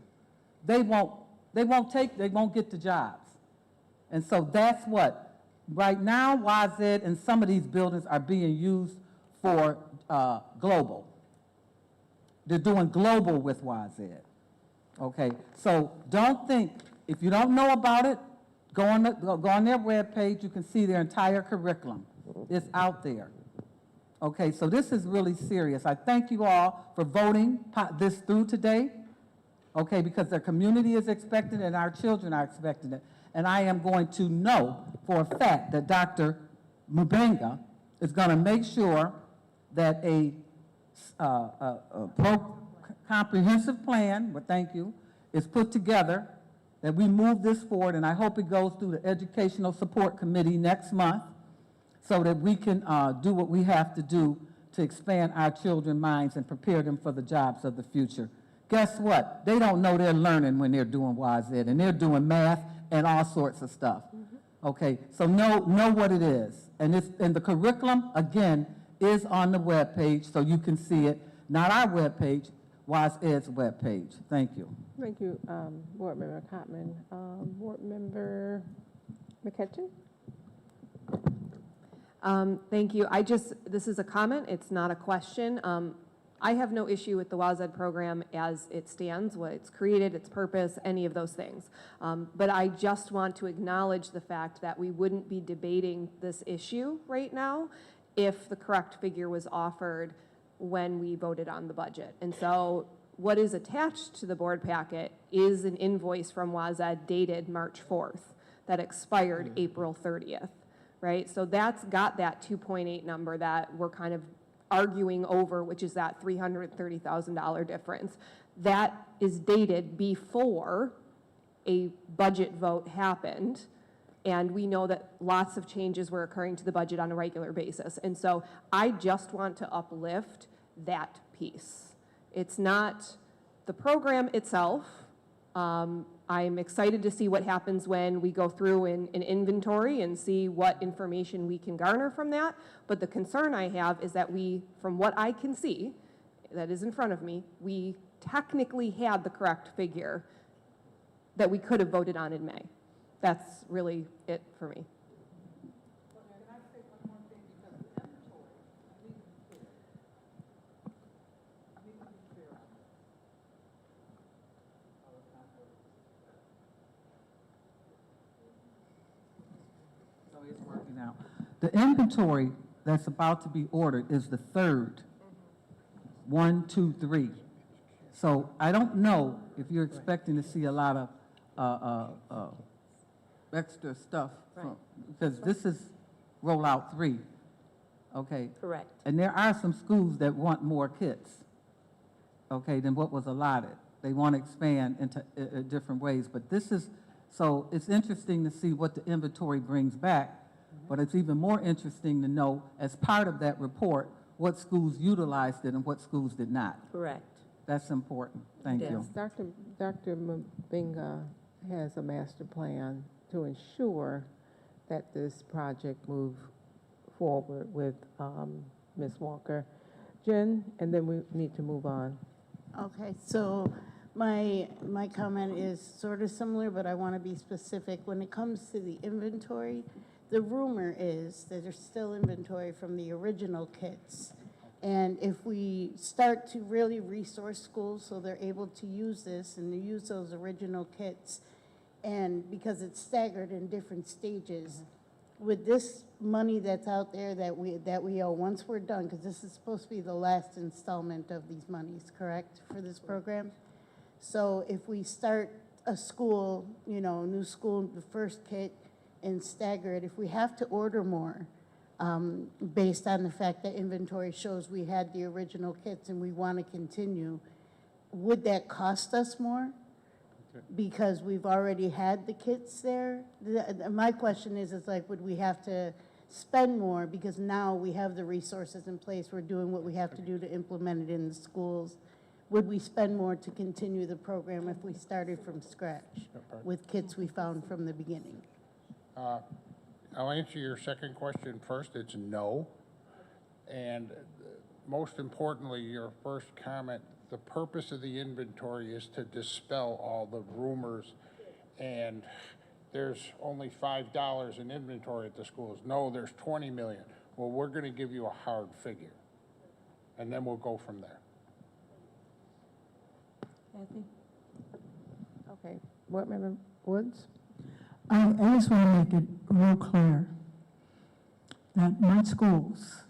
S20: they won't get the jobs. And so that's what, right now, WASED and some of these buildings are being used for global. They're doing global with WASED. Okay, so don't think, if you don't know about it, go on their webpage, you can see their entire curriculum. It's out there. Okay, so this is really serious. I thank you all for voting this through today, okay, because the community is expecting it and our children are expecting it. And I am going to know for a fact that Dr. Mubenga is going to make sure that a comprehensive plan, well, thank you, is put together, that we move this forward, and I hope it goes through the Educational Support Committee next month so that we can do what we have to do to expand our children's minds and prepare them for the jobs of the future. Guess what? They don't know they're learning when they're doing WASED, and they're doing math and all sorts of stuff. Okay, so know what it is. And the curriculum, again, is on the webpage, so you can see it. Not our webpage, WASED's webpage. Thank you.
S1: Thank you, Board Member Cotman. Board Member McKetchin?
S2: Thank you. This is a comment, it's not a question. I have no issue with the WASED program as it stands, what it's created, its purpose, any of those things. But I just want to acknowledge the fact that we wouldn't be debating this issue right now if the correct figure was offered when we voted on the budget. And so what is attached to the board packet is an invoice from WASED dated March 4th that expired April 30th, right? So that's got that 2.8 number that we're kind of arguing over, which is that $330,000 difference. That is dated before a budget vote happened, and we know that lots of changes were occurring to the budget on a regular basis. And so I just want to uplift that piece. It's not the program itself. I'm excited to see what happens when we go through an inventory and see what information we can garner from that. But the concern I have is that we, from what I can see, that is in front of me, we technically had the correct figure that we could have voted on in May. That's really it for me.
S20: It's working out. The inventory that's about to be ordered is the third. 1, 2, 3. So I don't know if you're expecting to see a lot of extra stuff, because this is rollout 3, okay?
S21: Correct.
S20: And there are some schools that want more kits, okay, than what was allotted. They want to expand into different ways, but this is, so it's interesting to see what the inventory brings back, but it's even more interesting to know, as part of that report, what schools utilized it and what schools did not.
S21: Correct.
S20: That's important. Thank you.
S1: Dr. Mbenga has a master plan to ensure that this project move forward with Ms. Walker. Jen, and then we need to move on.
S19: Okay, so my comment is sort of similar, but I want to be specific. When it comes to the inventory, the rumor is that there's still inventory from the original kits. And if we start to really resource schools so they're able to use this and to use those original kits, and because it's staggered in different stages, with this money that's out there that we owe, once we're done, because this is supposed to be the last installment of these monies, correct, for this program? So if we start a school, you know, new school, the first kit, and stagger it, if we have to order more, based on the fact that inventory shows we had the original kits and we want to continue, would that cost us more? Because we've already had the kits there? My question is like, would we have to spend more because now we have the resources in place, we're doing what we have to do to implement it in the schools? Would we spend more to continue the program if we started from scratch with kits we found from the beginning?
S5: I'll answer your second question first. It's no. And most importantly, your first comment, the purpose of the inventory is to dispel all the rumors and there's only $5 in inventory at the schools. No, there's 20 million. Well, we're going to give you a hard figure and then we'll go from there.
S1: Kathy? Okay, Board Member Woods?
S22: I just want to make it real clear that my schools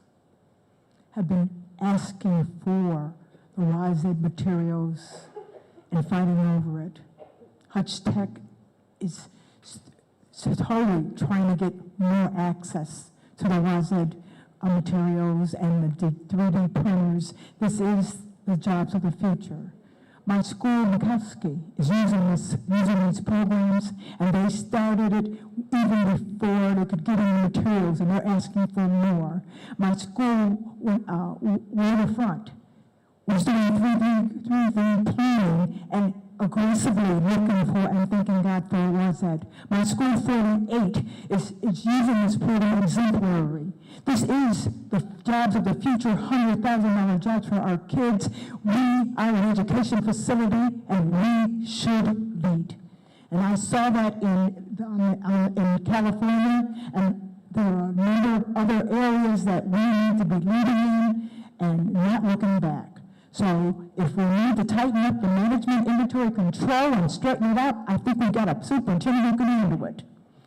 S22: have been asking for the WISED materials and fighting over it. Hutch Tech is totally trying to get more access to the WISED materials and the 3D printers. This is the jobs of the future. My school, Mikowski, is using these programs, and they started it even before they could get any materials, and they're asking for more. My school, Waterfront, was doing 3D planning and aggressively looking for and thanking God for WISED. My school 48 is using this program exemplary. This is the jobs of the future, $100,000 jobs for our kids. We are an education facility, and we should lead. And I saw that in California, and there are a number of other areas that we need to be leading in and not looking back. So if we need to tighten up the management, inventory control, and straighten it out, I think we've got a superintendent who can handle it.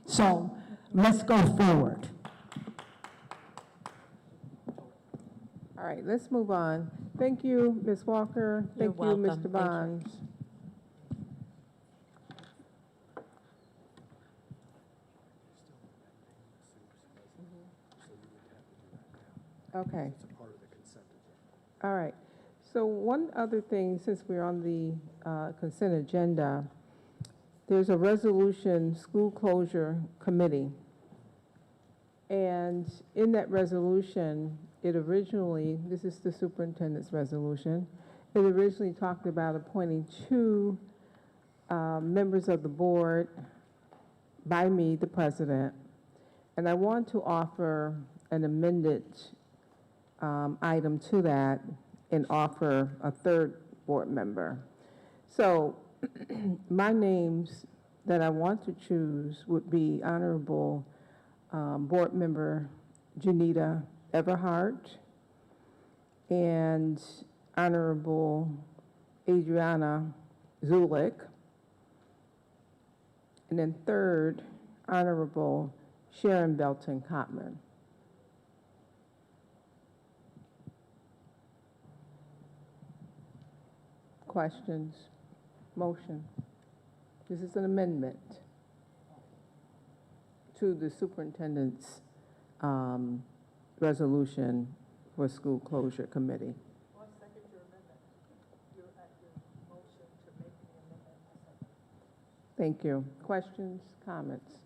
S22: So let's go forward.
S1: All right, let's move on. Thank you, Ms. Walker. Thank you,
S21: welcome.
S1: Mr.
S21: Thank you.
S1: Bonds. Okay. All right. So one other thing, since we're on the consent agenda, there's a resolution, school closure committee. And in that resolution, it originally, this is the superintendent's resolution, it originally talked about appointing 2 members of the board by me, the president. And I want to offer an amended item to that and offer a 3rd board member. So my names that I want to choose would be Honorable Board Member Janita Everhart and Honorable Adriana Zulik. And then 3rd, Honorable Sharon Belton Cotman. Questions? Motion? This is an amendment to the superintendent's resolution for school closure committee. Thank you. Questions, comments?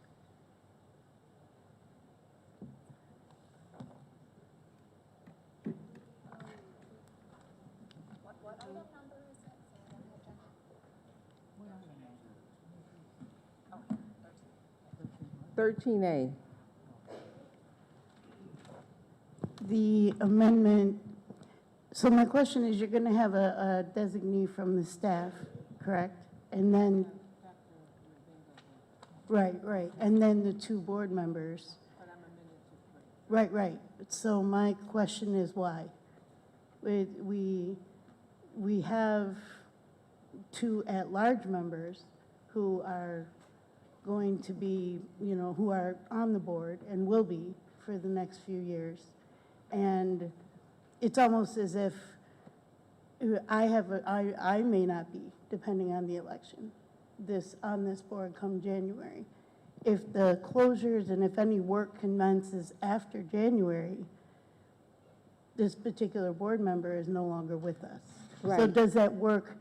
S18: What item number is it?
S1: 13A.
S19: The amendment, so my question is, you're going to have a designee from the staff, correct? And then, right, and then the 2 board members. Right. So my question is why? We have 2 at-large members who are going to be, who are on the board and will be for the next few years. And it's almost as if I may not be, depending on the election, on this board come January. If the closures and if any work commences after January, this particular board member is no longer with us. So
S1: Right.
S19: does that work?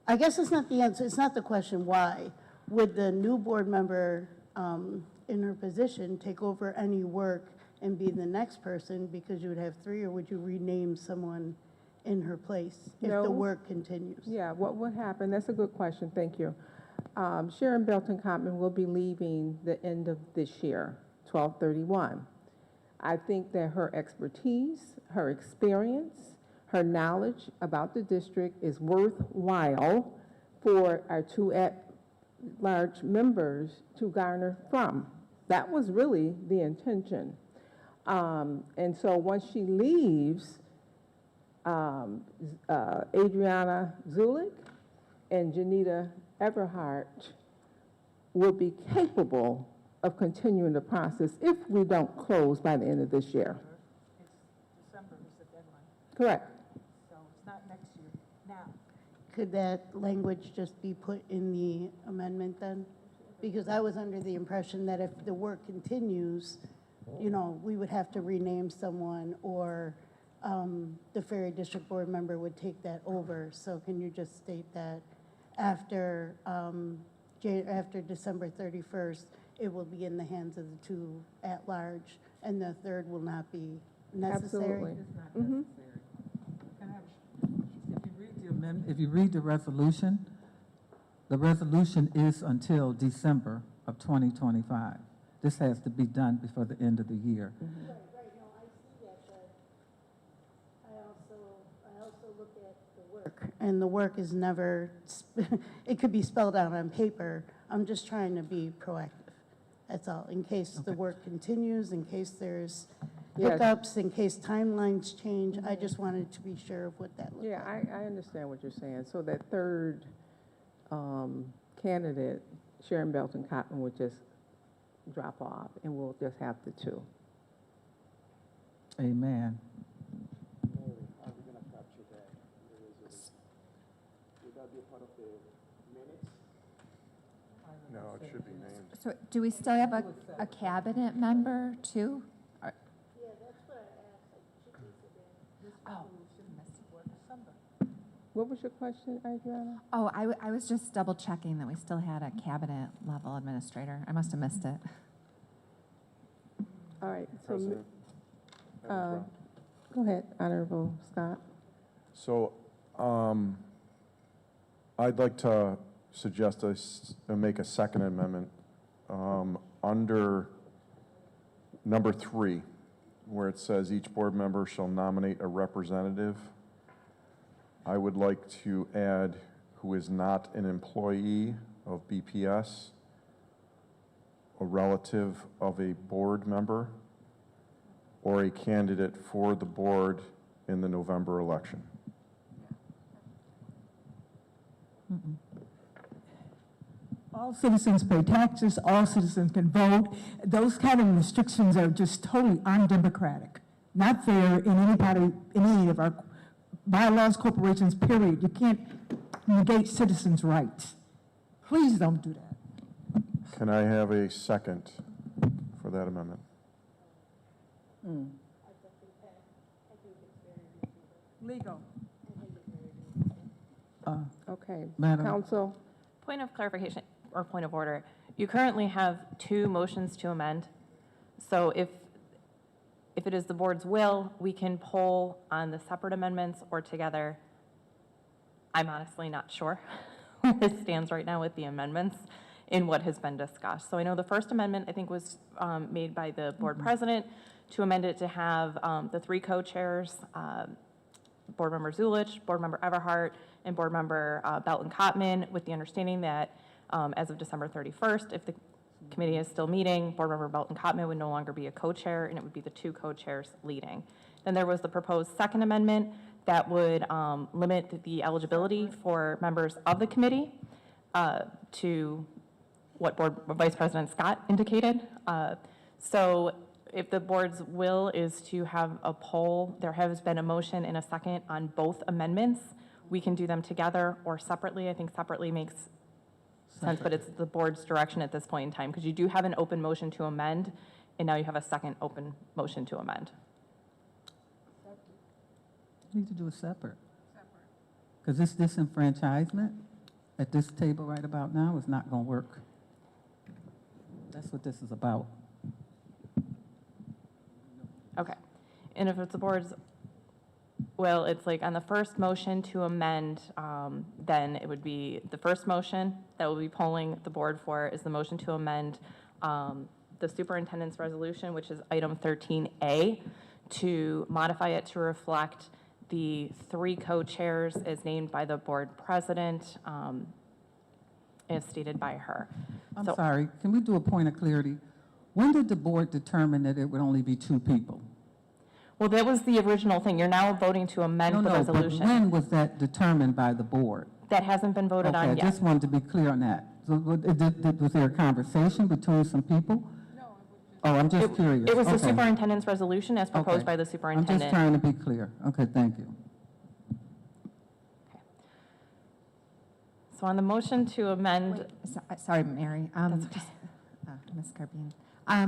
S19: I guess it's not the answer, it's not the question why. Would the new board member in her position take over any work and be the next person because you would have 3, or would you rename someone in her place if
S1: No.
S19: the work continues?
S1: Yeah, what would happen, that's a good question, thank you. Sharon Belton-Cotman will be leaving the end of this year, 12/31. I think that her expertise, her experience, her knowledge about the district is worthwhile for our 2 at-large members to garner from. That was really the intention. And so once she leaves, Adriana Zulik and Janita Everhart will be capable of continuing the process if we don't close by the end of this year.
S22: December is the deadline,
S1: Correct.
S22: so it's not next year, now.
S19: Could that language just be put in the amendment then? Because I was under the impression that if the work continues, we would have to rename someone, or the Ferry District Board member would take that over. So can you just state that after December 31st, it will be in the hands of the 2 at-large, and the 3rd will not be necessary?
S1: Absolutely.
S22: If you read the resolution is until December of 2025. This has to be done before the end of the year.
S19: Right, no, I see that, but I also look at the work. And the work is never, it could be spelled out on paper. I'm just trying to be proactive, that's all, in case the work continues, in case there's hiccups, in case timelines change. I just wanted to be sure of what that looked like.
S1: Yeah, I understand what you're saying. So that 3rd candidate, Sharon Belton-Cotman, would just drop off, and we'll just have the 2.
S22: Amen.
S3: No, it should be named.
S18: So do we still have a cabinet member too?
S19: Yeah, that's what I asked.
S18: Oh.
S1: What was your question, Adriana?
S18: Oh, I was just double checking that we still had a cabinet level administrator. I must have missed it.
S1: All right, so,
S3: President, Members Brown.
S1: go ahead, Honorable Scott.
S3: So, I'd like to suggest make a second amendment under number 3, where it says each board member shall nominate a representative. I would like to add who is not an employee of BPS, a relative of a board member, or a candidate for the board in the November election.
S22: All citizens pay taxes, all citizens can vote. Those kind of restrictions are just totally undemocratic, not fair in any of our bylaws, corporations, period. You can't negate citizens' rights. Please don't do that.
S3: Can I have a second for that amendment?
S22: Legal.
S1: Okay.
S20: Madam-
S1: Counsel?
S2: Point of clarification or point of order. You currently have 2 motions to amend. So if it is the board's will, we can poll on the separate amendments or together. I'm honestly not sure where it stands right now with the amendments in what has been discussed. So I know the first amendment, I think, was made by the board president to amend it to have the 3 co-chairs, Board Member Zulich, Board Member Everhart, and Board Member Belton-Cotman, with the understanding that as of December 31st, if the committee is still meeting, Board Member Belton-Cotman would no longer be a co-chair, and it would be the 2 co-chairs leading. Then there was the proposed second amendment that would limit the eligibility for members of the committee to what Vice President Scott indicated. So if the board's will is to have a poll, there has been a motion and a second on both amendments. We can do them together or separately. I think separately makes sense, but it's the board's direction at this point in time, because you do have an open motion to amend, and now you have a second open motion to amend.
S20: Need to do it separate. Because this disenfranchisement at this table right about now is not going to work. That's what this is about.
S2: Okay. And if it's the board's will, it's like on the first motion to amend, then it would be the first motion that will be polling the board for is the motion to amend the superintendent's resolution, which is item 13A, to modify it to reflect the 3 co-chairs as named by the board president, as stated by her.
S20: I'm sorry, can we do a point of clarity? When did the board determine that it would only be 2 people?
S2: Well, that was the original thing. You're now voting to amend the resolution.
S20: But when was that determined by the board?
S2: That hasn't been voted on
S20: Okay,
S2: yet.
S20: I just wanted to be clear on that. So was there a conversation between some people? Oh, I'm just curious.
S2: It was the
S20: Okay.
S2: superintendent's resolution as proposed
S20: Okay.
S2: by the
S20: I'm
S2: superintendent.
S20: just trying to be clear. Okay, thank you.
S2: So on the motion to amend,
S18: Sorry, Mary.
S2: That's okay.
S18: Ms. Carbine.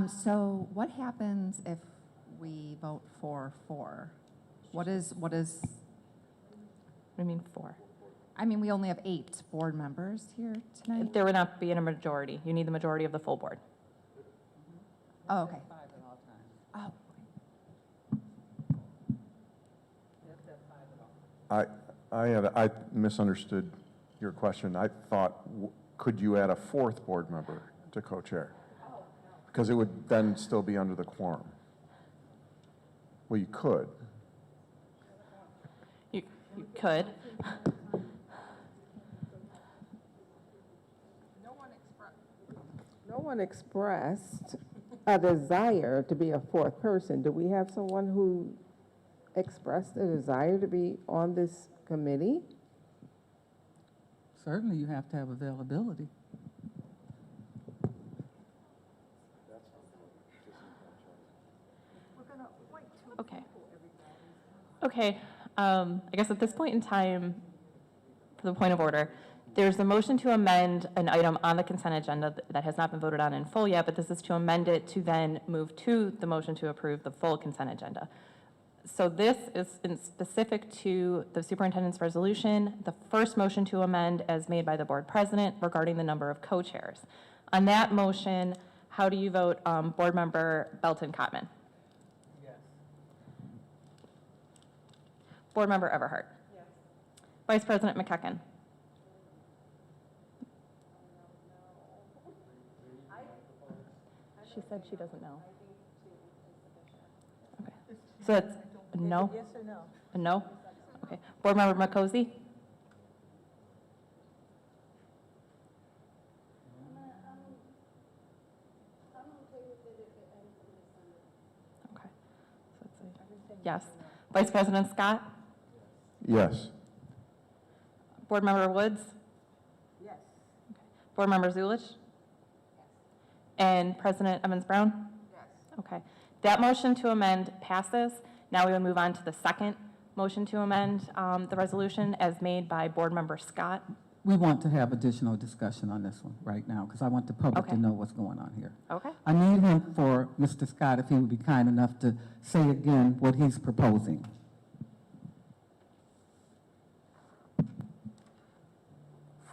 S18: So what happens if we vote for 4? What is?
S2: what do you mean 4?
S18: I mean, we only have 8 board members here tonight.
S2: There would not be a majority. You need the majority of the full board.
S18: Oh, okay. Oh,
S3: I misunderstood your question. I thought, could you add a 4th board member to co-chair? Because it would then still be under the quorum. Well, you could.
S2: You could.
S1: No one expressed a desire to be a 4th person. Do we have someone who expressed a desire to be on this committee?
S20: Certainly, you have to have availability.
S2: Okay. Okay. I guess at this point in time, for the point of order, there's a motion to amend an item on the consent agenda that has not been voted on in full yet, but this is to amend it to then move to the motion to approve the full consent agenda. So this is specific to the superintendent's resolution, the first motion to amend as made by the board president regarding the number of co-chairs. On that motion, how do you vote, Board Member Belton-Cotman?
S10: Yes.
S2: Board Member Everhart?
S14: Yes.
S2: Vice President McEachen? She said she doesn't know. Okay. So that's a no?
S14: Yes or no?
S2: A no? Okay. Board Member McCosey? Okay. So it's a yes. Vice President Scott?
S3: Yes.
S2: Board Member Woods?
S14: Yes.
S2: Board Member Zulich? And President Evans-Brown?
S14: Yes.
S2: Okay. That motion to amend passes. Now we will move on to the second motion to amend the resolution as made by Board Member Scott.
S20: We want to have additional discussion on this one right now, because I want the public to
S2: Okay.
S20: know what's going on here.
S2: Okay.
S20: I need him for, Mr. Scott, if he would be kind enough to say again what he's proposing.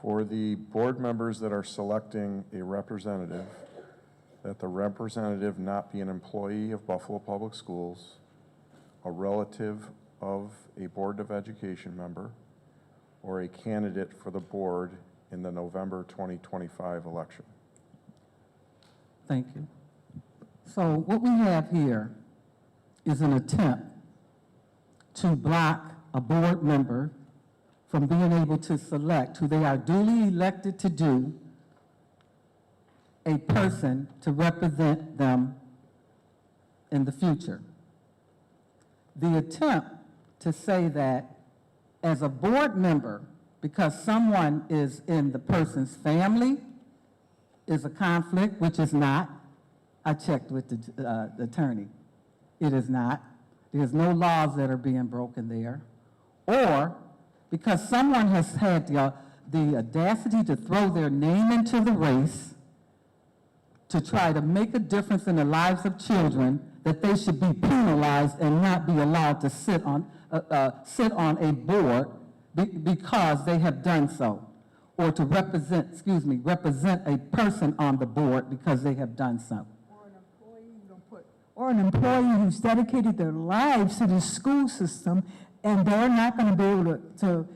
S3: For the board members that are selecting a representative, that the representative not be an employee of Buffalo Public Schools, a relative of a Board of Education member, or a candidate for the board in the November 2025 election.
S20: Thank you. So what we have here is an attempt to block a board member from being able to select who they are duly elected to do, a person to represent them in the future. The attempt to say that as a board member, because someone is in the person's family, is a conflict, which is not. I checked with the attorney. It is not. There's no laws that are being broken there. Or because someone has had the audacity to throw their name into the race to try to make a difference in the lives of children, that they should be penalized and not be allowed to sit on a board because they have done so, or to represent a person on the board because they have done so.
S22: Or an employee who's dedicated their lives to the school system, and they're not going to be able to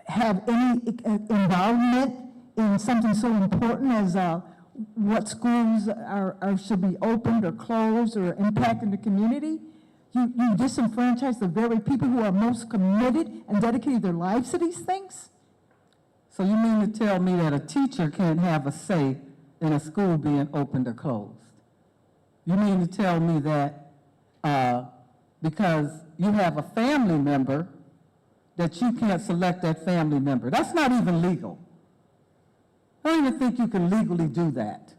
S22: have any involvement in something so important as what schools should be opened or closed or impacting the community. You disenfranchise the very people who are most committed and dedicated their lives to these things?
S20: So you mean to tell me that a teacher can't have a say in a school being opened or closed? You mean to tell me that because you have a family member, that you can't select that family member? That's not even legal. I don't even think you can legally do that.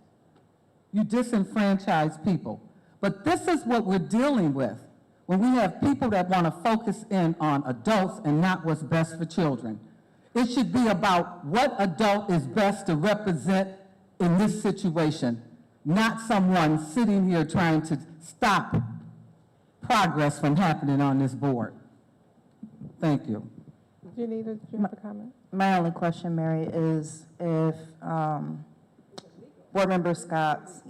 S20: You disenfranchise people. But this is what we're dealing with when we have people that want to focus in on adults and not what's best for children. It should be about what adult is best to represent in this situation, not someone sitting here trying to stop progress from happening on this board. Thank you.
S1: Janita, do you have a comment?
S6: My only question, Mary, is if board member Scott's,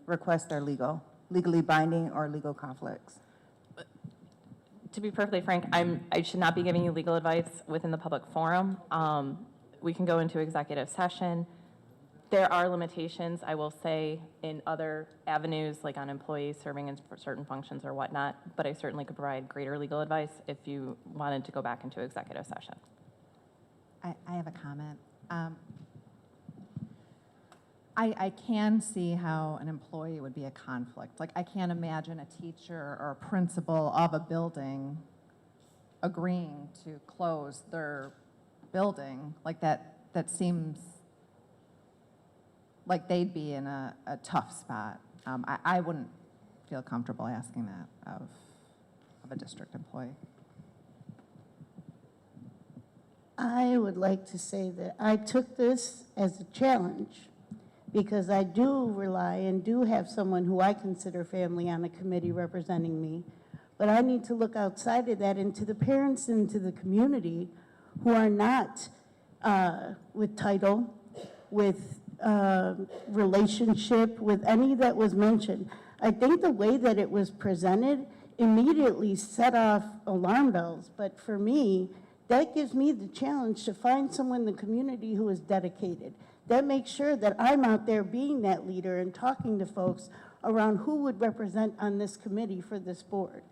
S6: requests are legally binding or legal conflicts.
S7: To be perfectly frank, I should not be giving you legal advice within the public forum. We can go into executive session. There are limitations, I will say, in other avenues, like on employees serving in certain functions or whatnot, but I certainly could provide greater legal advice if you wanted to go back into executive session.
S18: I have a comment. I can see how an employee would be a conflict. Like, I can't imagine a teacher or a principal of a building agreeing to close their building. Like, that seems like they'd be in a tough spot. I wouldn't feel comfortable asking that of a district employee.
S19: I would like to say that I took this as a challenge because I do rely and do have someone who I consider family on a committee representing me. But I need to look outside of that into the parents and to the community who are not with title, with relationship, with any that was mentioned. I think the way that it was presented immediately set off alarm bells. But for me, that gives me the challenge to find someone in the community who is dedicated. That makes sure that I'm out there being that leader and talking to folks around who would represent on this committee for this board.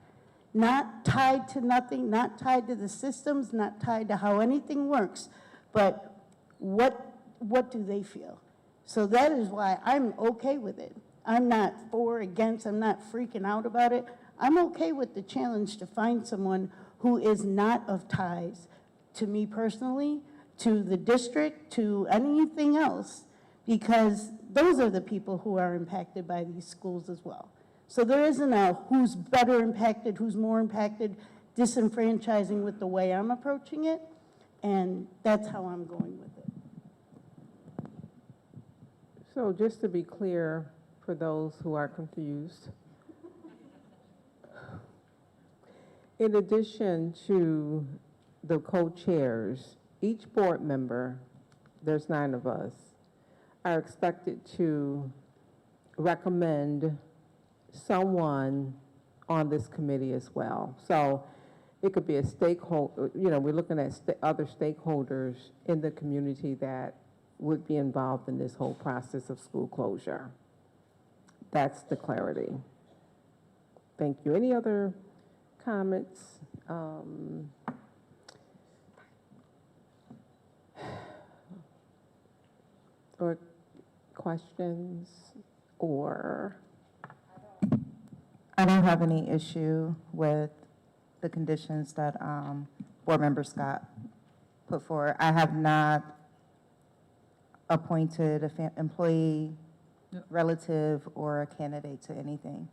S19: Not tied to nothing, not tied to the systems, not tied to how anything works, but what do they feel? So that is why I'm okay with it. I'm not for, against, I'm not freaking out about it. I'm okay with the challenge to find someone who is not of ties to me personally, to the district, to anything else, because those are the people who are impacted by these schools as well. So there isn't a who's better impacted, who's more impacted, disenfranchising with the way I'm approaching it, and that's how I'm going with it.
S1: So just to be clear, for those who are confused, in addition to the co-chairs, each board member, there's 9 of us, are expected to recommend someone on this committee as well. So it could be a stakeholder, we're looking at other stakeholders in the community that would be involved in this whole process of school closure. That's the clarity. Thank you. Any other comments? Or questions? Or?
S6: I don't have any issue with the conditions that Board Member Scott put forward. I have not appointed an employee, relative, or a candidate to anything.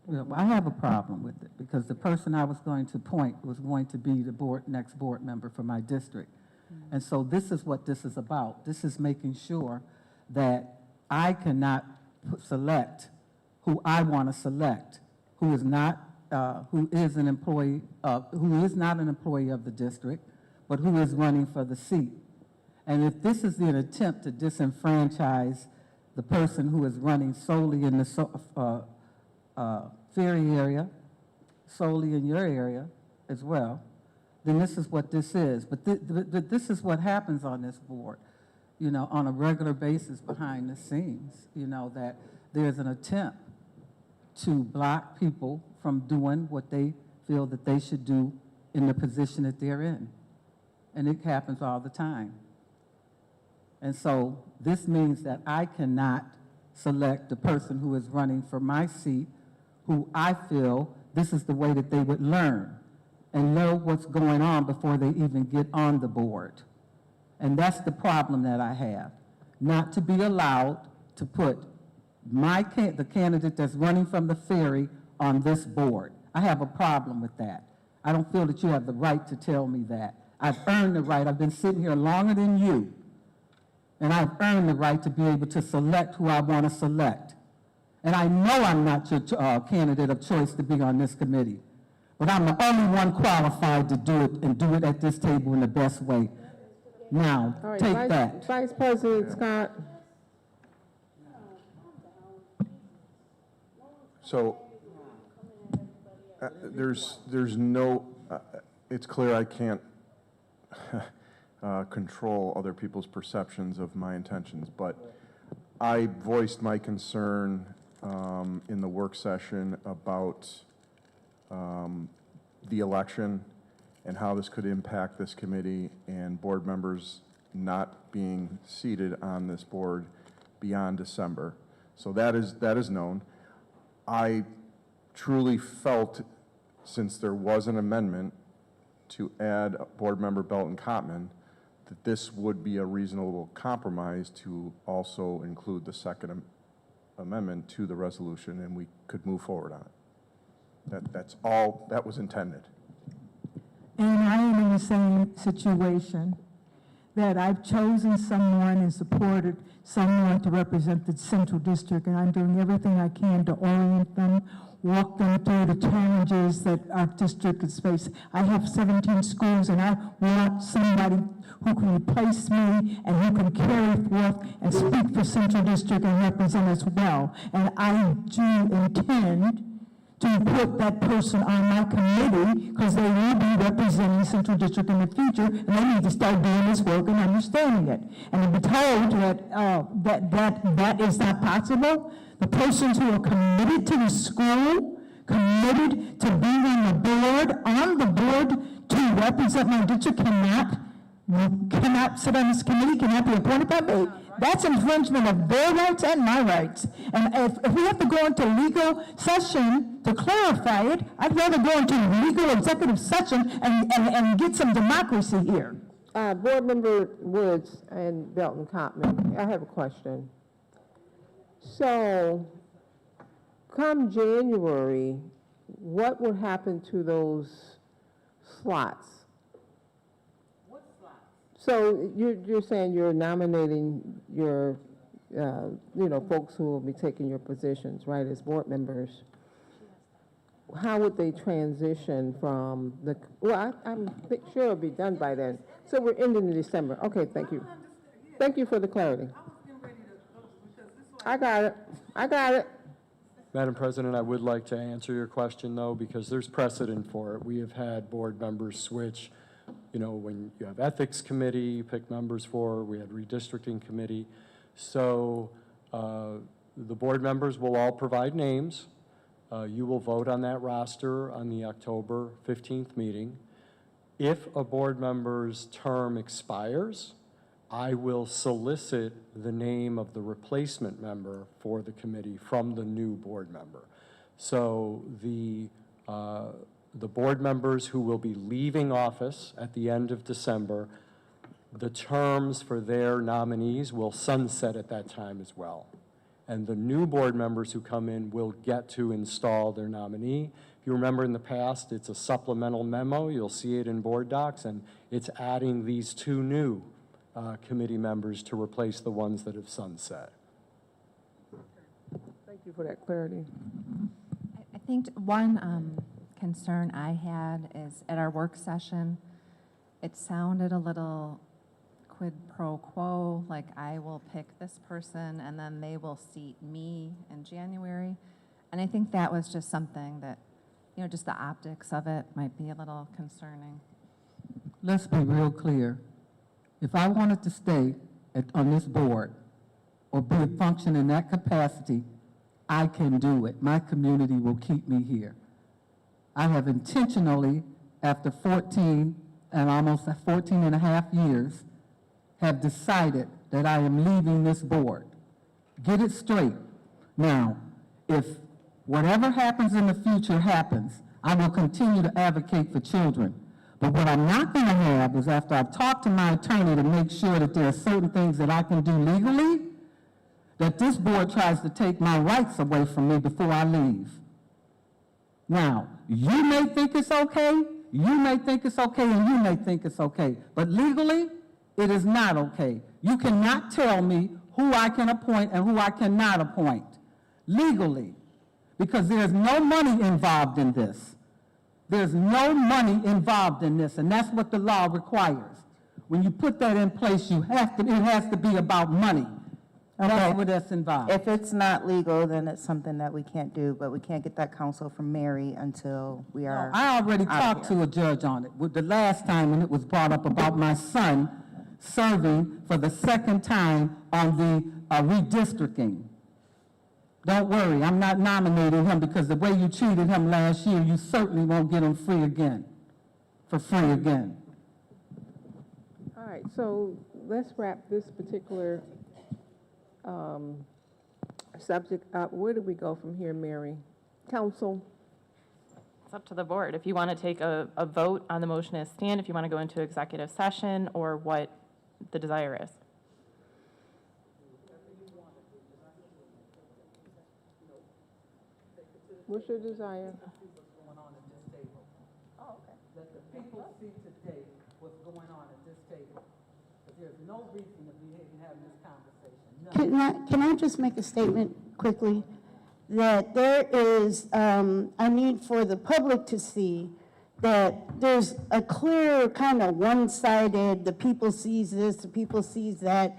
S20: Yeah, well, I have a problem with it because the person I was going to appoint was going to be the next board member for my district. And so this is what this is about. This is making sure that I cannot select who I want to select, who is not an employee who is not an employee of the district, but who is running for the seat. And if this is an attempt to disenfranchise the person who is running solely in the Ferry area, solely in your area as well, then this is what this is. But this is what happens on this board, on a regular basis behind the scenes, that there's an attempt to block people from doing what they feel that they should do in the position that they're in. And it happens all the time. And so this means that I cannot select the person who is running for my seat, who I feel this is the way that they would learn and know what's going on before they even get on the board. And that's the problem that I have, not to be allowed to put the candidate that's running from the Ferry on this board. I have a problem with that. I don't feel that you have the right to tell me that. I've earned the right. I've been sitting here longer than you, and I've earned the right to be able to select who I want to select. And I know I'm not your candidate of choice to be on this committee, but I'm the only one qualified to do it and do it at this table in the best way. Now,
S1: All right,
S20: take that.
S1: Vice President Scott.
S3: So there's no, it's clear I can't control other people's perceptions of my intentions, but I voiced my concern in the work session about the election and how this could impact this committee and board members not being seated on this board beyond December. So that is known. I truly felt, since there was an amendment to add Board Member Belton Cotman, that this would be a reasonable compromise to also include the second amendment to the resolution, and we could move forward on it. That's all that was intended.
S22: And I am in the same situation, that I've chosen someone and supported someone to represent the Central District, and I'm doing everything I can to orient them, walk them through the challenges that our district is facing. I have 17 schools, and I want somebody who can replace me and who can carry forth and speak for Central District and represent us well. And I do intend to put that person on my committee because they will be representing Central District in the future, and they need to start doing this work and understanding it. And I've been told that that is not possible. The persons who are committed to the school, committed to being on the board to represent my district cannot sit on this committee, cannot be appointed by me. That's infringement of their rights and my rights. And if we have to go into legal session to clarify it, I'd rather go into legal executive session and get some democracy here.
S1: Board Member Woods and Belton Cotman, I have a question. So, come January, what will happen to those slots?
S9: What slots?
S1: So you're saying you're nominating your, folks who will be taking your positions, right, as board members. how would they transition from the, well, I'm sure it'll be done by then. So we're ending in December. Okay, thank you. Thank you for the clarity. I got it. I got it.
S11: Madam President, I would like to answer your question, though, because there's precedent for it. We have had board members switch, you know, when you have ethics committee, you pick members for, we had redistricting committee. So the board members will all provide names. You will vote on that roster on the October 15th meeting. If a board member's term expires, I will solicit the name of the replacement member for the committee from the new board member. So the board members who will be leaving office at the end of December, the terms for their nominees will sunset at that time as well. And the new board members who come in will get to install their nominee. If you remember in the past, it's a supplemental memo. You'll see it in board docs, and it's adding these two new committee members to replace the ones that have sunset.
S1: Thank you for that clarity.
S18: I think one concern I had is at our work session, it sounded a little quid pro quo, like I will pick this person and then they will seat me in January. And I think that was just something that, you know, just the optics of it might be a little concerning.
S20: Let's be real clear. If I wanted to stay on this board or be a function in that capacity, I can do it. My community will keep me here. I have intentionally, after 14 and almost 14 and a half years, have decided that I am leaving this board. Get it straight. Now, if whatever happens in the future happens, I will continue to advocate for children. But what I'm not going to have is, after I've talked to my attorney to make sure that there are certain things that I can do legally, that this board tries to take my rights away from me before I leave. Now, you may think it's okay, you may think it's okay, and you may think it's okay, but legally, it is not okay. You cannot tell me who I can appoint and who I cannot appoint, legally, because there's no money involved in this. There's no money involved in this, and that's what the law requires. When you put that in place, it has to be about money. That's what that's involved.
S6: If it's not legal, then it's something that we can't do, but we can't get that counsel from Mary until we are.
S20: No, I already talked to a judge on it. The last time when it was brought up about my son serving for the second time on the redistricting. Don't worry, I'm not nominating him, because the way you treated him last year, you certainly won't get him free again, for free again.
S1: All right, so let's wrap this particular subject up. Where do we go from here, Mary? Council?
S7: It's up to the board. If you want to take a vote on the motion as stand, if you want to go into executive session, or what the desire is.
S1: What's your desire?
S20: Let the people see today what's going on at this table. But there's no reason that we didn't have this conversation.
S19: Can I just make a statement quickly? That there is a need for the public to see that there's a clear kind of one-sided, the people sees this, the people sees that.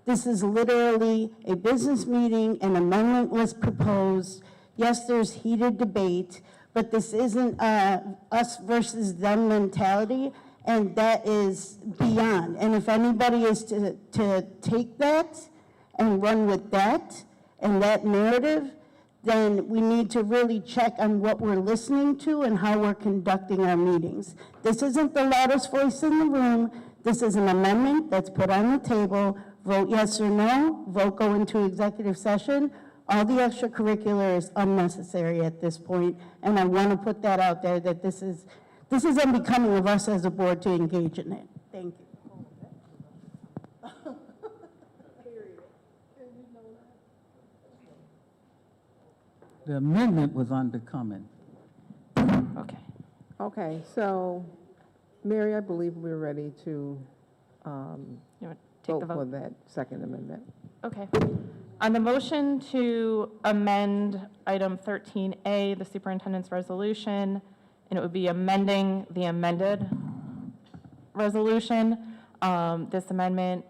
S19: This is literally a business meeting, an amendment was proposed. Yes, there's heated debate, but this isn't us versus them mentality, and that is beyond. And if anybody is to take that and run with that and that narrative, then we need to really check on what we're listening to and how we're conducting our meetings. This isn't the loudest voice in the room. This is an amendment that's put on the table. Vote yes or no, vote go into executive session. All the extracurricular is unnecessary at this point, and I want to put that out there, that this is unbecoming of us as a board to engage in it. Thank you.
S20: The amendment was unbecoming.
S7: Okay.
S1: Okay, so, Mary, I believe we're ready to
S7: You want to take the
S1: vote for
S7: vote?
S1: that second amendment.
S7: Okay. On the motion to amend item 13A, the superintendent's resolution, and it would be amending the amended resolution. This amendment,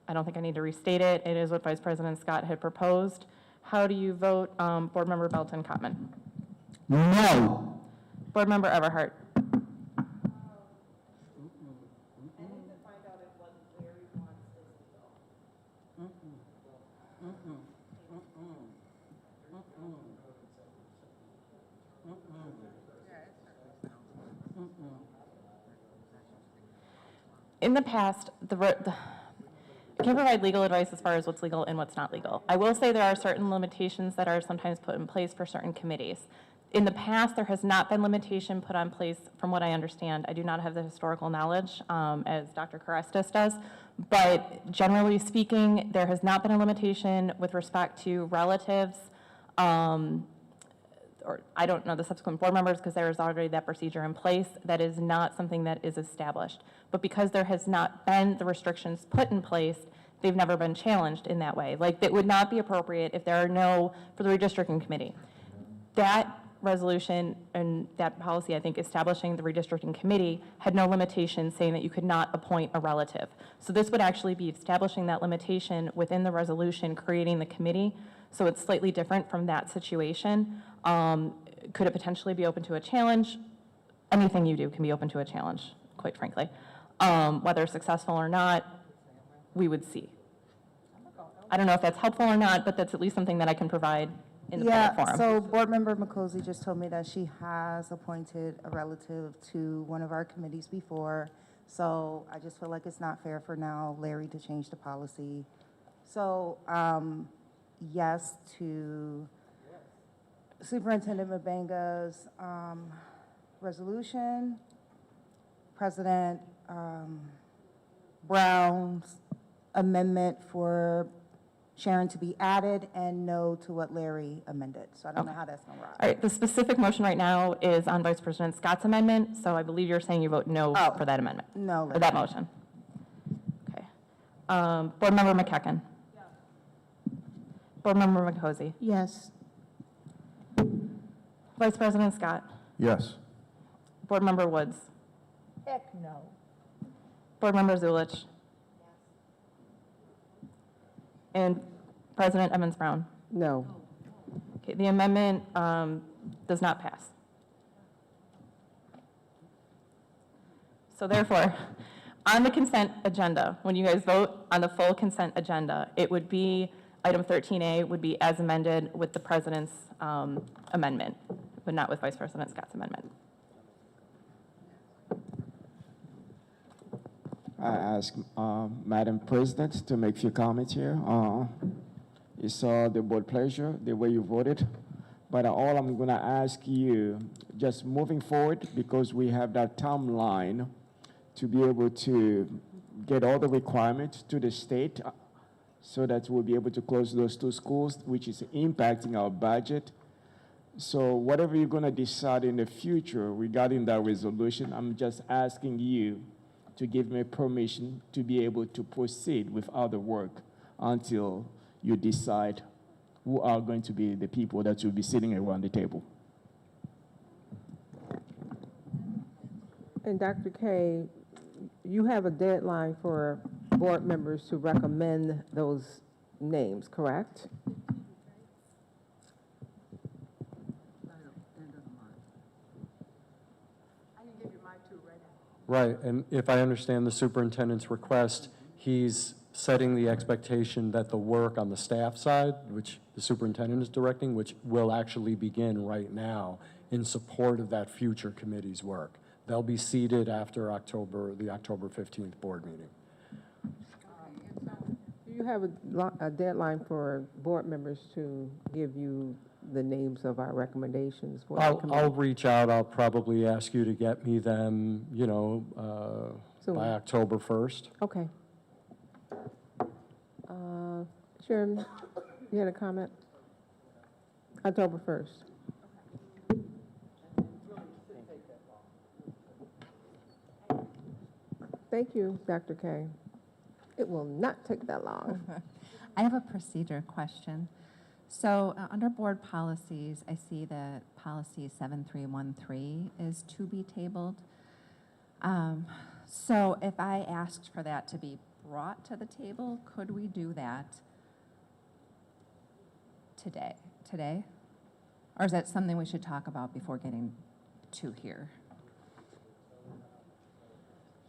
S7: I don't think I need to restate it. It is what Vice President Scott had proposed. How do you vote, Board Member Belton Cotman?
S20: No.
S7: Board Member Everhart? In the past, I can't provide legal advice as far as what's legal and what's not legal. I will say there are certain limitations that are sometimes put in place for certain committees. In the past, there has not been limitation put on place, from what I understand. I do not have the historical knowledge, as Dr. Karestas does, but generally speaking, there has not been a limitation with respect to relatives, or I don't know the subsequent board members because there is already that procedure in place. That is not something that is established. But because there has not been the restrictions put in place, they've never been challenged in that way. Like, it would not be appropriate if there are no, for the redistricting committee. That resolution and that policy, I think, establishing the redistricting committee had no limitation saying that you could not appoint a relative. So this would actually be establishing that limitation within the resolution, creating the committee. So it's slightly different from that situation. Could it potentially be open to a challenge? Anything you do can be open to a challenge, quite frankly. Whether successful or not, we would see. I don't know if that's helpful or not, but that's at least something that I can provide in the public forum.
S6: So Board Member McCosey just told me that she has appointed a relative to one of our committees before. So I just feel like it's not fair for now Larry to change the policy. So yes to Superintendent Mabenga's resolution, President Brown's amendment for Sharon to be added, and no to what Larry amended. So I don't know how that's going to rock.
S7: All right, the specific motion right now is on Vice President Scott's amendment, so I believe you're saying you vote no for that amendment.
S6: No.
S7: For that motion. Okay. Board Member McEachen? Yes. Board Member McCosey?
S19: Yes.
S7: Vice President Scott?
S8: Yes.
S7: Board Member Woods?
S14: Heck no.
S7: Board Member Zulich? And President Emmons-Brown?
S1: No.
S7: Okay, the amendment does not pass. So therefore, on the consent agenda, when you guys vote on the full consent agenda, it would be, item 13A would be as amended with the President's amendment, but not with Vice President Scott's amendment.
S4: I ask Madam President to make a few comments here. It's the board pleasure, the way you voted. But all I'm going to ask you, just moving forward, because we have that timeline to be able to get all the requirements to the state so that we'll be able to close those two schools, which is impacting our budget. So whatever you're going to decide in the future regarding that resolution, I'm just asking you to give me permission to be able to proceed with other work until you decide who are going to be the people that will be sitting around the table.
S1: And Dr. K, you have a deadline for board members to recommend those names, correct?
S11: Right, and if I understand the superintendent's request, he's setting the expectation that the work on the staff side, which the superintendent is directing, which will actually begin right now in support of that future committee's work. They'll be seated after the October 15th board meeting.
S1: Do you have a deadline for board members to give you the names of our recommendations for the committee?
S11: I'll reach out. I'll probably ask you to get me them, you know, by October 1st.
S1: Okay. Sharon, you had a comment? October 1st. Thank you, Dr. K. It will not take that long.
S18: I have a procedure question. So under board policies, I see that policy 7313 is to be tabled. So if I asked for that to be brought to the table, could we do that today? Or is that something we should talk about before getting to here?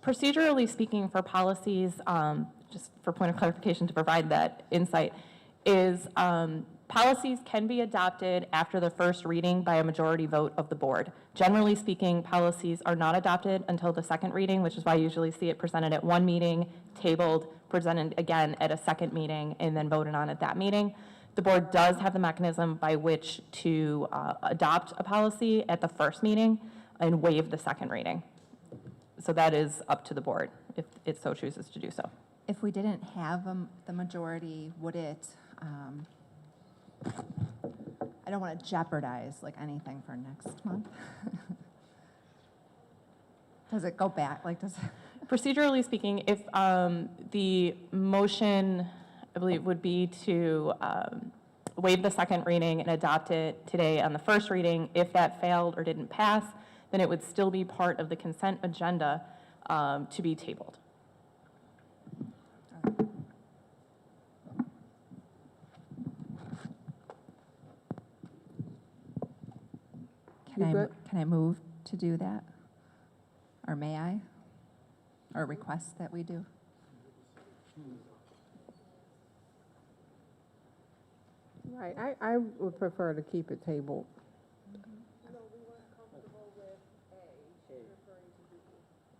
S7: Procedurally speaking, for policies, just for point of clarification to provide that insight, is policies can be adopted after the first reading by a majority vote of the board. Generally speaking, policies are not adopted until the second reading, which is why I usually see it presented at one meeting, tabled, presented again at a second meeting, and then voted on at that meeting. The board does have the mechanism by which to adopt a policy at the first meeting and waive the second reading. So that is up to the board if it so chooses to do so.
S18: If we didn't have the majority, would it, I don't want to jeopardize like anything for next month. Does it go back? Like, does it?
S7: Procedurally speaking, if the motion, I believe, would be to waive the second reading and adopt it today on the first reading, if that failed or didn't pass, then it would still be part of the consent agenda to be tabled.
S18: Can I move to do that? Or may I? Or request that we do?
S1: Right, I would prefer to keep it tabled.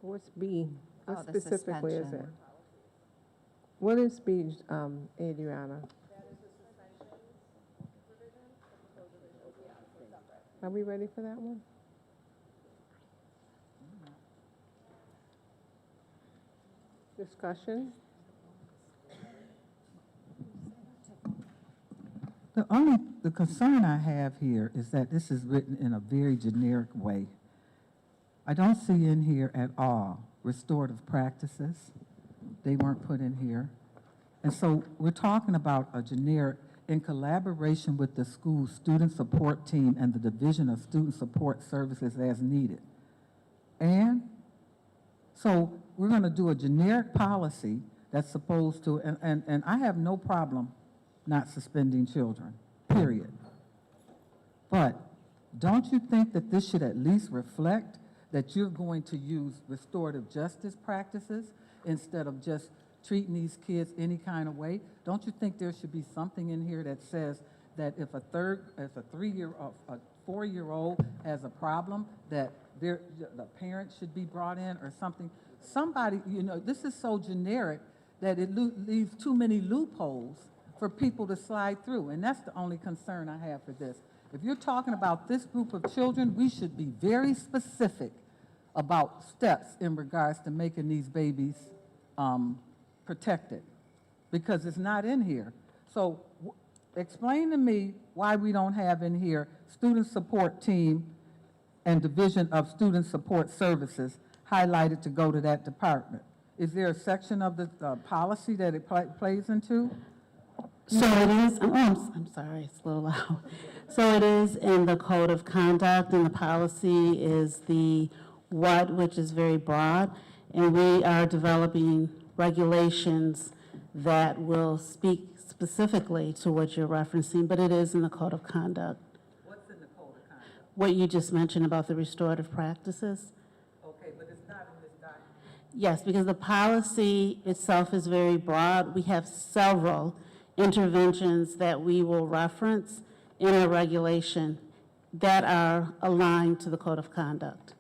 S1: What's B? What
S18: Oh, the
S1: specifically is it?
S18: suspension.
S1: What is B, Adriana? Are we ready for that one? Discussion?
S20: The concern I have here is that this is written in a very generic way. I don't see in here at all restorative practices. They weren't put in here. And so we're talking about a generic, in collaboration with the school student support team and the Division of Student Support Services as needed. And so we're going to do a generic policy that's supposed to, and I have no problem not suspending children, period. But don't you think that this should at least reflect that you're going to use restorative justice practices instead of just treating these kids any kind of way? Don't you think there should be something in here that says that if a 4-year-old has a problem, that the parent should be brought in or something? Somebody, this is so generic that it leaves too many loopholes for people to slide through, and that's the only concern I have for this. If you're talking about this group of children, we should be very specific about steps in regards to making these babies protected, because it's not in here. So explain to me why we don't have in here student support team and Division of Student Support Services highlighted to go to that department. Is there a section of the policy that it plays into?
S13: So it is, I'm sorry, it's a little loud. So it is in the code of conduct, and the policy is the what, which is very broad, and we are developing regulations that will speak specifically to what you're referencing, but it is in the code of conduct.
S20: What's in the code of conduct?
S13: What you just mentioned about the restorative practices.
S20: Okay, but it's not in this document.
S13: Yes, because the policy itself is very broad. We have several interventions that we will reference in our regulation that are aligned to the code of conduct.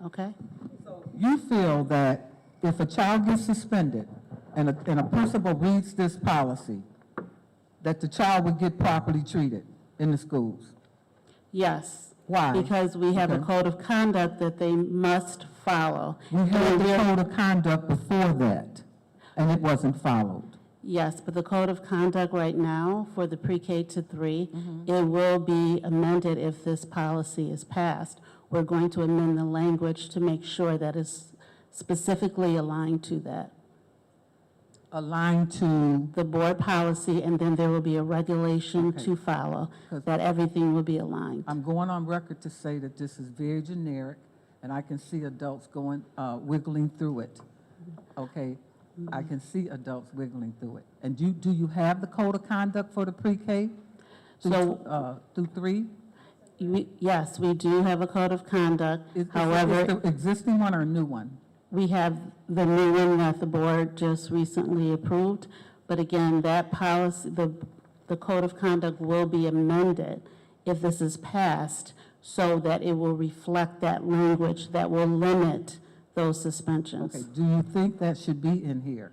S13: Okay?
S20: So you feel that if a child gets suspended and a principal reads this policy, that the child would get properly treated in the schools?
S13: Yes.
S20: Why?
S13: Because we have a code of conduct that they must follow.
S20: We had the code of conduct before that, and it wasn't followed.
S13: Yes, but the code of conduct right now for the pre-K to 3, it will be amended if this policy is passed. We're going to amend the language to make sure that it's specifically aligned to that.
S20: aligned to,
S13: the board policy, and then there will be a regulation
S20: Okay.
S13: to follow,
S20: 'Cause
S13: that everything will be aligned.
S20: I'm going on record to say that this is very generic, and I can see adults going, wiggling through it. Okay? I can see adults wiggling through it. And do you have the code of conduct for the pre-K? Through 3?
S13: Yes, we do have a code of conduct.
S20: Is
S13: However,
S20: the existing one or a new one?
S13: we have the new one that the board just recently approved. But again, that policy, the code of conduct will be amended if this is passed so that it will reflect that language that will limit those suspensions.
S20: Okay, do you think that should be in here?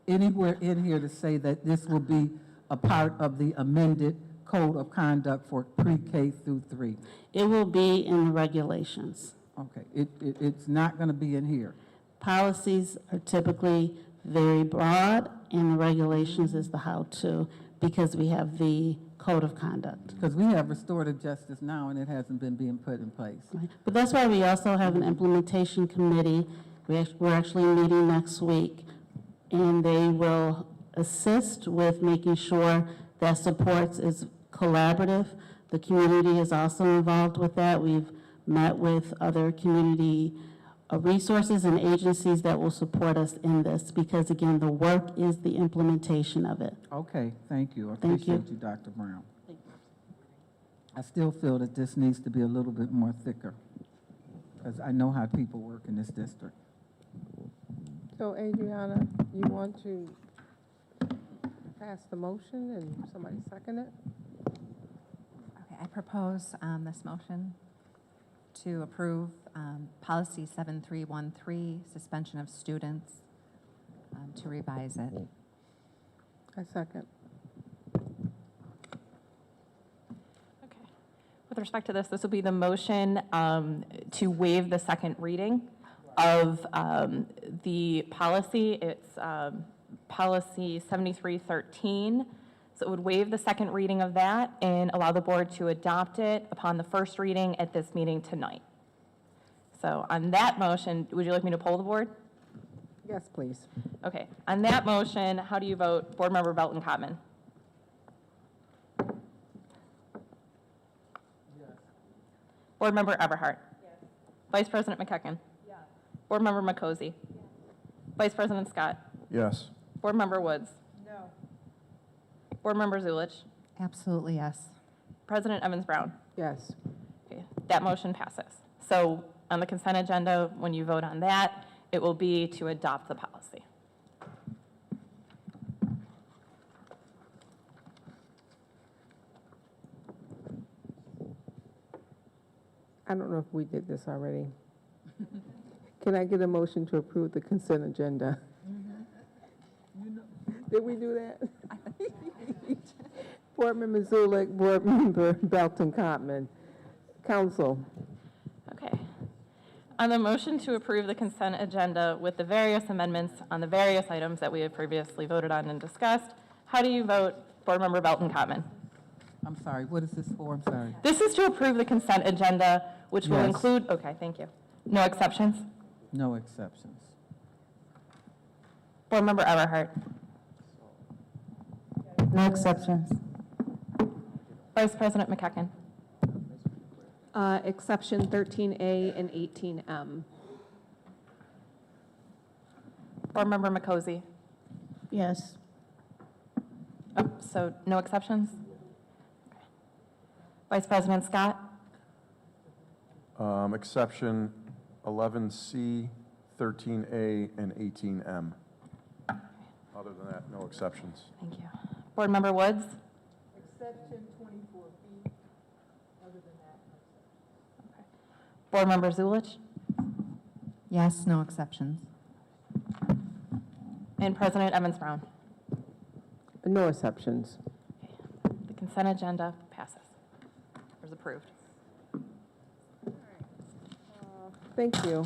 S20: Anywhere in here to say that this will be a part of the amended code of conduct for pre-K through 3?
S13: It will be in the regulations.
S20: Okay, it's not going to be in here.
S13: Policies are typically very broad, and the regulations is the how-to, because we have the code of conduct.
S20: Because we have restorative justice now, and it hasn't been being put in place.
S13: Right. But that's why we also have an implementation committee. We're actually meeting next week, and they will assist with making sure that supports is collaborative. The community is also involved with that. We've met with other community resources and agencies that will support us in this, because again, the work is the implementation of it.
S20: Okay, thank you. I
S13: Thank you.
S20: appreciate you, Dr. Brown. I still feel that this needs to be a little bit more thicker, because I know how people work in this district.
S1: So Adriana, you want to pass the motion and somebody second it?
S18: Okay, I propose this motion to approve policy 7313, suspension of students, to revise it.
S1: I second.
S7: With respect to this, this will be the motion to waive the second reading of the policy. It's policy 7313. So it would waive the second reading of that and allow the board to adopt it upon the first reading at this meeting tonight. So on that motion, would you like me to poll the board?
S1: Yes, please.
S7: Okay. On that motion, how do you vote? Board Member Belton Cotman? Board Member Everhart? Yes. Vice President McEachen? Yes. Board Member McCosey? Yes. Vice President Scott?
S3: Yes.
S7: Board Member Woods?
S1: No.
S7: Board Member Zulich?
S18: Absolutely, yes.
S7: President Evans Brown?
S1: Yes.
S7: Okay, that motion passes. So on the consent agenda, when you vote on that, it will be to adopt the policy.
S1: I don't know if we did this already. Can I get a motion to approve the consent agenda? Did we do that? Board Member Zulik, Board Member Belton Cotman. Council.
S7: Okay. On the motion to approve the consent agenda with the various amendments on the various items that we have previously voted on and discussed, how do you vote, Board Member Belton Cotman?
S20: I'm sorry, what is this for? I'm sorry.
S7: This is to approve the consent agenda, which will
S20: Yes.
S7: include, okay, thank you. No exceptions?
S20: No exceptions.
S7: Board Member Everhart?
S6: No exceptions.
S7: Vice President McEachen?
S2: Exception 13A and 18M.
S7: Board Member McCosey?
S19: Yes.
S7: Oh, so no exceptions? Okay. Vice President Scott?
S3: Exception 11C, 13A, and 18M. Other than that, no exceptions.
S7: Thank you. Board Member Woods?
S1: Exception 24B. Other than that,
S7: Board Member Zulich?
S18: Yes, no exceptions.
S7: And President Evans Brown?
S1: no exceptions.
S7: The consent agenda passes, or is approved.
S1: Thank you,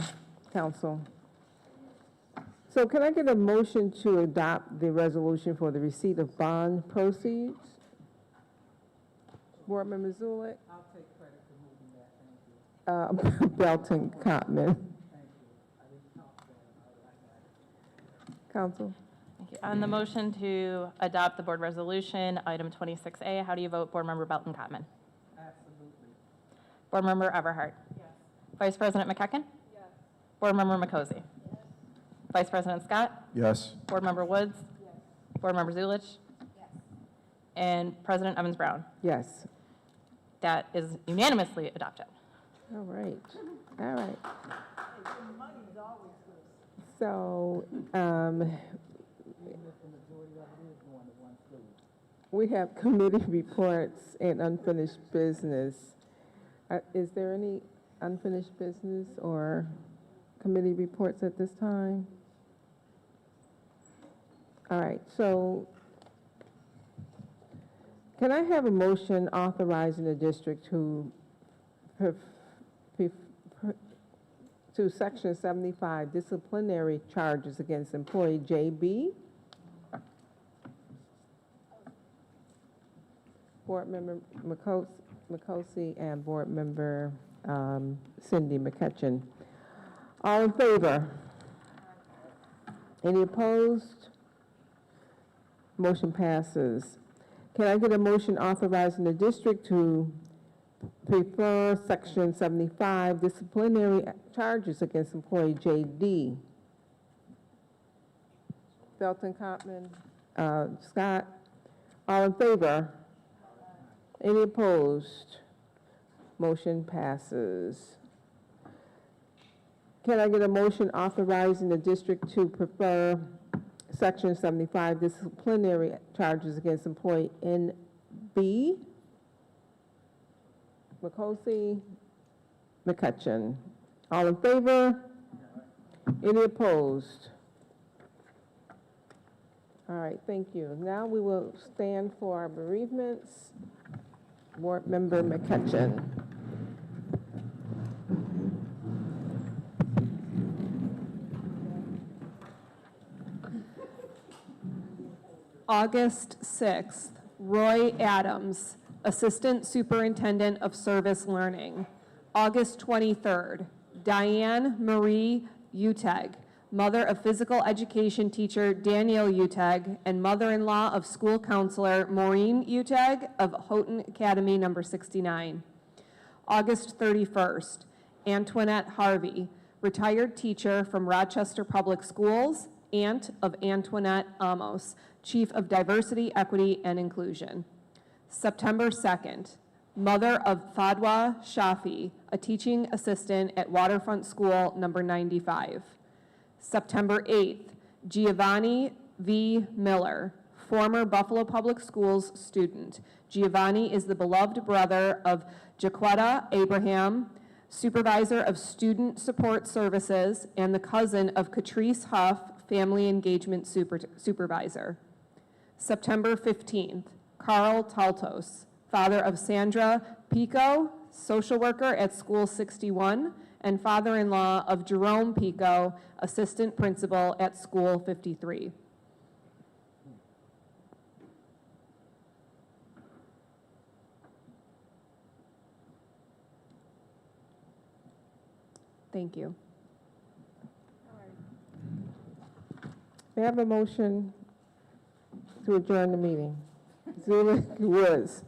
S1: council. So can I get a motion to adopt the resolution for the receipt of bond proceeds? Board Member Zulik?
S20: I'll take credit for moving that, thank you.
S1: Belton Cotman.
S20: Thank you. I didn't count that.
S1: Council?
S7: Thank you. On the motion to adopt the board resolution, item 26A, how do you vote, Board Member Belton Cottman?
S20: Absolutely.
S7: Board Member Everhart? Yes. Vice President McEcken? Yes. Board Member McCosey? Yes. Vice President Scott?
S3: Yes.
S7: Board Member Woods? Yes. Board Member Zulich? Yes. And President Evans Brown?
S1: Yes.
S7: That is unanimously adopted.
S1: All right, all right. So, we have committee reports and unfinished business. Is there any unfinished business or committee reports at this time? All right, so can I have a motion authorizing the district to Section 75 disciplinary charges against employee JB? Board Member McCosey and Board Member Cindy McCutcheon. All in favor? Any opposed? Motion passes. Can I get a motion authorizing the district to prefer Section 75 disciplinary charges against employee JD? Belton, Cottman, Scott. All in favor? Any opposed? Motion passes. Can I get a motion authorizing the district to prefer Section 75 disciplinary charges against employee NB? McCosey, McCutcheon. All in favor? Any opposed? All right, thank you. Now we will stand for our bereavements. Board Member McCutcheon.
S2: August 6th, Roy Adams, Assistant Superintendent of Service Learning. August 23rd, Diane Marie Uteg, mother of physical education teacher Danielle Uteg and mother-in-law of school counselor Maureen Uteg of Houghton Academy number 69. August 31st, Antoinette Harvey, retired teacher from Rochester Public Schools, aunt of Antoinette Amos, Chief of Diversity, Equity, and Inclusion. September 2nd, mother of Fadwa Shafi, a teaching assistant at Waterfront School number 95. September 8th, Giovanni V. Miller, former Buffalo Public Schools student. Giovanni is the beloved brother of Jaquetta Abraham, supervisor of student support services, and the cousin of Catrice Huff, family engagement supervisor. September 15th, Carl Taltos, father of Sandra Pico, social worker at School 61, and father-in-law of Jerome Pico, assistant principal at School 53. Thank you.
S1: May I have a motion to adjourn the meeting? Zulik, Woods.